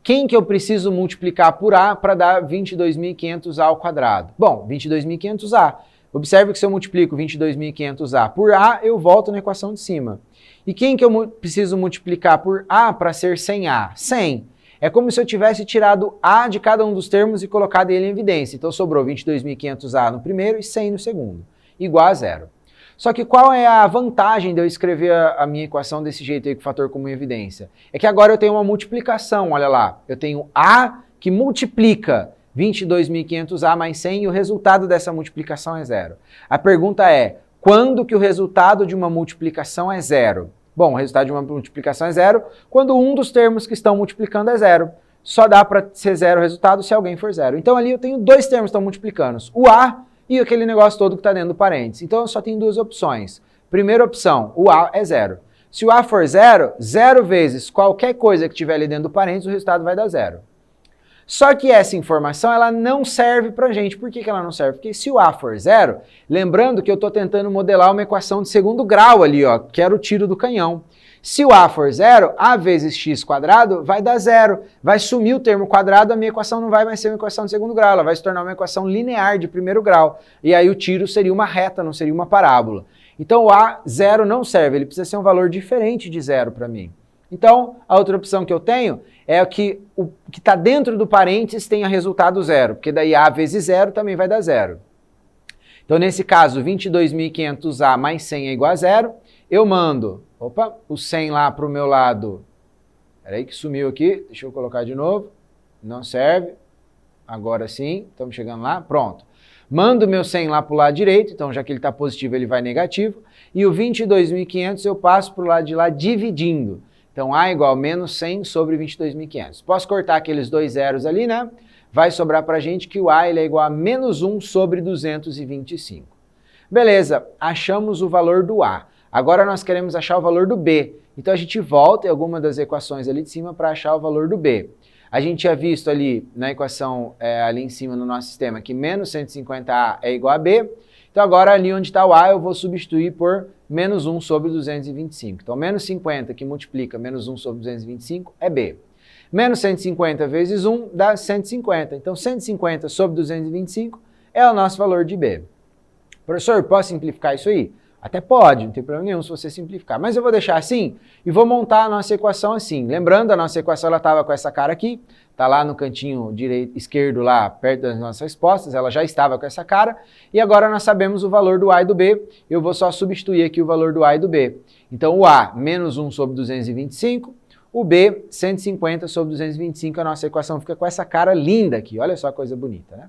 quem que eu preciso multiplicar por A para dar 22.500A ao quadrado? Bom, 22.500A. Observe que se eu multiplico 22.500A por A, eu volto na equação de cima. E quem que eu preciso multiplicar por A para ser 100A? 100. É como se eu tivesse tirado A de cada um dos termos e colocado ele em evidência. Então sobrou 22.500A no primeiro e 100 no segundo, igual a zero. Só que qual é a vantagem de eu escrever a minha equação desse jeito aí com o fator comum em evidência? É que agora eu tenho uma multiplicação, olha lá. Eu tenho A que multiplica 22.500A mais 100 e o resultado dessa multiplicação é zero. A pergunta é, quando que o resultado de uma multiplicação é zero? Bom, o resultado de uma multiplicação é zero quando um dos termos que estão multiplicando é zero. Só dá para ser zero o resultado se alguém for zero. Então ali eu tenho dois termos que estão multiplicando, o A e aquele negócio todo que está dentro do parênteses. Então eu só tenho duas opções. Primeira opção, o A é zero. Se o A for zero, zero vezes qualquer coisa que tiver ali dentro do parênteses, o resultado vai dar zero. Só que essa informação, ela não serve pra gente. Por que ela não serve? Porque se o A for zero, lembrando que eu estou tentando modelar uma equação de segundo grau ali, ó, que era o tiro do canhão. Se o A for zero, A vezes x quadrado vai dar zero. Vai sumir o termo quadrado, a minha equação não vai mais ser uma equação de segundo grau, ela vai se tornar uma equação linear de primeiro grau. E aí o tiro seria uma reta, não seria uma parábola. Então o A zero não serve, ele precisa ser um valor diferente de zero para mim. Então, a outra opção que eu tenho é que o que está dentro do parênteses tenha resultado zero, porque daí A vezes zero também vai dar zero. Então, nesse caso, 22.500A mais 100 é igual a zero. Eu mando, o 100 lá para o meu lado. Peraí que sumiu aqui, deixa eu colocar de novo. Não serve. Agora sim, estamos chegando lá, pronto. Mando o meu 100 lá para o lado direito, então já que ele está positivo, ele vai negativo. E o 22.500 eu passo para o lado de lá dividindo. Então, A igual a menos 100 sobre 22.500. Posso cortar aqueles dois zeros ali, né? Vai sobrar para a gente que o A ele é igual a menos 1 sobre 225. Beleza, achamos o valor do A. Agora nós queremos achar o valor do B. Então, a gente volta em alguma das equações ali de cima para achar o valor do B. A gente tinha visto ali na equação ali em cima no nosso sistema que menos 150A é igual a B. Então, agora ali onde está o A, eu vou substituir por menos 1 sobre 225. Então, menos 50 que multiplica menos 1 sobre 225 é B. Menos 150 vezes 1 dá 150. Então, 150 sobre 225 é o nosso valor de B. Professor, posso simplificar isso aí? Até pode, não tem problema nenhum se você simplificar. Mas eu vou deixar assim e vou montar a nossa equação assim. Lembrando, a nossa equação estava com essa cara aqui. Está lá no cantinho esquerdo, lá perto das nossas respostas, ela já estava com essa cara, e agora nós sabemos o valor do A e do B, eu vou só substituir aqui o valor do A e do B. Então o A, menos 1 sobre 225, o B, 150 sobre 225, a nossa equação fica com essa cara linda aqui, olha só a coisa bonita, né?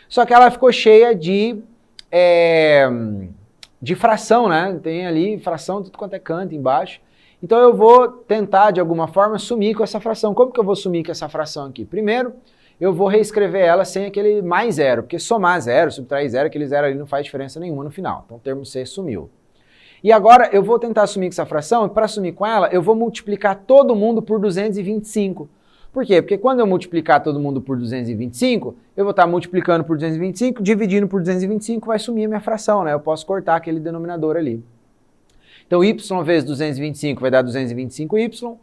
Só que ela ficou cheia de fração, né? Tem ali fração tudo quanto é canto embaixo. Então eu vou tentar, de alguma forma, sumir com essa fração. Como que eu vou sumir com essa fração aqui? Primeiro, eu vou reescrever ela sem aquele mais zero, porque somar zero, subtrair zero, aquele zero ali não faz diferença nenhuma no final. Então o termo C sumiu. E agora eu vou tentar sumir com essa fração, e para sumir com ela, eu vou multiplicar todo mundo por 225. Por quê? Porque quando eu multiplicar todo mundo por 225, eu vou estar multiplicando por 225, dividindo por 225, vai sumir a minha fração, né? Eu posso cortar aquele denominador ali. Então, y vezes 225 vai dar 225y,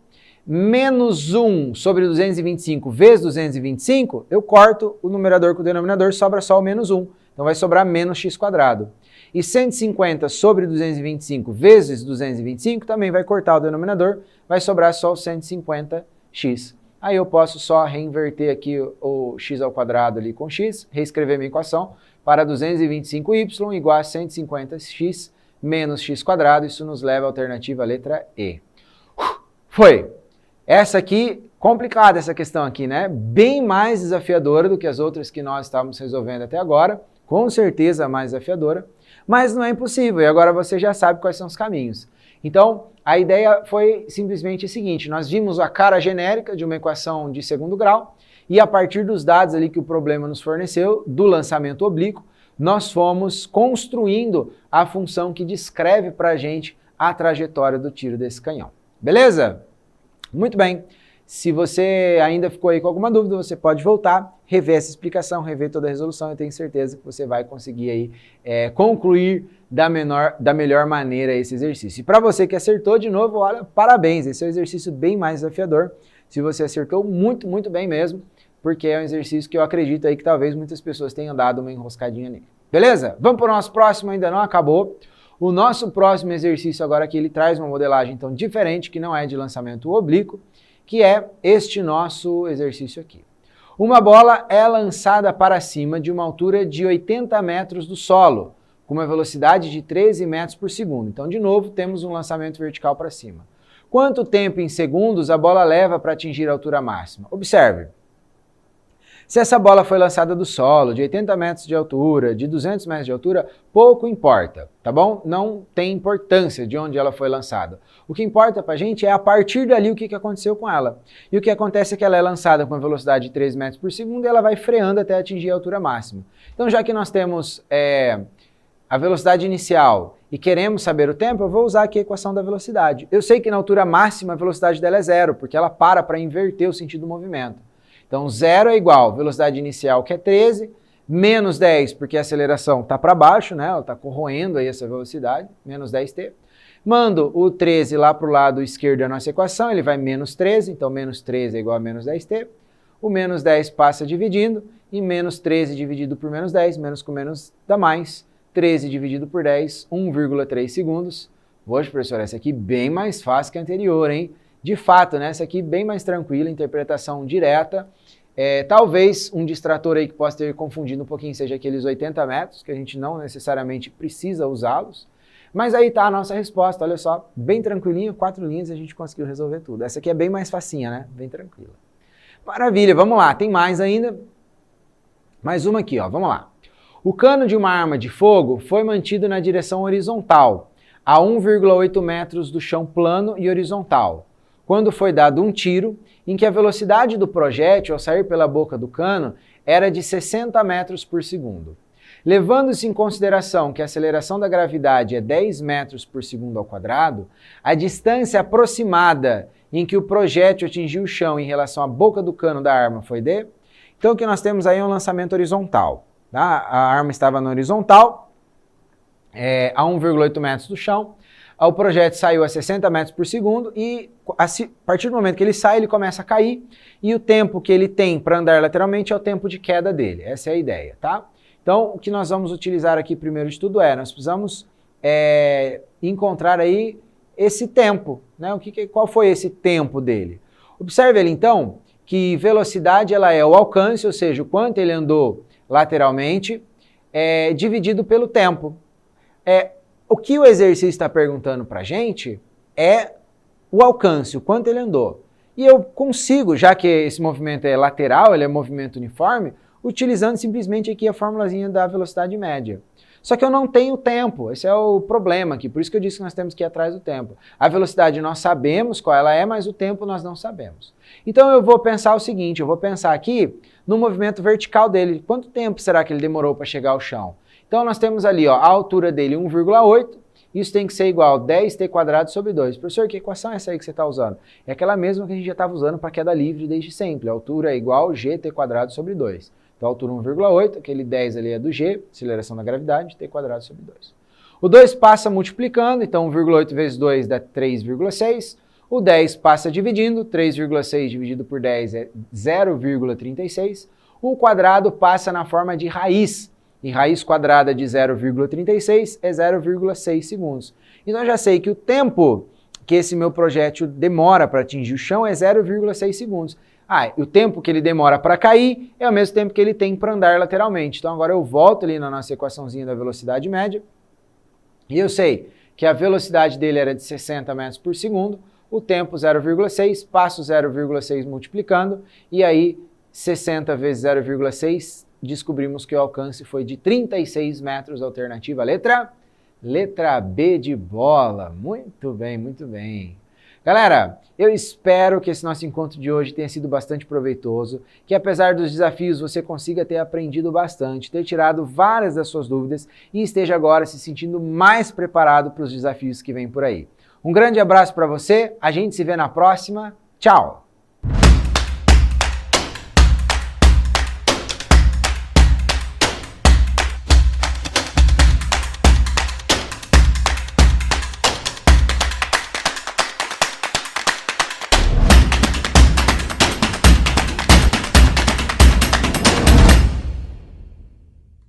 menos 1 sobre 225 vezes 225, eu corto o numerador com o denominador, sobra só o menos 1. Então, vai sobrar menos x quadrado. E 150 sobre 225 vezes 225 também vai cortar o denominador, vai sobrar só o 150x. Aí eu posso só reinverter aqui o x ao quadrado ali com x, reescrever minha equação para 225y igual a 150x menos x quadrado, isso nos leva à alternativa letra E. Foi! Essa aqui, complicada essa questão aqui, né? Bem mais desafiadora do que as outras que nós estávamos resolvendo até agora, com certeza mais desafiadora, mas não é impossível, e agora você já sabe quais são os caminhos. Então, a ideia foi simplesmente a seguinte, nós vimos a cara genérica de uma equação de segundo grau, e a partir dos dados ali que o problema nos forneceu, do lançamento oblíquo, nós fomos construindo a função que descreve para a gente a trajetória do tiro desse canhão. Beleza? Muito bem. Se você ainda ficou aí com alguma dúvida, você pode voltar, rever essa explicação, rever toda a resolução. Eu tenho certeza que você vai conseguir aí concluir da melhor maneira esse exercício. E para você que acertou de novo, olha, parabéns, esse é um exercício bem mais desafiador. Se você acertou muito, muito bem mesmo, porque é um exercício que eu acredito aí que talvez muitas pessoas tenham dado uma enroscadinha nele. Beleza? Vamos para o nosso próximo, ainda não acabou. O nosso próximo exercício agora aqui, ele traz uma modelagem então diferente, que não é de lançamento oblíquo, que é este nosso exercício aqui. Uma bola é lançada para cima de uma altura de 80 metros do solo, com uma velocidade de 13 metros por segundo. Então, de novo, temos um lançamento vertical para cima. Quanto tempo em segundos a bola leva para atingir a altura máxima? Observe. Se essa bola foi lançada do solo, de 80 metros de altura, de 200 metros de altura, pouco importa, tá bom? Não tem importância de onde ela foi lançada. O que importa pra gente é a partir dali o que aconteceu com ela. E o que acontece é que ela é lançada com uma velocidade de 13 metros por segundo e ela vai freando até atingir a altura máxima. Então, já que nós temos a velocidade inicial e queremos saber o tempo, eu vou usar aqui a equação da velocidade. Eu sei que na altura máxima a velocidade dela é zero, porque ela para inverter o sentido do movimento. Então, 0 é igual, velocidade inicial que é 13, menos 10, porque a aceleração está para baixo, né? Ela está corroendo aí essa velocidade, menos 10t. Mando o 13 lá para o lado esquerdo da nossa equação, ele vai menos 13, então menos 13 é igual a menos 10t. O menos 10 passa dividindo, e menos 13 dividido por menos 10, menos com menos dá mais, 13 dividido por 10, 1,3 segundos. Hoje, professor, essa aqui bem mais fácil que a anterior, hein? De fato, né? Essa aqui bem mais tranquila, interpretação direta. Talvez um distrator aí que possa ter confundido um pouquinho seja aqueles 80 metros, que a gente não necessariamente precisa usá-los. Mas aí tá a nossa resposta, olha só, bem tranquilinho, 4 linhas e a gente conseguiu resolver tudo. Essa aqui é bem mais facinha, né? Bem tranquila. Maravilha, vamos lá, tem mais ainda. Mais uma aqui, ó, vamos lá. O cano de uma arma de fogo foi mantido na direção horizontal, a 1,8 metros do chão plano e horizontal, quando foi dado um tiro em que a velocidade do projétil ao sair pela boca do cano era de 60 metros por segundo. Levando-se em consideração que a aceleração da gravidade é 10 metros por segundo ao quadrado, a distância aproximada em que o projétil atingiu o chão em relação à boca do cano da arma foi de... Então o que nós temos aí é um lançamento horizontal. Tá? A arma estava na horizontal, a 1,8 metros do chão. O projétil saiu a 60 metros por segundo e a partir do momento que ele sai, ele começa a cair e o tempo que ele tem para andar lateralmente é o tempo de queda dele. Essa é a ideia, tá? Então, o que nós vamos utilizar aqui primeiro de tudo nós precisamos encontrar aí esse tempo, né? Qual foi esse tempo dele? Observe ali então que velocidade ela é o alcance, ou seja, o quanto ele andou lateralmente, dividido pelo tempo. O que o exercício está perguntando para a gente é o alcance, o quanto ele andou. E eu consigo, já que esse movimento é lateral, ele é movimento uniforme, utilizando simplesmente aqui a formulazinha da velocidade média. Só que eu não tenho tempo, esse é o problema aqui, por isso que eu disse que nós temos que ir atrás do tempo. A velocidade nós sabemos qual ela é, mas o tempo nós não sabemos. Então eu vou pensar o seguinte, eu vou pensar aqui no movimento vertical dele. Quanto tempo será que ele demorou para chegar ao chão? Então nós temos ali ó, a altura dele 1,8, isso tem que ser igual a 10t² sobre 2. Professor, que equação é essa aí que você está usando? É aquela mesma que a gente já estava usando para queda livre desde sempre. A altura é igual a gt² sobre 2. Então a altura 1,8, aquele 10 ali é do g, aceleração da gravidade, t² sobre 2. O 2 passa multiplicando, então 1,8 vezes 2 dá 3,6. O 10 passa dividindo, 3,6 dividido por 10 é 0,36. O quadrado passa na forma de raiz. E raiz quadrada de 0,36 é 0,6 segundos. Então eu já sei que o tempo que esse meu projétil demora para atingir o chão é 0,6 segundos. O tempo que ele demora para cair é o mesmo tempo que ele tem para andar lateralmente. Então agora eu volto ali na nossa equaçãozinha da velocidade média. E eu sei que a velocidade dele era de 60 metros por segundo. O tempo 0,6, passo 0,6 multiplicando. E aí 60 vezes 0,6... descobrimos que o alcance foi de 36 metros, alternativa letra B de bola. Muito bem, muito bem. Galera, eu espero que esse nosso encontro de hoje tenha sido bastante proveitoso, que apesar dos desafios você consiga ter aprendido bastante, ter tirado várias das suas dúvidas e esteja agora se sentindo mais preparado para os desafios que vêm por aí. Um grande abraço para você, a gente se vê na próxima, tchau!